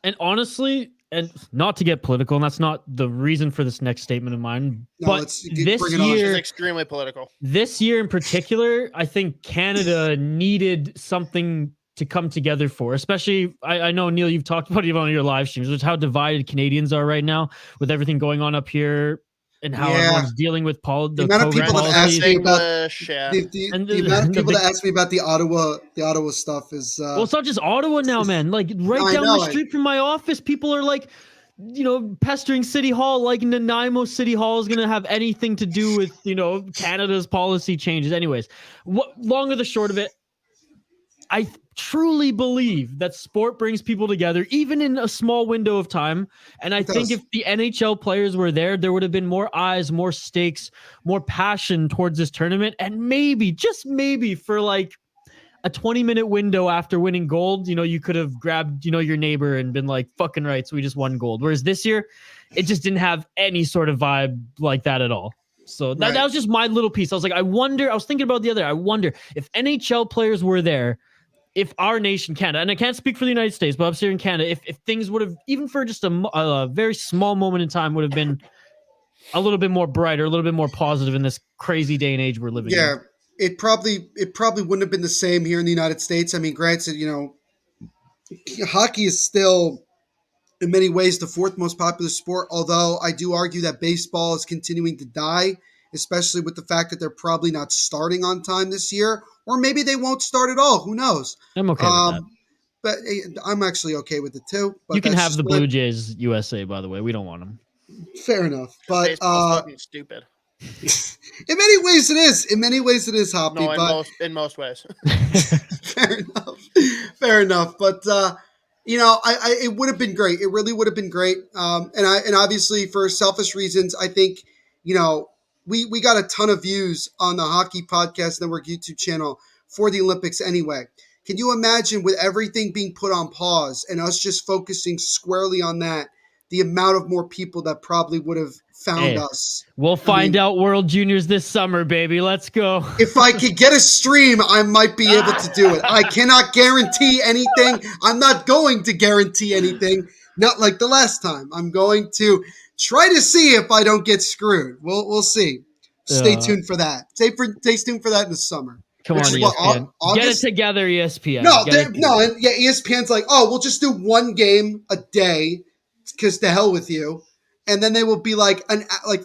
And honestly, and not to get political, and that's not the reason for this next statement of mine, but this year is extremely political. This year in particular, I think Canada needed something to come together for, especially I know, Neil, you've talked about it on your live streams, which is how divided Canadians are right now with everything going on up here and how everyone's dealing with the amount of people that ask me about the amount of people that ask me about the Ottawa stuff is well, it's not just Ottawa now, man. Like right down the street from my office, people are like, pestering City Hall, like Nanaimo City Hall is going to have anything to do with, Canada's policy changes. Anyways, long or the short of it, I truly believe that sport brings people together, even in a small window of time. And I think if the NHL players were there, there would have been more eyes, more stakes, more passion towards this tournament. And maybe, just maybe, for like a 20-minute window after winning gold, you could have grabbed, your neighbor and been like, fucking right, so we just won gold. Whereas this year, it just didn't have any sort of vibe like that at all. So that was just my little piece. I was like, I was thinking about I wonder if NHL players were there, if our nation, Canada, and I can't speak for the United States, but I'm here in Canada, if things would have, even for just a very small moment in time, would have been a little bit more brighter, a little bit more positive in this crazy day and age we're living in. Yeah, it probably wouldn't have been the same here in the United States. I mean, granted, hockey is still in many ways the fourth most popular sport, although I do argue that baseball is continuing to die, especially with the fact that they're probably not starting on time this year. Or maybe they won't start at all. Who knows? I'm okay with that. But I'm actually okay with it too. But you can have the Blue Jays USA, by the way. We don't want them. Fair enough. But baseball's fucking stupid. In many ways it is. In many ways it is, Hoppy. No, in most ways. Fair enough. But it would have been great. It really would have been great. And obviously for selfish reasons, I think, we got a ton of views on the Hockey Podcast Network YouTube channel for the Olympics anyway. Can you imagine, with everything being put on pause and us just focusing squarely on that, the amount of more people that probably would have found us? We'll find out World Juniors this summer, baby. Let's go. If I could get a stream, I might be able to do it. I cannot guarantee anything. I'm not going to guarantee anything. Not like the last time. I'm going to try to see if I don't get screwed. We'll see. Stay tuned for that. Stay tuned for that in the summer. Come on, ESPN. Get it together, ESPN. ESPN's like, we'll just do one game a day because to hell with you. And then they will be like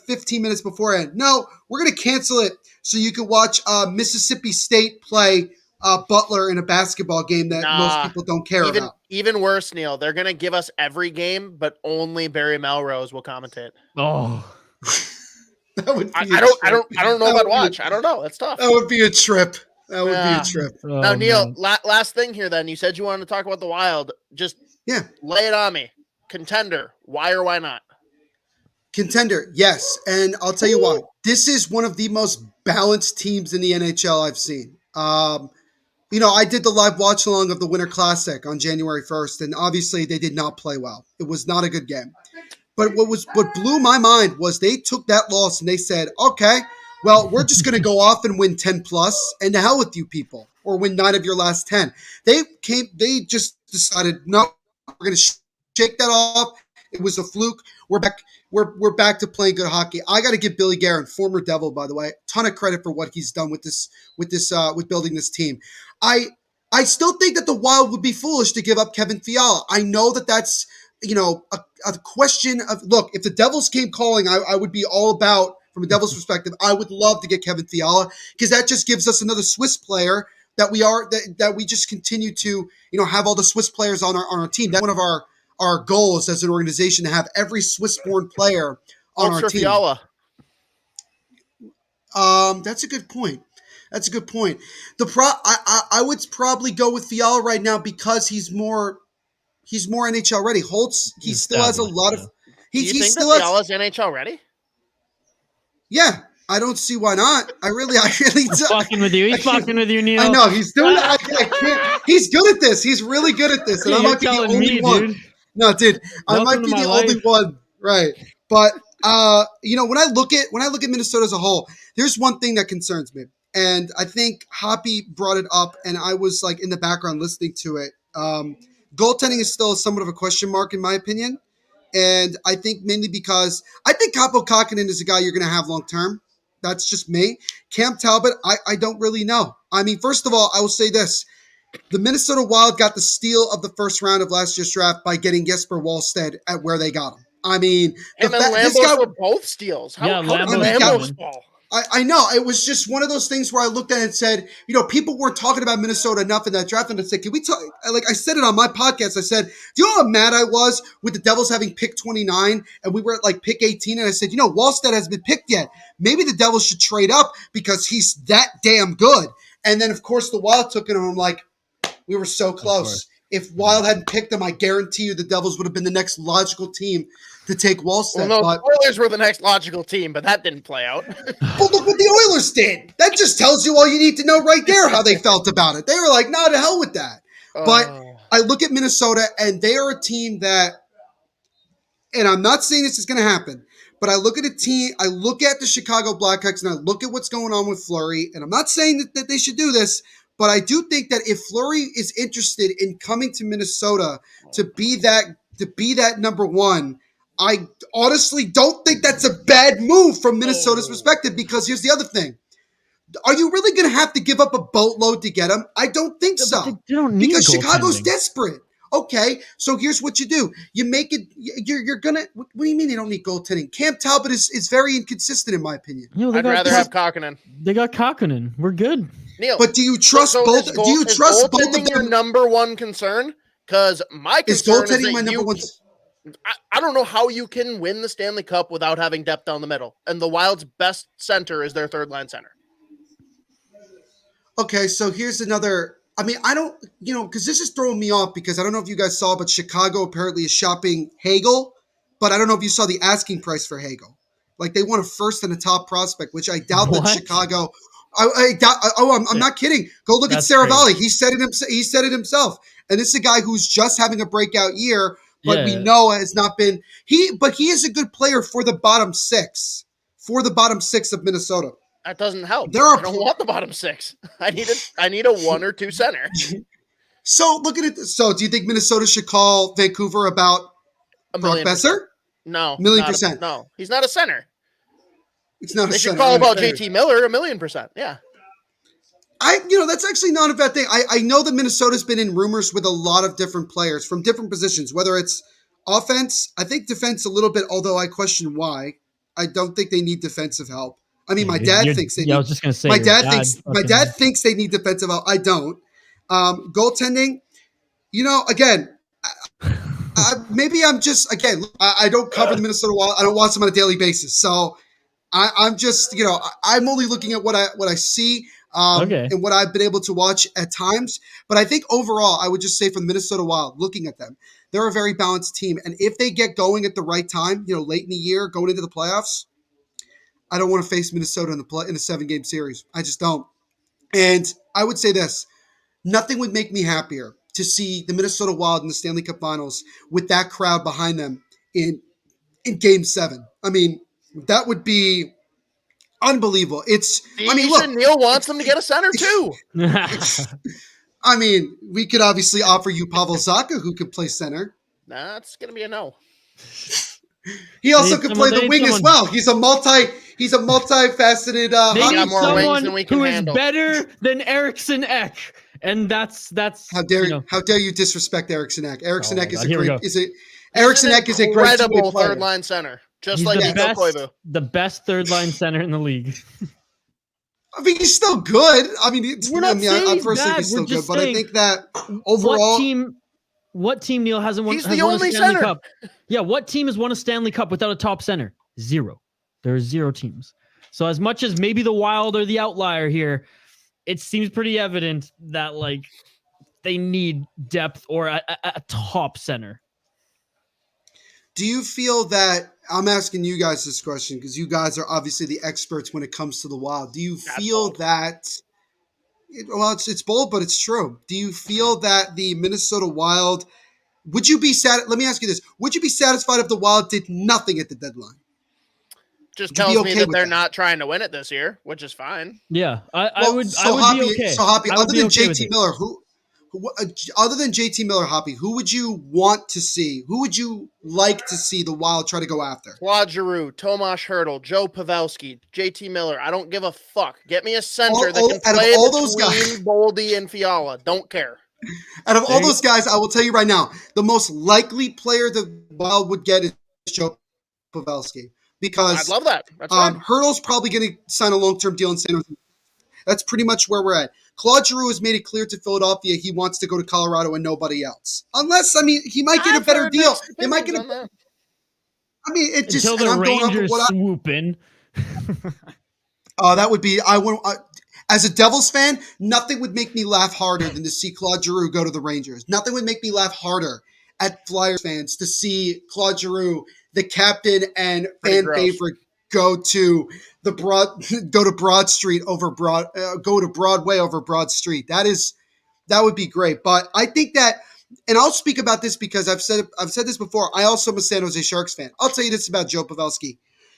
15 minutes beforehand. No, we're going to cancel it so you can watch Mississippi State play Butler in a basketball game that most people don't care about. Even worse, Neil, they're going to give us every game, but only Barry Melrose will commentate. Oh, that would be I don't know about watch. I don't know. That's tough. That would be a trip. That would be a trip. Now, Neil, last thing here then. You said you wanted to talk about the Wild. Just lay it on me. Contender. Why or why not? Contender, yes. And I'll tell you why. This is one of the most balanced teams in the NHL I've seen. I did the live watch along of the Winter Classic on January 1st, and obviously they did not play well. It was not a good game. But what blew my mind was they took that loss and they said, okay, well, we're just going to go off and win 10 plus, and to hell with you people, or win 9 of your last 10. They just decided, no, we're going to shake that off. It was a fluke. We're back. We're back to playing good hockey. I got to give Billy Guerin, former Devil, by the way, a ton of credit for what he's done with building this team. I still think that the Wild would be foolish to give up Kevin Fiala. I know that that's a question of, look, if the Devils came calling, I would be all about, from a Devils perspective, I would love to get Kevin Fiala because that just gives us another Swiss player that we just continue to have all the Swiss players on our team. That's one of our our goals as an organization to have every Swiss-born player on our team. Fiala. That's a good point. That's a good point. I would probably go with Fiala right now because he's more NHL ready. Holtz, he still has a lot of. Do you think that Fiala's NHL ready? Yeah, I don't see why not. I really do. Fucking with you. He's fucking with you, Neil. I know he's doing it. He's good at this. He's really good at this, and I might be the only one. Dude. No, dude, I might be the only one. Right, but when I look at Minnesota as a whole, there's one thing that concerns me, and I think Hoppy brought it up, and I was like in the background listening to it. Goaltending is still somewhat of a question mark in my opinion. And I think mainly because I think Kaapo Kähkönen is a guy you're going to have long term. That's just me. Cam Talbot, I don't really know. I mean, first of all, I will say this. The Minnesota Wild got the steal of the first round of last year's draft by getting Jesper Wallstedt at where they got him. I mean, and then Lambos were both steals. How did Lambos fall? I know. It was just one of those things where I looked at it and said, people weren't talking about Minnesota enough in that draft. And I said, can we talk? Like I said it on my podcast. I said, do you know how mad I was with the Devils having pick 29 and we were at like pick 18? And I said, Wallstedt hasn't been picked yet. Maybe the Devils should trade up because he's that damn good. And then, of course, the Wild took it and I'm like, we were so close. If Wild hadn't picked him, I guarantee you the Devils would have been the next logical team to take Wallstedt. Well, no, the Oilers were the next logical team, but that didn't play out. Well, look what the Oilers did. That just tells you all you need to know right there how they felt about it. They were like, nah, to hell with that. But I look at Minnesota, and they are a team that, and I'm not saying this is going to happen, but I look at a team, I look at the Chicago Blackhawks, and I look at what's going on with Fleury, and I'm not saying that they should do this, but I do think that if Fleury is interested in coming to Minnesota to be that number one, I honestly don't think that's a bad move from Minnesota's perspective because here's the other thing. Are you really going to have to give up a boatload to get him? I don't think so. They don't need because Chicago's desperate. Okay, so here's what you do. You make it, you're going to, what do you mean they don't need goaltending? Cam Talbot is very inconsistent in my opinion. I'd rather have Kähkönen. They got Kähkönen. We're good. Neil, but do you trust both? Do you trust both of them? Your number one concern? Because my concern is that my number one. I don't know how you can win the Stanley Cup without having depth down the middle. And the Wild's best center is their third line center. Okay, so here's another. I mean, I don't, because this is throwing me off because I don't know if you guys saw, but Chicago apparently is shopping Hagel. But I don't know if you saw the asking price for Hagel. Like they want a first and a top prospect, which I doubt that Chicago. I'm not kidding. Go look at Saravalli. He said it himself. And this is a guy who's just having a breakout year. But we know has not been but he is a good player for the bottom six of Minnesota. That doesn't help. I don't want the bottom six. I need a 1 or 2 center. So look at it. So do you think Minnesota should call Vancouver about Brock Besser? No, %. No, he's not a center. It's not. They should call about JT Miller 1,000,000%. Yeah. That's actually not a bad thing. I know that Minnesota's been in rumors with a lot of different players from different positions, whether it's offense, I think defense a little bit, although I question why. I don't think they need defensive help. I mean, my dad thinks they need. I was just going to say my dad thinks they need defensive help. I don't. Goaltending, again, maybe I'm just I don't cover the Minnesota Wild. I don't watch them on a daily basis, so I'm just I'm only looking at what I see. And what I've been able to watch at times. But I think overall, I would just say for the Minnesota Wild, looking at them, they're a very balanced team. And if they get going at the right time, late in the year, going into the playoffs, I don't want to face Minnesota in a 7-game series. I just don't. And I would say this, nothing would make me happier to see the Minnesota Wild in the Stanley Cup Finals with that crowd behind them in Game 7. I mean, that would be unbelievable. Neil wants them to get a center too. I mean, we could obviously offer you Pavel Zacha, who could play center. That's gonna be a no. He also could play the wing as well. He's a multifaceted. They need someone who is handle. better than Eriksson Ek, and that's. How dare you disrespect Eriksson Ek? Eriksson Ek is a great incredible third line center. Just he's like the best third line center in the league. I mean, he's still good. I mean, we're not saying he's bad. he's still good, but I think that overall, What team, Neil, has won a Stanley center. Cup? Yeah, what team has won a Stanley Cup without a top center? Zero. There are 0 teams. So as much as maybe the Wild are the outlier here, it seems pretty evident that like they need depth or a top center. Do you feel that, I'm asking you guys this question because you guys are obviously the experts when it comes to the Wild. Do you feel that, well, it's bold, but it's true. Do you feel that the Minnesota Wild, would you be let me ask you this. Would you be satisfied if the Wild did nothing at the deadline? Just tells me that they're not trying to win it this year, which is fine. Yeah, I would be okay. So Hoppy, other than JT Miller, other than JT Miller, Hoppy, who would you want to see? Who would you like to see the Wild try to go after? Claude Giroux, Tomas Hertl, Joe Pavelski, JT Miller. I don't give a fuck. Get me a center that can play between Boldy and Fiala. Don't care. Out of all those guys, I will tell you right now, the most likely player the Wild would get is Joe Pavelski. Because I'd love that. Hertl's probably going to sign a long-term deal in San Jose. That's pretty much where we're at. Claude Giroux has made it clear to Philadelphia he wants to go to Colorado and nobody else. Unless, he might get a better deal. They might get it just until the Rangers swoop in. That would be. As a Devils fan, nothing would make me laugh harder than to see Claude Giroux go to the Rangers. Nothing would make me laugh harder at Flyers fans to see Claude Giroux, the captain and fan favorite, go to Broad Street over go to Broadway over Broad Street. That would be great. But I think that, and I'll speak about this because I've said this before. I also am a San Jose Sharks fan. I'll tell you this about Joe Pavelski.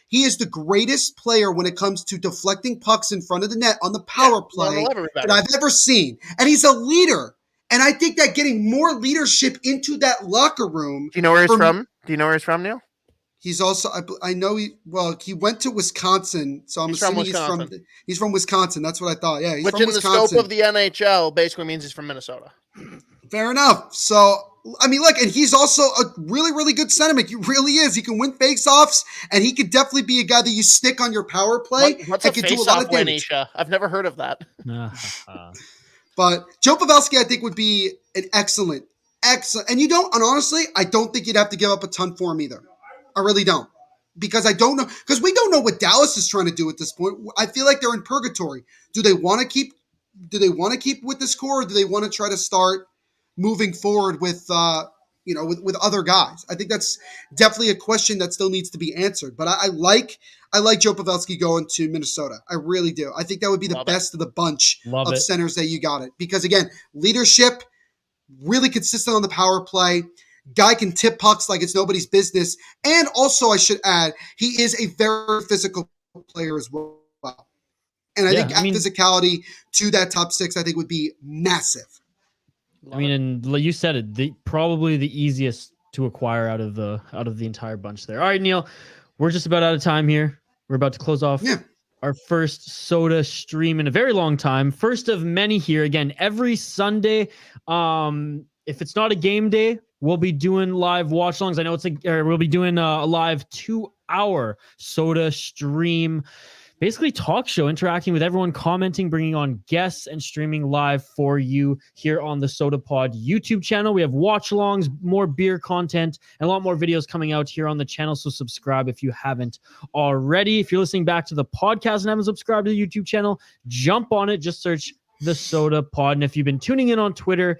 He is the greatest player when it comes to deflecting pucks in front of the net on the power play that I've ever seen. And he's a leader. And I think that getting more leadership into that locker room. Do you know where he's from? Do you know where he's from, Neil? He's also, I know he went to Wisconsin, so I'm assuming he's from Wisconsin. That's what I thought. Yeah, which in the scope of the NHL basically means he's from Minnesota. Fair enough. So, look, and he's also a really, really good centerman. He really is. He can win face-offs, and he could definitely be a guy that you stick on your power play. What's a face-off win, Isha? I've never heard of that. But Joe Pavelski, I think, would be an excellent. And honestly, I don't think you'd have to give up a ton for him either. I really don't. Because we don't know what Dallas is trying to do at this point. I feel like they're in purgatory. Do they want to keep with this core, or do they want to try to start moving forward with other guys? I think that's definitely a question that still needs to be answered. But I like Joe Pavelski going to Minnesota. I really do. I think that would be the best of the bunch of centers that you got it. Because again, leadership, really consistent on the power play. Guy can tip pucks like it's nobody's business. And also, I should add, he is a very physical player as well. And I think physicality to that top six, I think, would be massive. And like you said it, probably the easiest to acquire out of the entire bunch there. All right, Neil, we're just about out of time here. We're about to close off our first Sota stream in a very long time. First of many here. Again, every Sunday. If it's not a game day, we'll be doing live watch alongs. I know we'll be doing a live 2-hour Sota stream. Basically talk show, interacting with everyone, commenting, bringing on guests, and streaming live for you here on the Sota Pod YouTube channel. We have watch-alongs, more beer content, and a lot more videos coming out here on the channel, so subscribe if you haven't already. If you're listening back to the podcast and haven't subscribed to the YouTube channel, jump on it. Just search the Sota Pod. And if you've been tuning in on Twitter,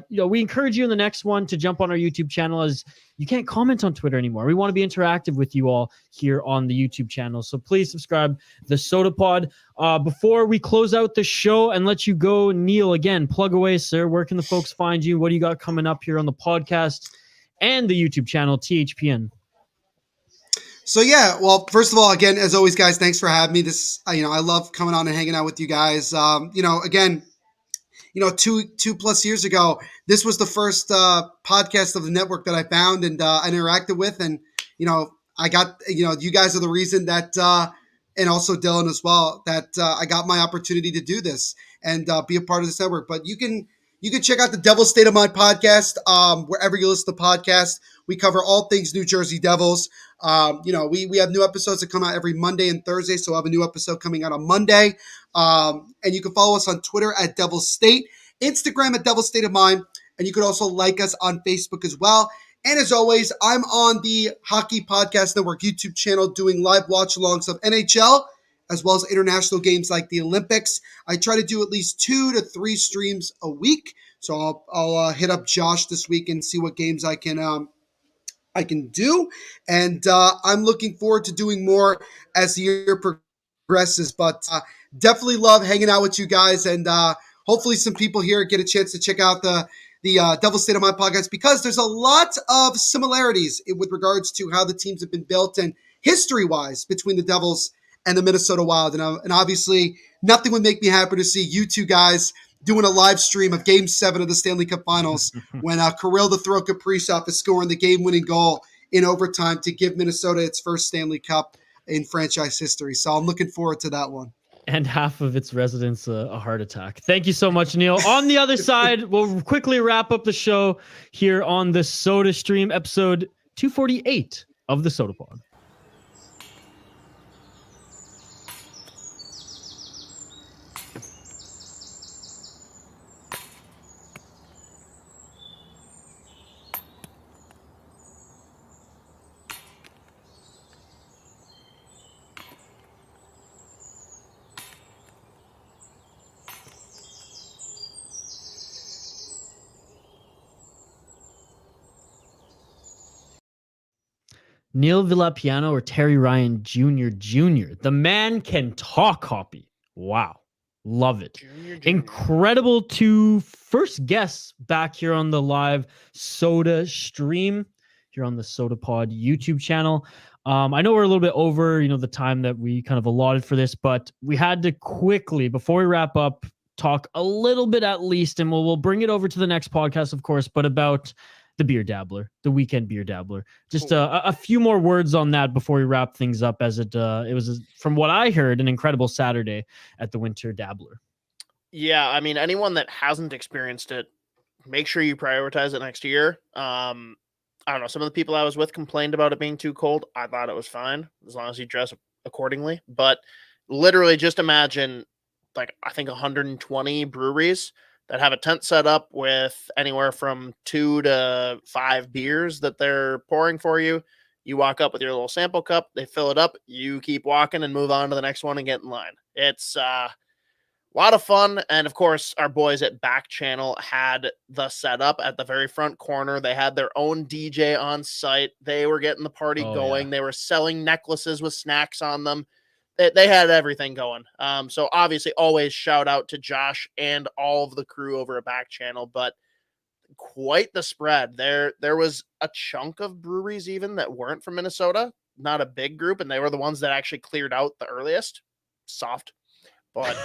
we encourage you in the next one to jump on our YouTube channel, as you can't comment on Twitter anymore. We want to be interactive with you all here on the YouTube channel. So please subscribe the Sota Pod. Before we close out the show and let you go, Neil, again, plug away, sir. Where can the folks find you? What do you got coming up here on the podcast and the YouTube channel, THPN? So well, first of all, again, as always, guys, thanks for having me. I love coming on and hanging out with you guys. Again, 2+ years ago, this was the first podcast of the network that I found and I interacted with, and I got you guys are the reason that, and also Dylan as well, that I got my opportunity to do this and be a part of this network. But you can check out the Devil's State of Mind podcast wherever you listen to podcasts. We cover all things New Jersey Devils. We have new episodes that come out every Monday and Thursday, so I have a new episode coming out on Monday. And you can follow us on Twitter at Devil's State, Instagram at Devil's State of Mind, And you could also like us on Facebook as well. And as always, I'm on the Hockey Podcast Network YouTube channel doing live watch-alongs of NHL, as well as international games like the Olympics. I try to do at least 2 to 3 streams a week. So I'll hit up Josh this week and see what games I can do. And I'm looking forward to doing more as the year progresses. But definitely love hanging out with you guys. And hopefully some people here get a chance to check out the Devil's State of Mind podcast, because there's a lot of similarities with regards to how the teams have been built and history-wise between the Devils and the Minnesota Wild. And obviously, nothing would make me happier to see you two guys doing a live stream of Game 7 of the Stanley Cup Finals when Kirill the Throw Kaprizov is scoring the game-winning goal in overtime to give Minnesota its first Stanley Cup in franchise history. So I'm looking forward to that one. And half of its residents a heart attack. Thank you so much, Neil. On the other side, we'll quickly wrap up the show here on the Sota stream, episode 248 of the Sota Pod. Neil Villapiano or Terry Ryan Jr. The man can talk hockey. Wow. Love it. Junior. Incredible to first guests back here on the live Sota stream here on the Sota Pod YouTube channel. I know we're a little bit over, the time that we kind of allotted for this, but we had to quickly, before we wrap up, talk a little bit at least, and we'll bring it over to the next podcast, of course, but about the Beer Dabbler, the weekend Beer Dabbler. Just a few more words on that before we wrap things up, as it was, from what I heard, an incredible Saturday at the Winter Dabbler. Yeah, I mean, anyone that hasn't experienced it, make sure you prioritize it next year. I don't know. Some of the people I was with complained about it being too cold. I thought it was fine as long as you dress accordingly. But literally, just imagine, I think 120 breweries that have a tent set up with anywhere from 2 to 5 beers that they're pouring for you. You walk up with your little sample cup, they fill it up, you keep walking and move on to the next one and get in line. It's a lot of fun. And of course, our boys at Back Channel had the setup at the very front corner. They had their own DJ on site. They were getting the party going. Yeah. They were selling necklaces with snacks on them. They had everything going. So obviously always shout out to Josh and all of the crew over at Back Channel, but quite the spread. There was a chunk of breweries even that weren't from Minnesota, not a big group, and they were the ones that actually cleared out the earliest. Soft. But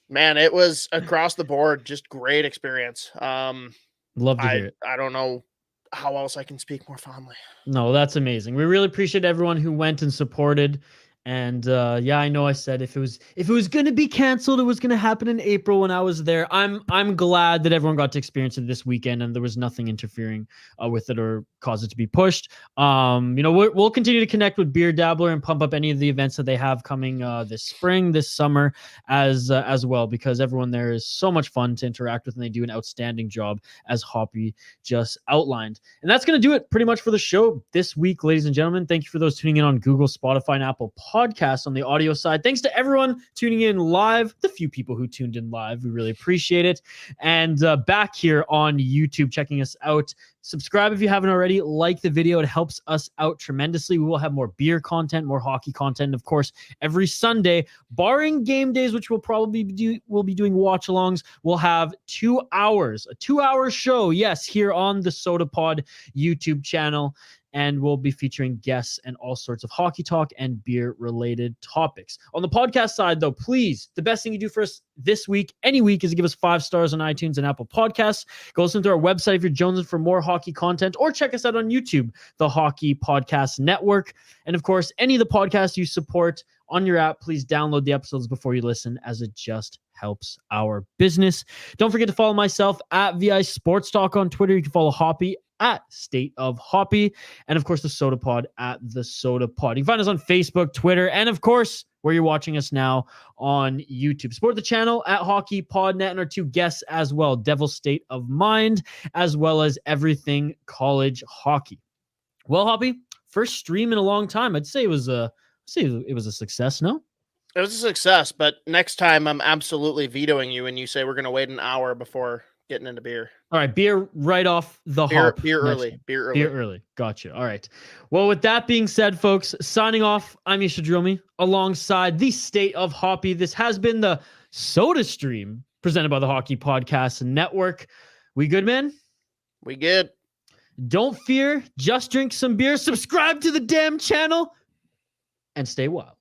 man, it was across the board, just great experience. Love to hear it. I don't know how else I can speak more fondly. No, that's amazing. We really appreciate everyone who went and supported. And I know I said if it was going to be canceled, it was going to happen in April when I was there. I'm glad that everyone got to experience it this weekend and there was nothing interfering with it or cause it to be pushed. We'll continue to connect with Beer Dabbler and pump up any of the events that they have coming this spring, this summer as well, because everyone there is so much fun to interact with and they do an outstanding job, as Hoppy just outlined. And that's going to do it pretty much for the show this week, ladies and gentlemen. Thank you for those tuning in on Google, Spotify, and Apple Podcasts on the audio side. Thanks to everyone tuning in live, the few people who tuned in live. We really appreciate it. And back here on YouTube, checking us out. Subscribe if you haven't already. Like the video. It helps us out tremendously. We will have more beer content, more hockey content. And of course, every Sunday, barring game days, which we'll probably we'll be doing watch-alongs, we'll have 2 hours, a 2-hour show, yes, here on the Sota Pod YouTube channel. And we'll be featuring guests and all sorts of hockey talk and beer-related topics. On the podcast side, though, please, the best thing you do for us this week, any week, is to give us 5 stars on iTunes and Apple Podcasts. Go listen to our website if you're jonesing for more hockey content, or check us out on YouTube, the Hockey Podcast Network. And, of course, any of the podcasts you support on your app, please download the episodes before you listen, as it just helps our business. Don't forget to follow myself at VI Sports Talk on Twitter. You can follow Hoppy at State of Hoppy, and of course the Sota Pod at the Sota Pod. You can find us on Facebook, Twitter, and of course where you're watching us now on YouTube. Support the channel at Hockey Podnet and our two guests as well, Devil State of Mind, as well as Everything College Hockey. Well, Hoppy, first stream in a long time. I'd say it was a success. No, it was a success, but next time I'm absolutely vetoing you, and you say we're going to wait an hour before getting into beer. All right, beer right off the hop. Beer early. Gotcha. All right. Well, with that being said, folks, signing off, I'm Isha Dromi alongside the State of Hoppy. This has been the Sota Stream presented by the Hockey Podcast Network. We good, man? We good. Don't fear. Just drink some beer. Subscribe to the damn channel and stay wild.